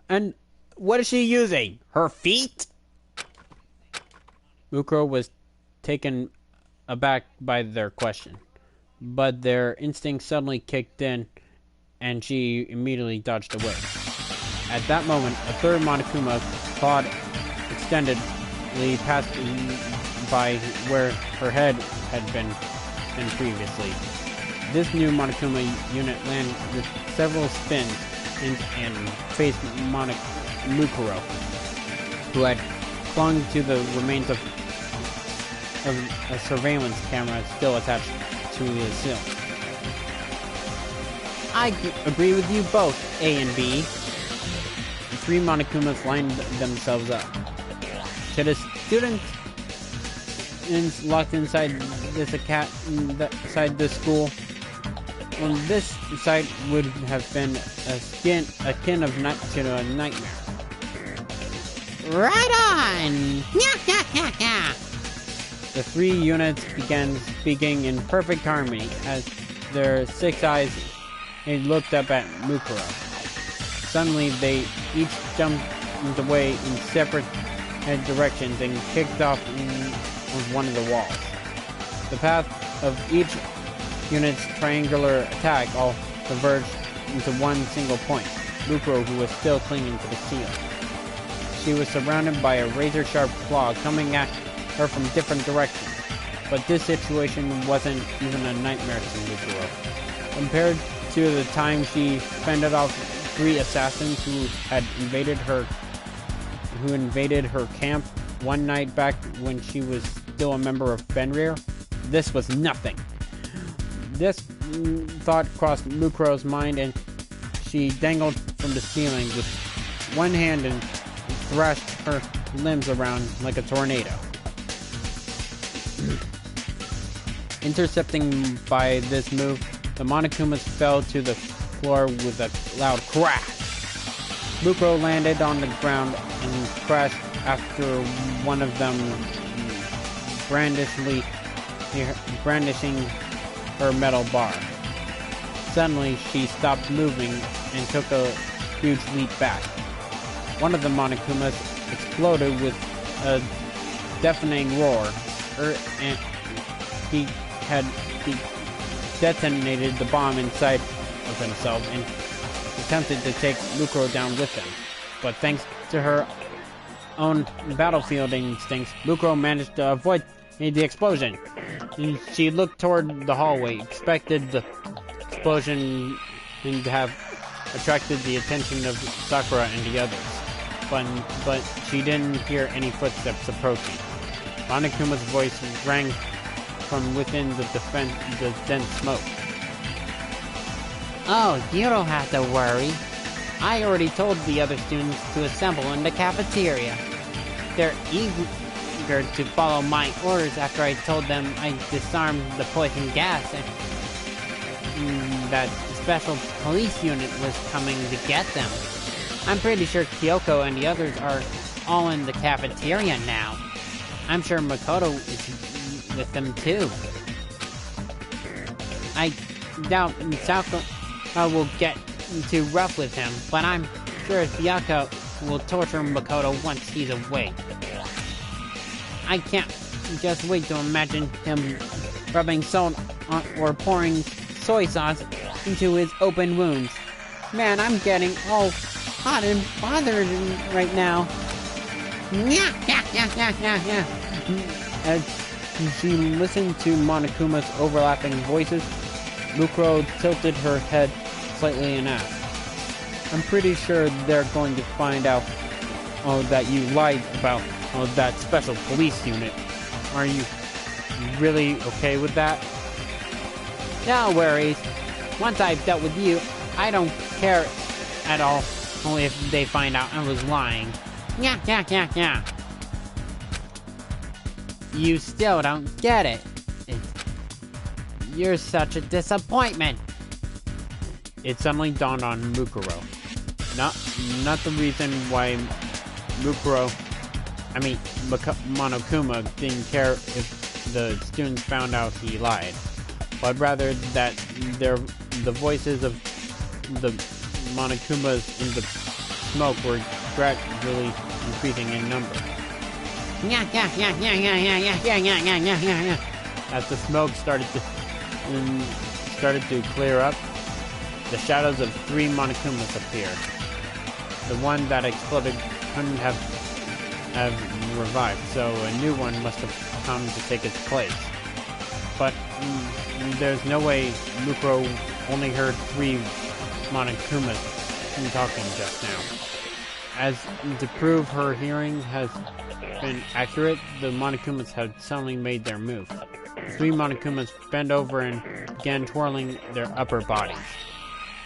Speaker 2: And what is she using? Her feet?
Speaker 4: Mukuro was taken aback by their question, but their instinct suddenly kicked in, and she immediately dodged away. At that moment, a third Monokuma clawed extendedly passed by where her head had been previously. This new Monokuma unit landed with several spins and faced Mukuro, who had clung to the remains of a surveillance camera still attached to the sill. I agree with you both, A and B. The three Monokumas lined themselves up. To the students locked inside this school, on this site would have been akin of to a nightmare.
Speaker 3: Right on!
Speaker 4: The three units began speaking in perfect harmony as their six eyes looked up at Mukuro. Suddenly, they each jumped away in separate directions and kicked off one of the walls. The path of each unit's triangular attack all converged into one single point, Mukuro, who was still clinging to the ceiling. She was surrounded by a razor-sharp claw coming at her from different directions, but this situation wasn't even a nightmare to Mukuro. Compared to the time she fended off three assassins who invaded her camp one night back when she was still a member of Fenrir, this was nothing. This thought crossed Mukuro's mind, and she dangled from the ceiling with one hand and thrashed her limbs around like a tornado. Intercepting by this move, the Monokumas fell to the floor with a loud crash. Mukuro landed on the ground and crashed after one of them brandishing her metal bar. Suddenly, she stopped moving and took a huge leap back. One of the Monokumas exploded with a deafening roar, and he detonated the bomb inside of himself and attempted to take Mukuro down with him. But thanks to her own battlefield instincts, Mukuro managed to avoid the explosion. She looked toward the hallway, expected the explosion to have attracted the attention of Sakura and the others. But she didn't hear any footsteps approaching. Monokuma's voice rang from within the dense smoke.
Speaker 2: Oh, you don't have to worry. I already told the other students to assemble in the cafeteria. They're eager to follow my orders after I told them I disarmed the poison gas and that special police unit was coming to get them. I'm pretty sure Kyoko and the others are all in the cafeteria now. I'm sure Makoto is with them too. I doubt Misako will get too rough with him, but I'm sure Sayaka will torture Makoto once he's awake. I can't just wait to imagine him rubbing salt or pouring soy sauce into his open wounds. Man, I'm getting all hot and bothered right now. As she listened to Monokuma's overlapping voices, Mukuro tilted her head slightly and asked, I'm pretty sure they're going to find out that you lied about that special police unit. Are you really okay with that? No worries. Once I've dealt with you, I don't care at all if they find out I was lying. Yeah. You still don't get it. You're such a disappointment.
Speaker 4: It suddenly dawned on Mukuro. Not the reason why Monokuma didn't care if the students found out he lied, but rather that the voices of the Monokumas in the smoke were gradually increasing in number. As the smoke started to clear up, the shadows of 3 Monokumas appeared. The one that exploded couldn't have revived, so a new one must have come to take its place. But there's no way Mukuro only heard 3 Monokumas talking just now. As to prove her hearing has been accurate, the Monokumas had suddenly made their move. The 3 Monokumas bent over and began twirling their upper bodies.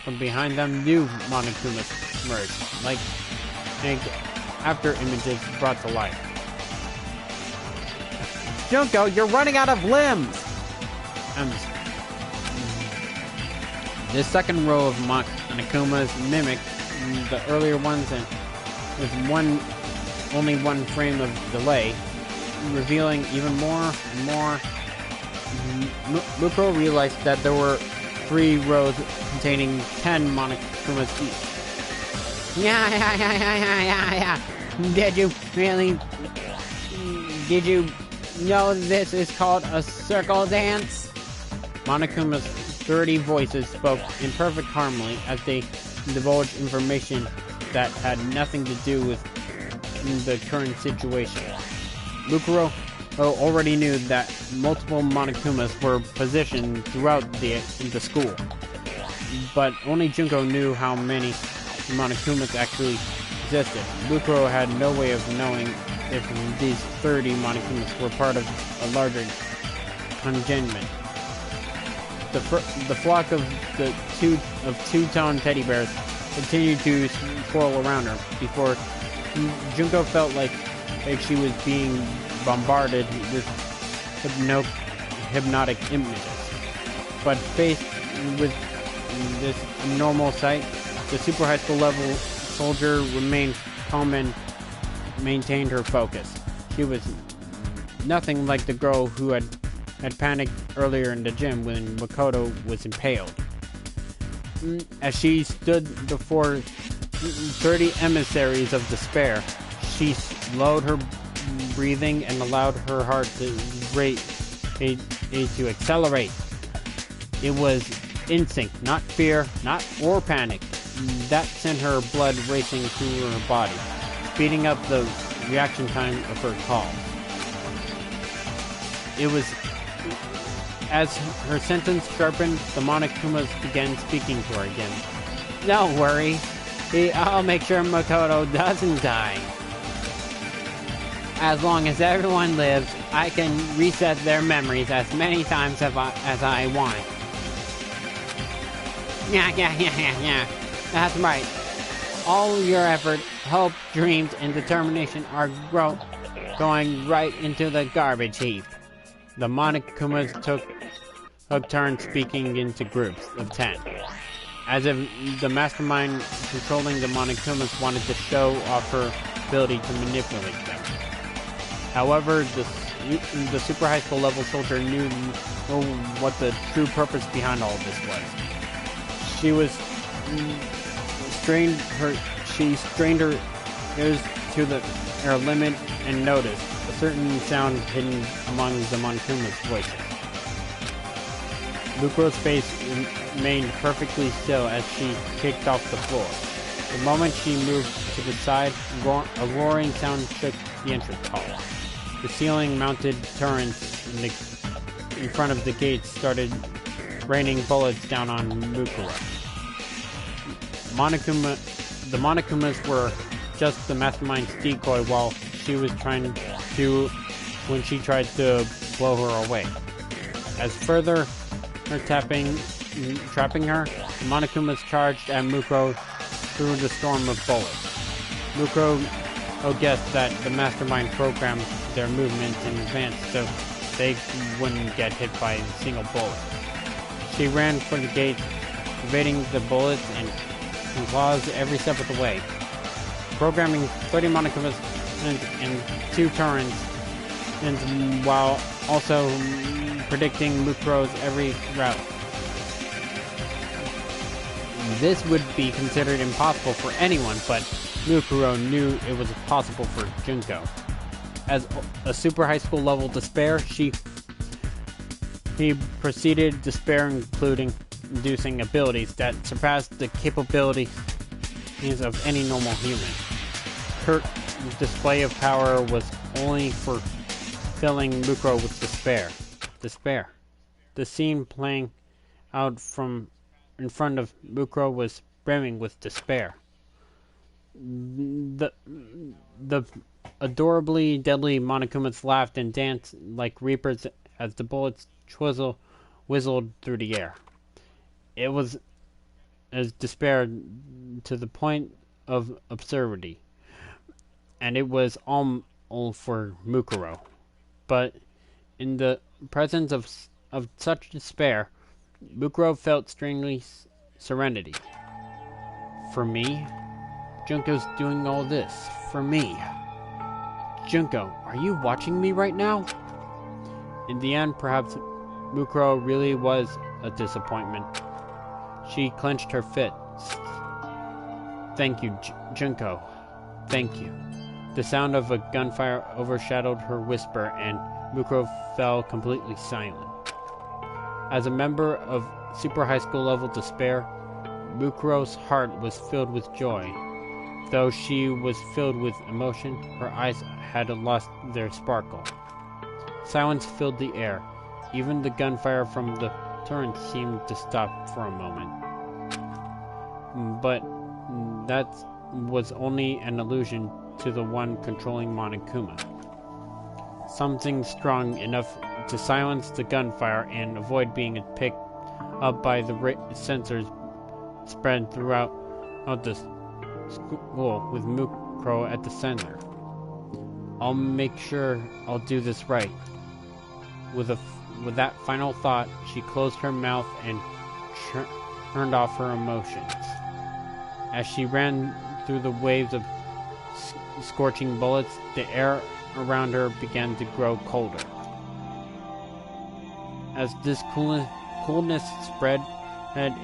Speaker 4: From behind them, new Monokumas emerged, like after images brought to life.
Speaker 2: Junko, you're running out of limbs!
Speaker 4: The second row of Monokumas mimicked the earlier ones and with only one frame of delay, revealing even more and more. Mukuro realized that there were 3 rows containing 10 Monokumas each.
Speaker 2: Yeah. Did you know this is called a circle dance?
Speaker 4: Monokuma's 30 voices spoke in perfect harmony as they divulged information that had nothing to do with the current situation. Mukuro already knew that multiple Monokumas were positioned throughout the school, but only Junko knew how many Monokumas actually existed. Mukuro had no way of knowing if these 30 Monokumas were part of a larger contingent. The flock of two-tone teddy bears continued to swirl around her before Junko felt like she was being bombarded with hypnotic images. But faced with this normal sight, the super high school level soldier remained calm and maintained her focus. She was nothing like the girl who had panicked earlier in the gym when Makoto was impaled. As she stood before 30 emissaries of despair, she slowed her breathing and allowed her heart to accelerate. It was instinct, not fear, or panic, that sent her blood racing through her body, speeding up the reaction time of her call. It was as her sentence sharpened, the Monokumas began speaking to her again. Don't worry, I'll make sure Makoto doesn't die. As long as everyone lives, I can reset their memories as many times as I want. Yeah. That's right. All your effort, hope, dreams, and determination are going right into the garbage heap. The Monokumas took turns speaking into groups of 10. As if the mastermind controlling the Monokumas wanted to show off her ability to manipulate them. However, the super high school level soldier knew what the true purpose behind all of this was. She strained her ears to her limit and noticed a certain sound hidden among the Monokuma's voices. Mukuro's face remained perfectly still as she kicked off the floor. The moment she moved to the side, a roaring sound shook the entrance hall. The ceiling-mounted turrets in front of the gates started raining bullets down on Mukuro. The Monokumas were just the mastermind's decoy when she tried to blow her away. As further trapping her, the Monokumas charged at Mukuro through the storm of bullets. Mukuro guessed that the mastermind programmed their movements in advance so they wouldn't get hit by a single bullet. She ran for the gate, evading the bullets and claws every step of the way, programming 30 Monokumas and 2 turrets, and while also predicting Mukuro's every route. This would be considered impossible for anyone, but Mukuro knew it was possible for Junko. As a super high school level despair, he proceeded despair, including inducing abilities that surpassed the capabilities of any normal human. Her display of power was only for filling Mukuro with despair. The scene playing out from in front of Mukuro was brimming with despair. The adorably deadly Monokumas laughed and danced like reapers as the bullets whistled through the air. It was as despair to the point of absurdity, and it was all for Mukuro. But in the presence of such despair, Mukuro felt strangely serenity. For me? Junko's doing all this. For me. Junko, are you watching me right now? In the end, perhaps Mukuro really was a disappointment. She clenched her fists. Thank you, Junko. Thank you. The sound of a gunfire overshadowed her whisper, and Mukuro fell completely silent. As a member of super high school level despair, Mukuro's heart was filled with joy. Though she was filled with emotion, her eyes had lost their sparkle. Silence filled the air. Even the gunfire from the turret seemed to stop for a moment. But that was only an illusion to the one controlling Monokuma. Something strong enough to silence the gunfire and avoid being picked up by the sensors spread throughout the school, with Mukuro at the center. I'll make sure I'll do this right. With that final thought, she closed her mouth and turned off her emotions. As she ran through the waves of scorching bullets, the air around her began to grow colder. As this coolness spread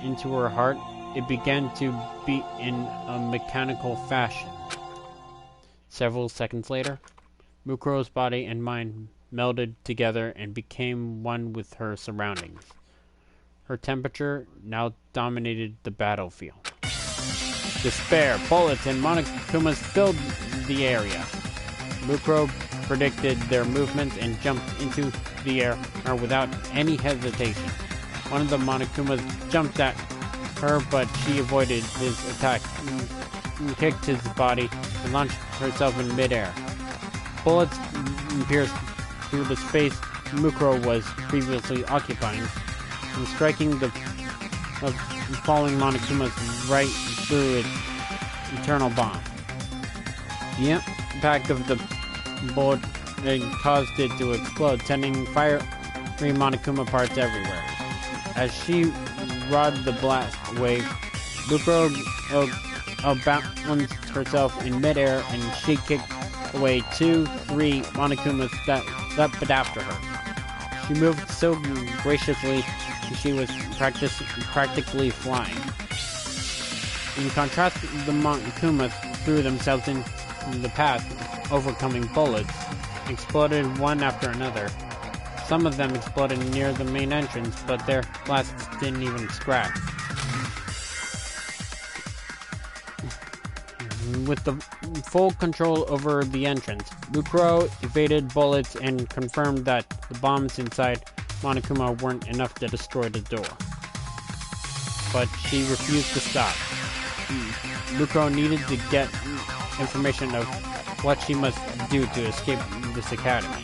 Speaker 4: into her heart, it began to beat in a mechanical fashion. Several seconds later, Mukuro's body and mind melded together and became one with her surroundings. Her temperature now dominated the battlefield. Despair, bullets, and Monokumas filled the area. Mukuro predicted their movements and jumped into the air without any hesitation. One of the Monokumas jumped at her, but she avoided his attack, kicked his body, and launched herself in midair. Bullets pierced through the space Mukuro was previously occupying, and striking the falling Monokumas right through its internal bomb. The impact of the bullet caused it to explode, sending fiery Monokuma parts everywhere. As she rode the blast wave, Mukuro balanced herself in midair, and she kicked away 2-3 Monokumas that leapt after her. She moved so graciously she was practically flying. In contrast, the Monokumas threw themselves in the path, overcoming bullets, exploded one after another. Some of them exploded near the main entrance, but their blasts didn't even scratch. With the full control over the entrance, Mukuro evaded bullets and confirmed that the bombs inside Monokuma weren't enough to destroy the door. But she refused to stop. Mukuro needed to get information of what she must do to escape this academy.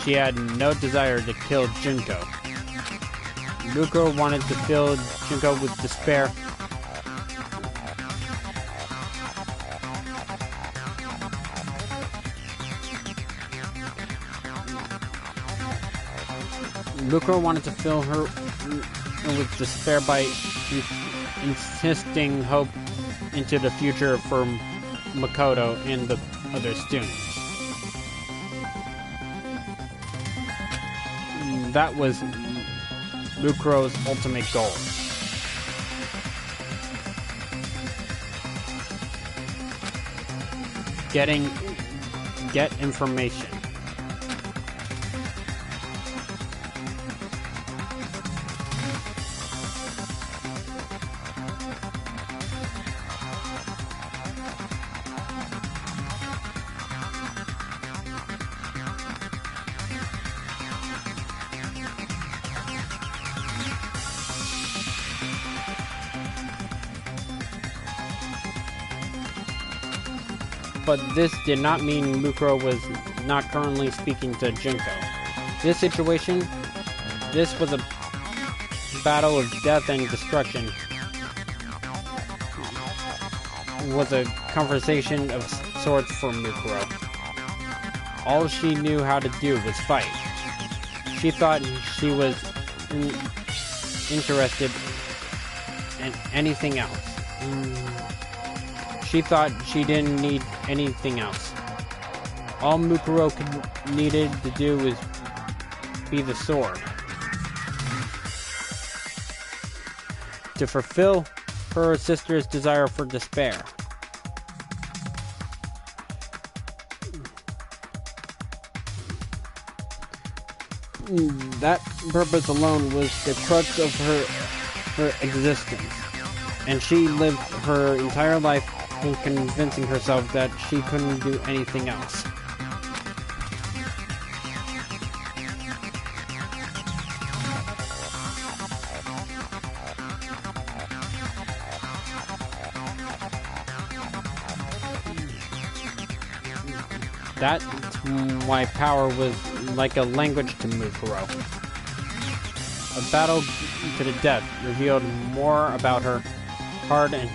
Speaker 4: She had no desire to kill Junko. Mukuro wanted to fill Junko with despair. Mukuro wanted to fill her with despair by insisting hope into the future for Makoto and the other students. That was Mukuro's ultimate goal. Get information. But this did not mean Mukuro was not currently speaking to Junko. This situation, this was a battle of death and destruction. Was a conversation of sorts for Mukuro. All she knew how to do was fight. She thought she was interested in anything else. She thought she didn't need anything else. All Mukuro needed to do was be the sword. To fulfill her sister's desire for despair. That purpose alone was the crux of her existence. And she lived her entire life in convincing herself that she couldn't do anything else. That's why power was like a language to Mukuro. A battle to the death revealed more about her heart and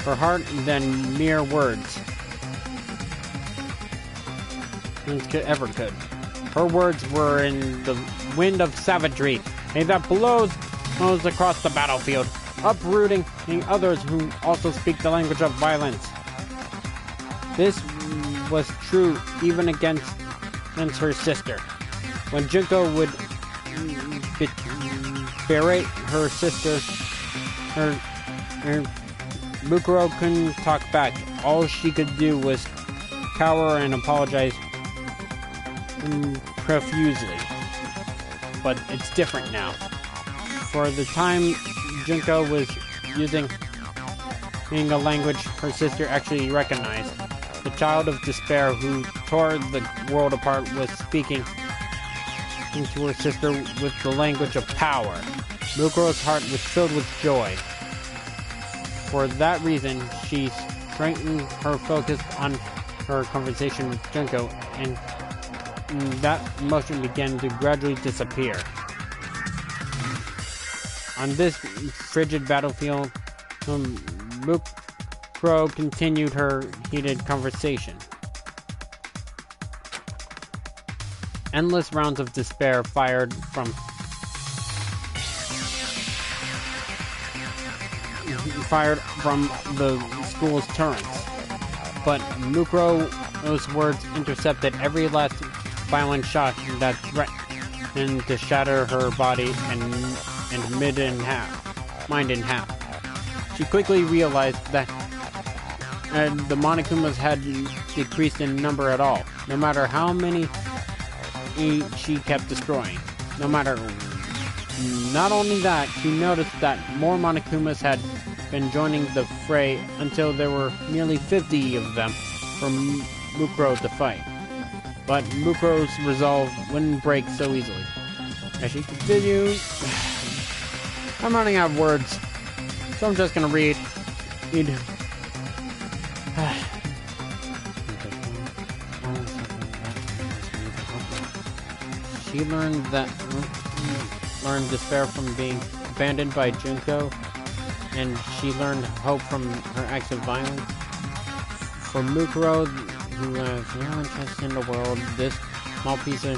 Speaker 4: her heart than mere words ever could. Her words were in the wind of savagery, that blows across the battlefield, uprooting others who also speak the language of violence. This was true even against her sister. When Junko would berate her sister, Mukuro couldn't talk back. All she could do was cower and apologize profusely. But it's different now. For the time Junko was using a language her sister actually recognized, the child of despair who tore the world apart was speaking to her sister with the language of power. Mukuro's heart was filled with joy. For that reason, she strengthened her focus on her conversation with Junko, and that emotion began to gradually disappear. On this frigid battlefield, Mukuro continued her heated conversation. Endless rounds of despair fired from the school's turrets, but Mukuro's words intercepted every last violent shot that threatened to shatter her body and mind in half. She quickly realized that the Monokumas had decreased in number at all, no matter how many she kept destroying. Not only that, she noticed that more Monokumas had been joining the fray until there were nearly 50 of them for Mukuro to fight. But Mukuro's resolve wouldn't break so easily. As she continued, I'm running out of words, so I'm just gonna read. She learned despair from being abandoned by Junko, and she learned hope from her acts of violence. For Mukuro, who has no interest in the world, this small piece in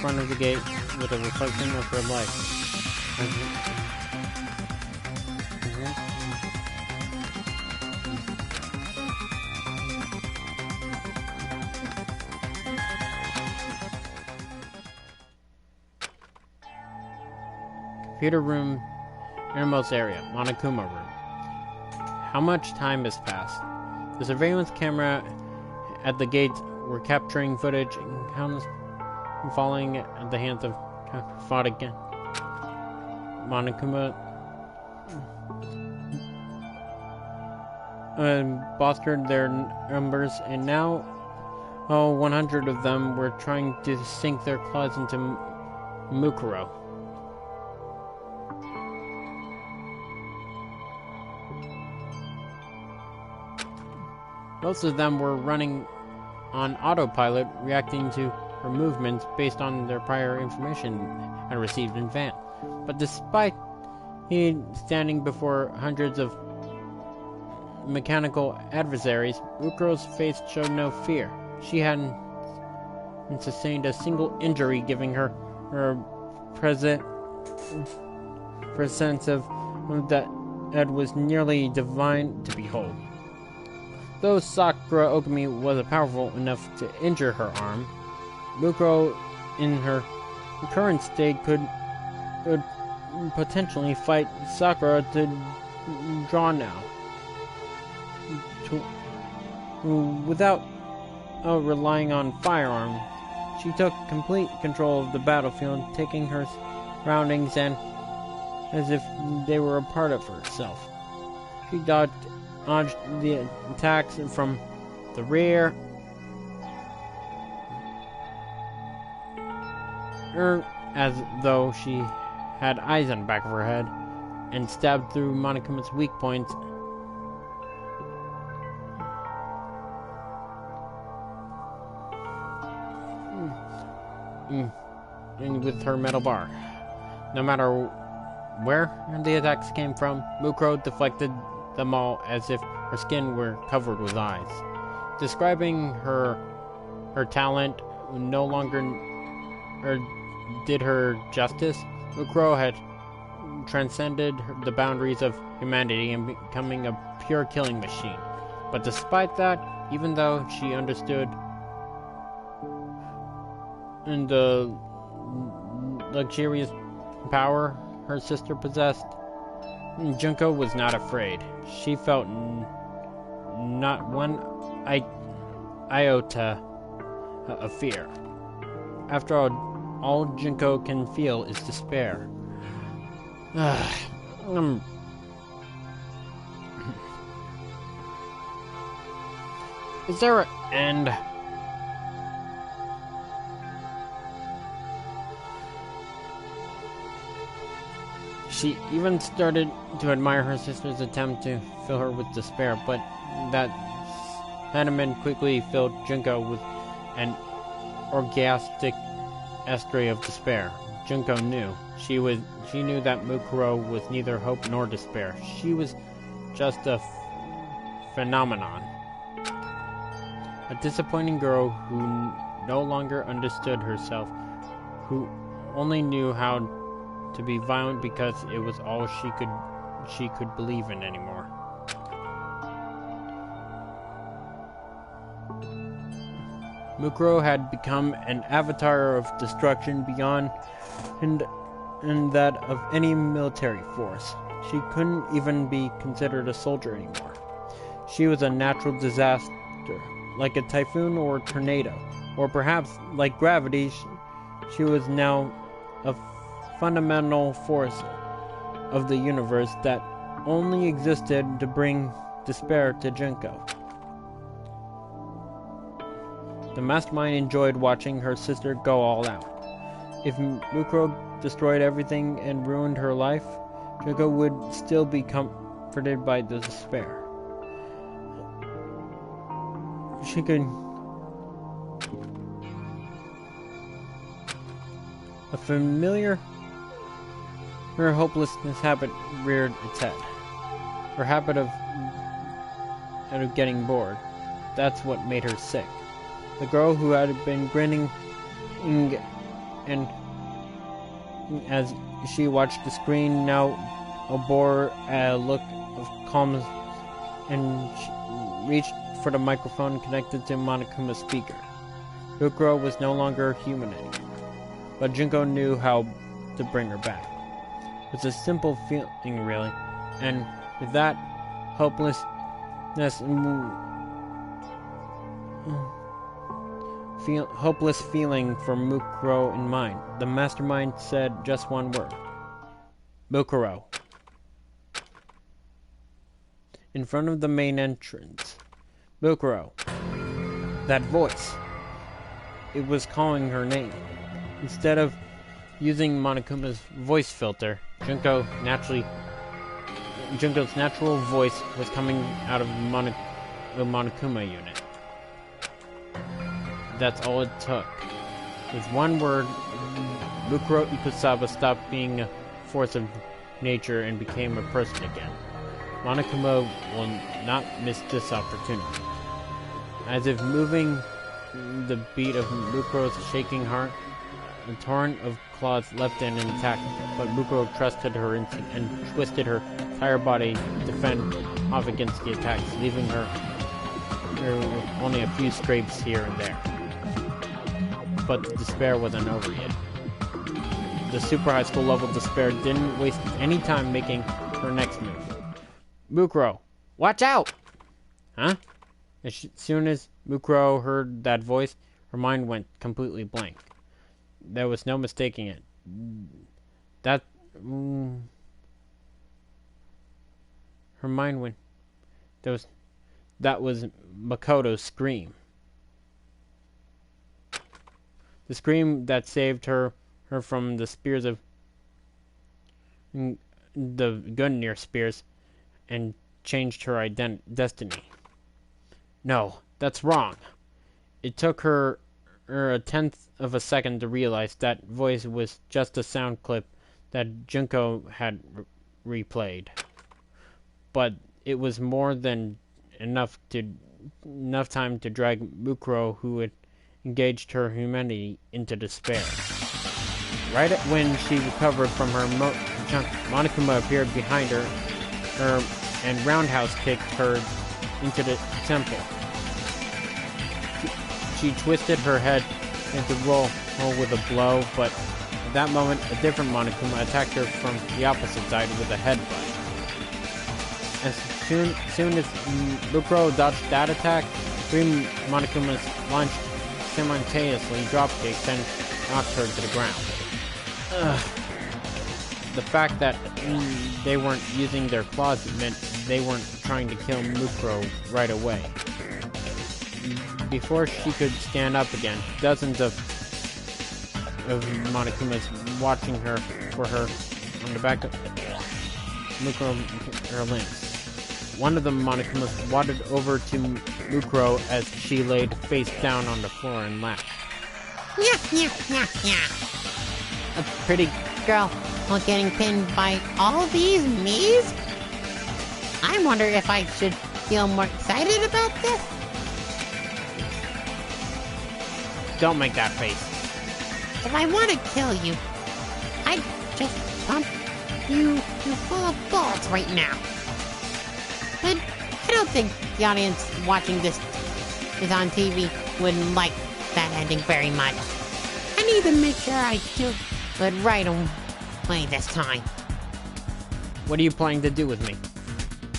Speaker 4: front of the gate was a reflection of her life. Computer room, innermost area, Monokuma room. How much time has passed? The surveillance camera at the gate were capturing footage and countless falling at the hands of fought again. Monokuma bolstered their numbers, and now 100 of them were trying to sink their claws into Mukuro. Most of them were running on autopilot, reacting to her movements based on their prior information and received in advance. But despite standing before hundreds of mechanical adversaries, Mukuro's face showed no fear. She hadn't sustained a single injury, giving her presence of that was nearly divine to behold. Though Sakura Okami was powerful enough to injure her arm, Mukuro, in her current state, could potentially fight Sakura to draw now. Without relying on firearms, she took complete control of the battlefield, taking her surroundings and as if they were a part of herself. She dodged the attacks from the rear, as though she had eyes on the back of her head, and stabbed through Monokuma's weak points. And with her metal bar. No matter where the attacks came from, Mukuro deflected them all as if her skin were covered with eyes. Describing her talent no longer did her justice. Mukuro had transcended the boundaries of humanity and becoming a pure killing machine. But despite that, even though she understood the luxurious power her sister possessed, Junko was not afraid. She felt not one iota of fear. After all Junko can feel is despair. Is there an end? She even started to admire her sister's attempt to fill her with despair, but that sentiment quickly filled Junko with an orgastic estuary of despair. Junko knew. She knew that Mukuro was neither hope nor despair. She was just a phenomenon. A disappointing girl who no longer understood herself, who only knew how to be violent because it was all she could believe in anymore. Mukuro had become an avatar of destruction beyond and that of any military force. She couldn't even be considered a soldier anymore. She was a natural disaster, like a typhoon or a tornado, or perhaps like gravity. She was now a fundamental force of the universe that only existed to bring despair to Junko. The mastermind enjoyed watching her sister go all out. If Mukuro destroyed everything and ruined her life, Junko would still be comforted by the despair. She could... A familiar... Her hopelessness habit reared its head. Her habit of getting bored. That's what made her sick. The girl who had been grinning and as she watched the screen now bore a look of calmness and reached for the microphone connected to Monokuma's speaker. Mukuro was no longer human anymore, but Junko knew how to bring her back. It was a simple feeling, really, and with that hopeless feeling for Mukuro in mind, the mastermind said just one word. Mukuro. In front of the main entrance. Mukuro. That voice. It was calling her name. Instead of using Monokuma's voice filter, Junko's natural voice was coming out of the Monokuma unit. That's all it took. With one word, Mukuro Ikusaba stopped being a force of nature and became a person again. Monokuma will not miss this opportunity. As if moving the beat of Mukuro's shaking heart, a torrent of claws leapt in and attacked, but Mukuro trusted her instinct and twisted her entire body to fend off against the attacks, leaving her with only a few scrapes here and there. But the despair wasn't over yet. The super high school level despair didn't waste any time making her next move. Mukuro, watch out! Huh? As soon as Mukuro heard that voice, her mind went completely blank. There was no mistaking it. That was Makoto's scream. The scream that saved her from the spears of the Gungnir Spears and changed her destiny. No, that's wrong. It took her a tenth of a second to realize that voice was just a sound clip that Junko had replayed. But it was more than enough time to drag Mukuro, who had engaged her humanity, into despair. Right when she recovered from her junk, Monokuma appeared behind her and roundhouse kicked her into the temple. She twisted her head into roll with a blow, but at that moment, a different Monokuma attacked her from the opposite side with a headbutt. As soon as Mukuro dodged that attack, 3 Monokumas launched simultaneously drop kicks and knocked her to the ground. The fact that they weren't using their claws meant they weren't trying to kill Mukuro right away. Before she could stand up again, dozens of Monokumas watching her on the back of Mukuro her limbs. One of the Monokumas waddled over to Mukuro as she laid face down on the floor and laughed.
Speaker 3: A pretty girl while getting pinned by all these me's? I wonder if I should feel more excited about this?
Speaker 4: Don't make that face.
Speaker 3: If I want to kill you, I'd just pump you full of bullets right now. But I don't think the audience watching this on TV would like that ending very much. I need to make sure I do it right away this time.
Speaker 4: What are you planning to do with me?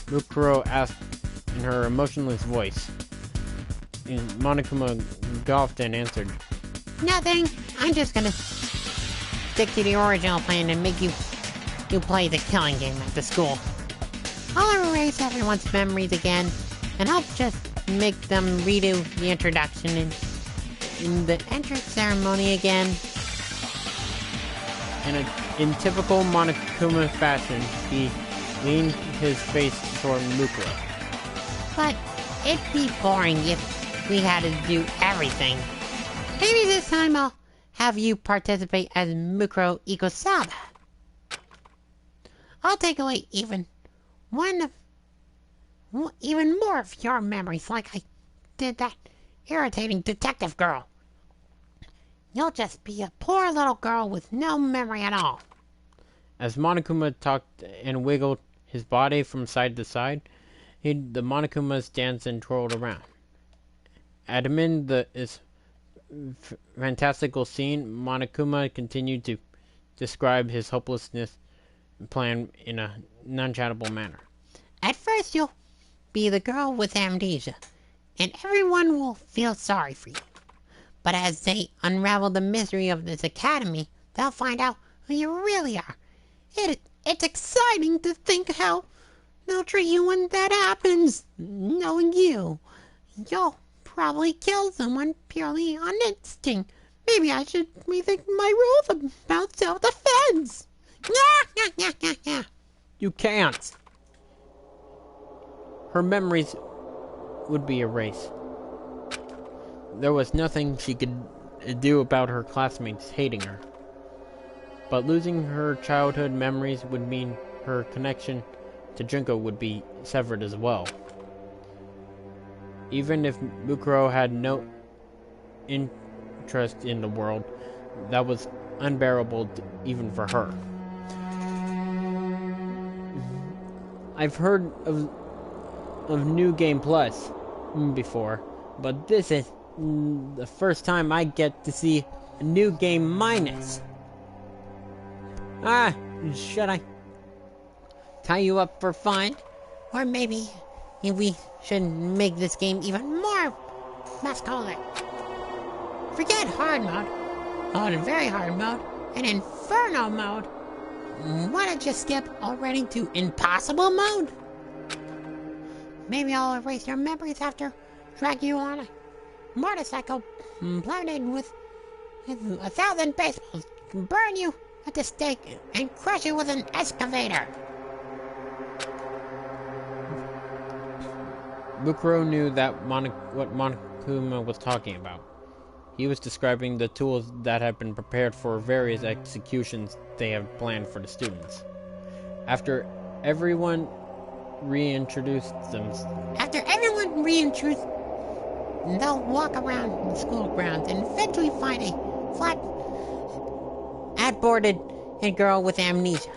Speaker 4: Mukuro asked in her emotionless voice. Monokuma golfed and answered,
Speaker 3: Nothing. I'm just gonna stick to the original plan and make you play the killing game at the school. I'll erase everyone's memories again, and I'll just make them redo the introduction in the entrance ceremony again.
Speaker 4: In typical Monokuma fashion, he leaned his face toward Mukuro.
Speaker 3: But it'd be boring if we had to do everything. Maybe this time I'll have you participate as Mukuro Ikusaba. I'll take away even more of your memories like I did that irritating detective girl. You'll just be a poor little girl with no memory at all.
Speaker 4: As Monokuma talked and wiggled his body from side to side, the Monokumas danced and twirled around. Amid this fantastical scene, Monokuma continued to describe his hopelessness plan in a non-chattable manner.
Speaker 3: At first you'll be the girl with amnesia, and everyone will feel sorry for you. But as they unravel the mystery of this academy, they'll find out who you really are. It's exciting to think how they'll treat you when that happens. Knowing you'll probably kill someone purely on instinct. Maybe I should rethink my rules about self-defense.
Speaker 4: You can't. Her memories would be erased. There was nothing she could do about her classmates hating her. But losing her childhood memories would mean her connection to Junko would be severed as well. Even if Mukuro had no interest in the world, that was unbearable even for her. I've heard of New Game Plus before, but this is the first time I get to see a New Game Minus.
Speaker 3: Should I tie you up for fun? Or maybe we should make this game even more masculine. Forget hard mode, very hard mode, and inferno mode. Why don't you skip already to impossible mode? Maybe I'll erase your memories after drag you on a motorcycle loaded with 1,000 baseballs, burn you at the stake, and crush you with an excavator.
Speaker 4: Mukuro knew that what Monokuma was talking about. He was describing the tools that had been prepared for various executions they had planned for the students. After everyone reintroduced them.
Speaker 3: After everyone reintroduced, they'll walk around the school grounds and eventually find a flat, aborted girl with amnesia,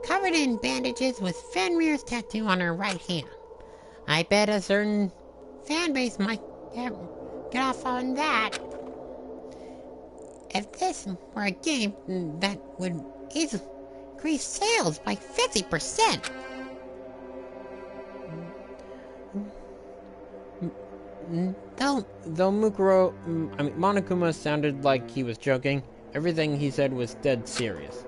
Speaker 3: covered in bandages with Fenrir's tattoo on her right hand. I bet a certain fan base might get off on that. If this were a game, that would easily increase sales by 50%.
Speaker 4: Though Monokuma sounded like he was joking, everything he said was dead serious.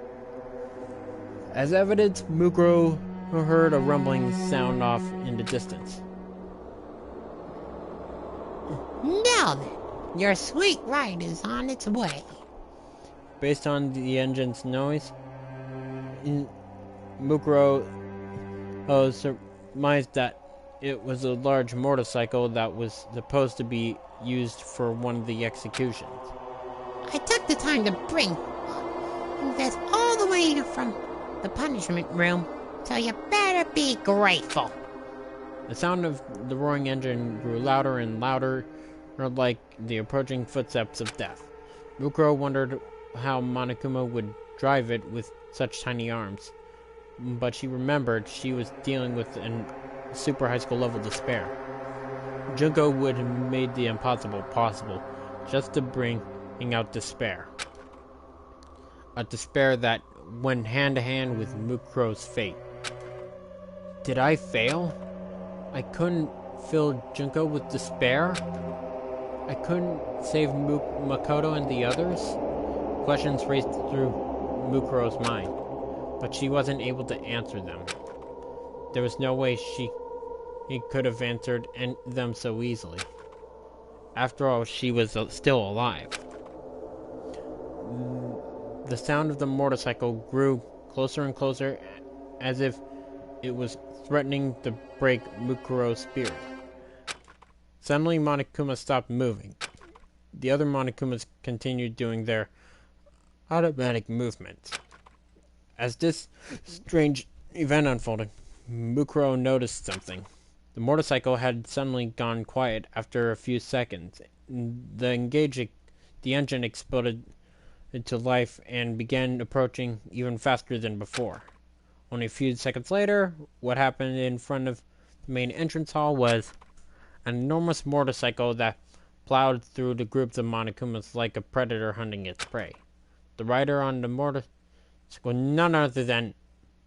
Speaker 4: As evidence, Mukuro heard a rumbling sound off in the distance.
Speaker 3: Now then, your sweet ride is on its way.
Speaker 4: Based on the engine's noise, Mukuro surmised that it was a large motorcycle that was supposed to be used for one of the executions.
Speaker 3: I took the time to bring this all the way from the punishment room, so you better be grateful.
Speaker 4: The sound of the roaring engine grew louder and louder, like the approaching footsteps of death. Mukuro wondered how Monokuma would drive it with such tiny arms, but she remembered she was dealing with an super high school level despair. Junko would have made the impossible possible just to bring out despair. A despair that went hand to hand with Mukuro's fate. Did I fail? I couldn't fill Junko with despair? I couldn't save Makoto and the others? Questions raced through Mukuro's mind, but she wasn't able to answer them. There was no way he could have answered them so easily. After all, she was still alive. The sound of the motorcycle grew closer and closer, as if it was threatening to break Mukuro's spirit. Suddenly, Monokuma stopped moving. The other Monokumas continued doing their automatic movements. As this strange event unfolded, Mukuro noticed something. The motorcycle had suddenly gone quiet after a few seconds. The engine exploded into life and began approaching even faster than before. Only a few seconds later, what happened in front of the main entrance hall was an enormous motorcycle that plowed through the groups of Monokumas like a predator hunting its prey. The rider on the motorcycle was none other than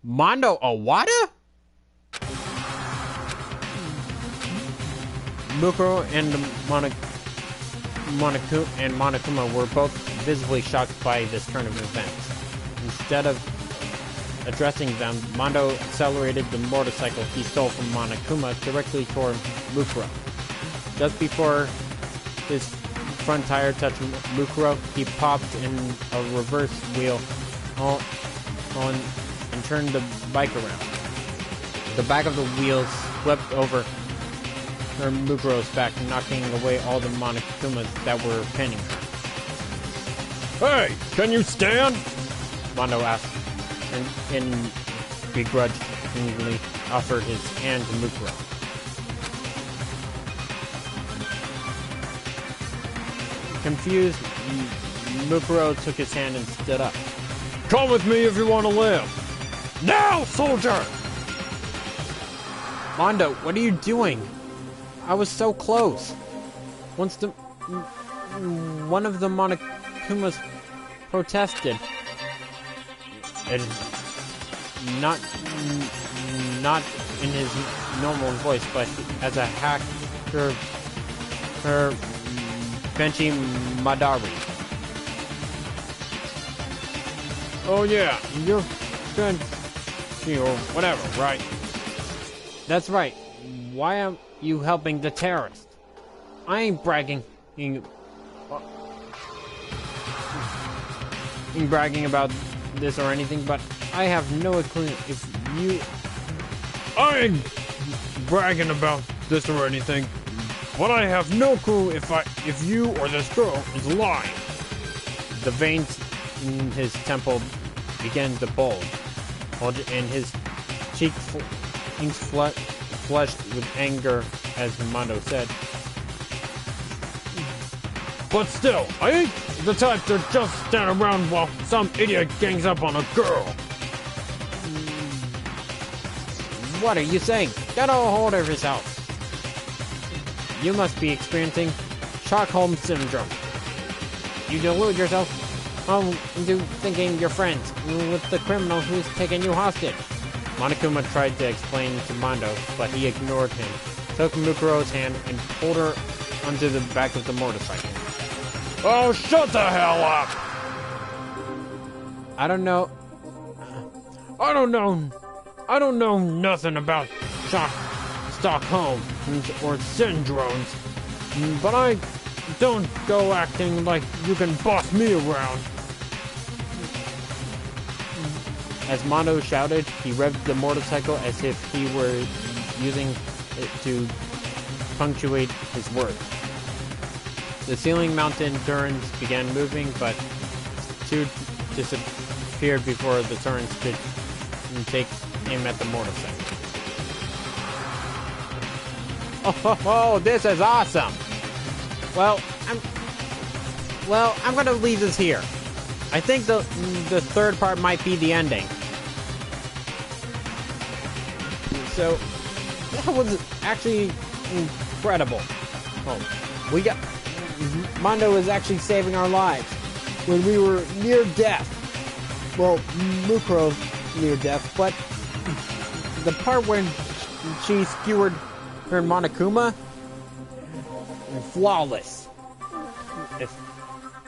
Speaker 4: Mondo Owada? Mukuro and Monokuma were both visibly shocked by this turn of events. Instead of addressing them, Mondo accelerated the motorcycle he stole from Monokuma directly toward Mukuro. Just before his front tire touched Mukuro, he popped in a reverse wheel and turned the bike around. The back of the wheels swept over Mukuro's back, knocking away all the Monokumas that were pinning her.
Speaker 5: Hey, can you stand?
Speaker 4: Mondo asked, and begrudgingly offered his hand to Mukuro. Confused, Mukuro took his hand and stood up.
Speaker 5: Come with me if you want to live. Now, soldier!
Speaker 4: Mondo, what are you doing? I was so close. Once one of the Monokumas protested, and not in his normal voice, but as a hacker, her Benchi Madari.
Speaker 5: Oh yeah, you're Benchi or whatever, right?
Speaker 4: That's right. Why am you helping the terrorists? I ain't bragging about this or anything, but I have no clue if you...
Speaker 5: I ain't bragging about this or anything, but I have no clue if you or this girl is lying.
Speaker 4: The veins in his temple began to bulge, and his cheek inks flushed with anger as Mondo said.
Speaker 5: But still, I ain't the type to just stand around while some idiot gangs up on a girl.
Speaker 4: What are you saying? Get a hold of yourself. You must be experiencing Stockholm Syndrome. You delude yourself into thinking you're friends with the criminal who's taken you hostage. Monokuma tried to explain to Mondo, but he ignored him, took Mukuro's hand, and pulled her onto the back of the motorcycle.
Speaker 5: Oh, shut the hell up!
Speaker 4: I don't know
Speaker 5: nothing about Stockholm or syndromes, but I don't go acting like you can boss me around.
Speaker 4: As Mondo shouted, he revved the motorcycle as if he were using it to punctuate his words. The ceiling-mounted turrets began moving, but two disappeared before the turrets could take aim at the motorcycle.
Speaker 2: Oh, this is awesome! Well, I'm gonna leave this here. I think the third part might be the ending. So, that was actually incredible. Oh, we got... Mondo was actually saving our lives when we were near death. Well, Mukuro near death, but the part when she skewered her Monokuma, flawless.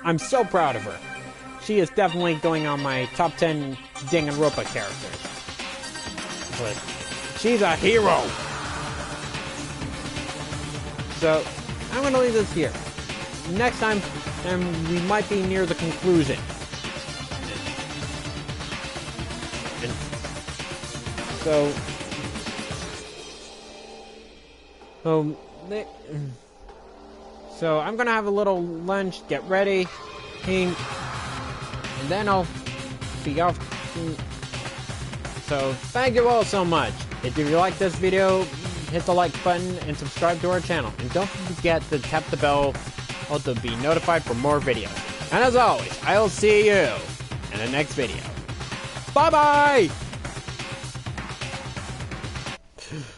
Speaker 2: I'm so proud of her. She is definitely going on my top 10 Danganronpa characters. But she's a hero. So, I'm going to leave this here. Next time, we might be near the conclusion. And so I'm gonna have a little lunch, get ready, and then I'll be off. So thank you all so much. If you like this video, hit the like button and subscribe to our channel. And don't forget to tap the bell to be notified for more videos. And as always, I'll see you in the next video. Bye bye!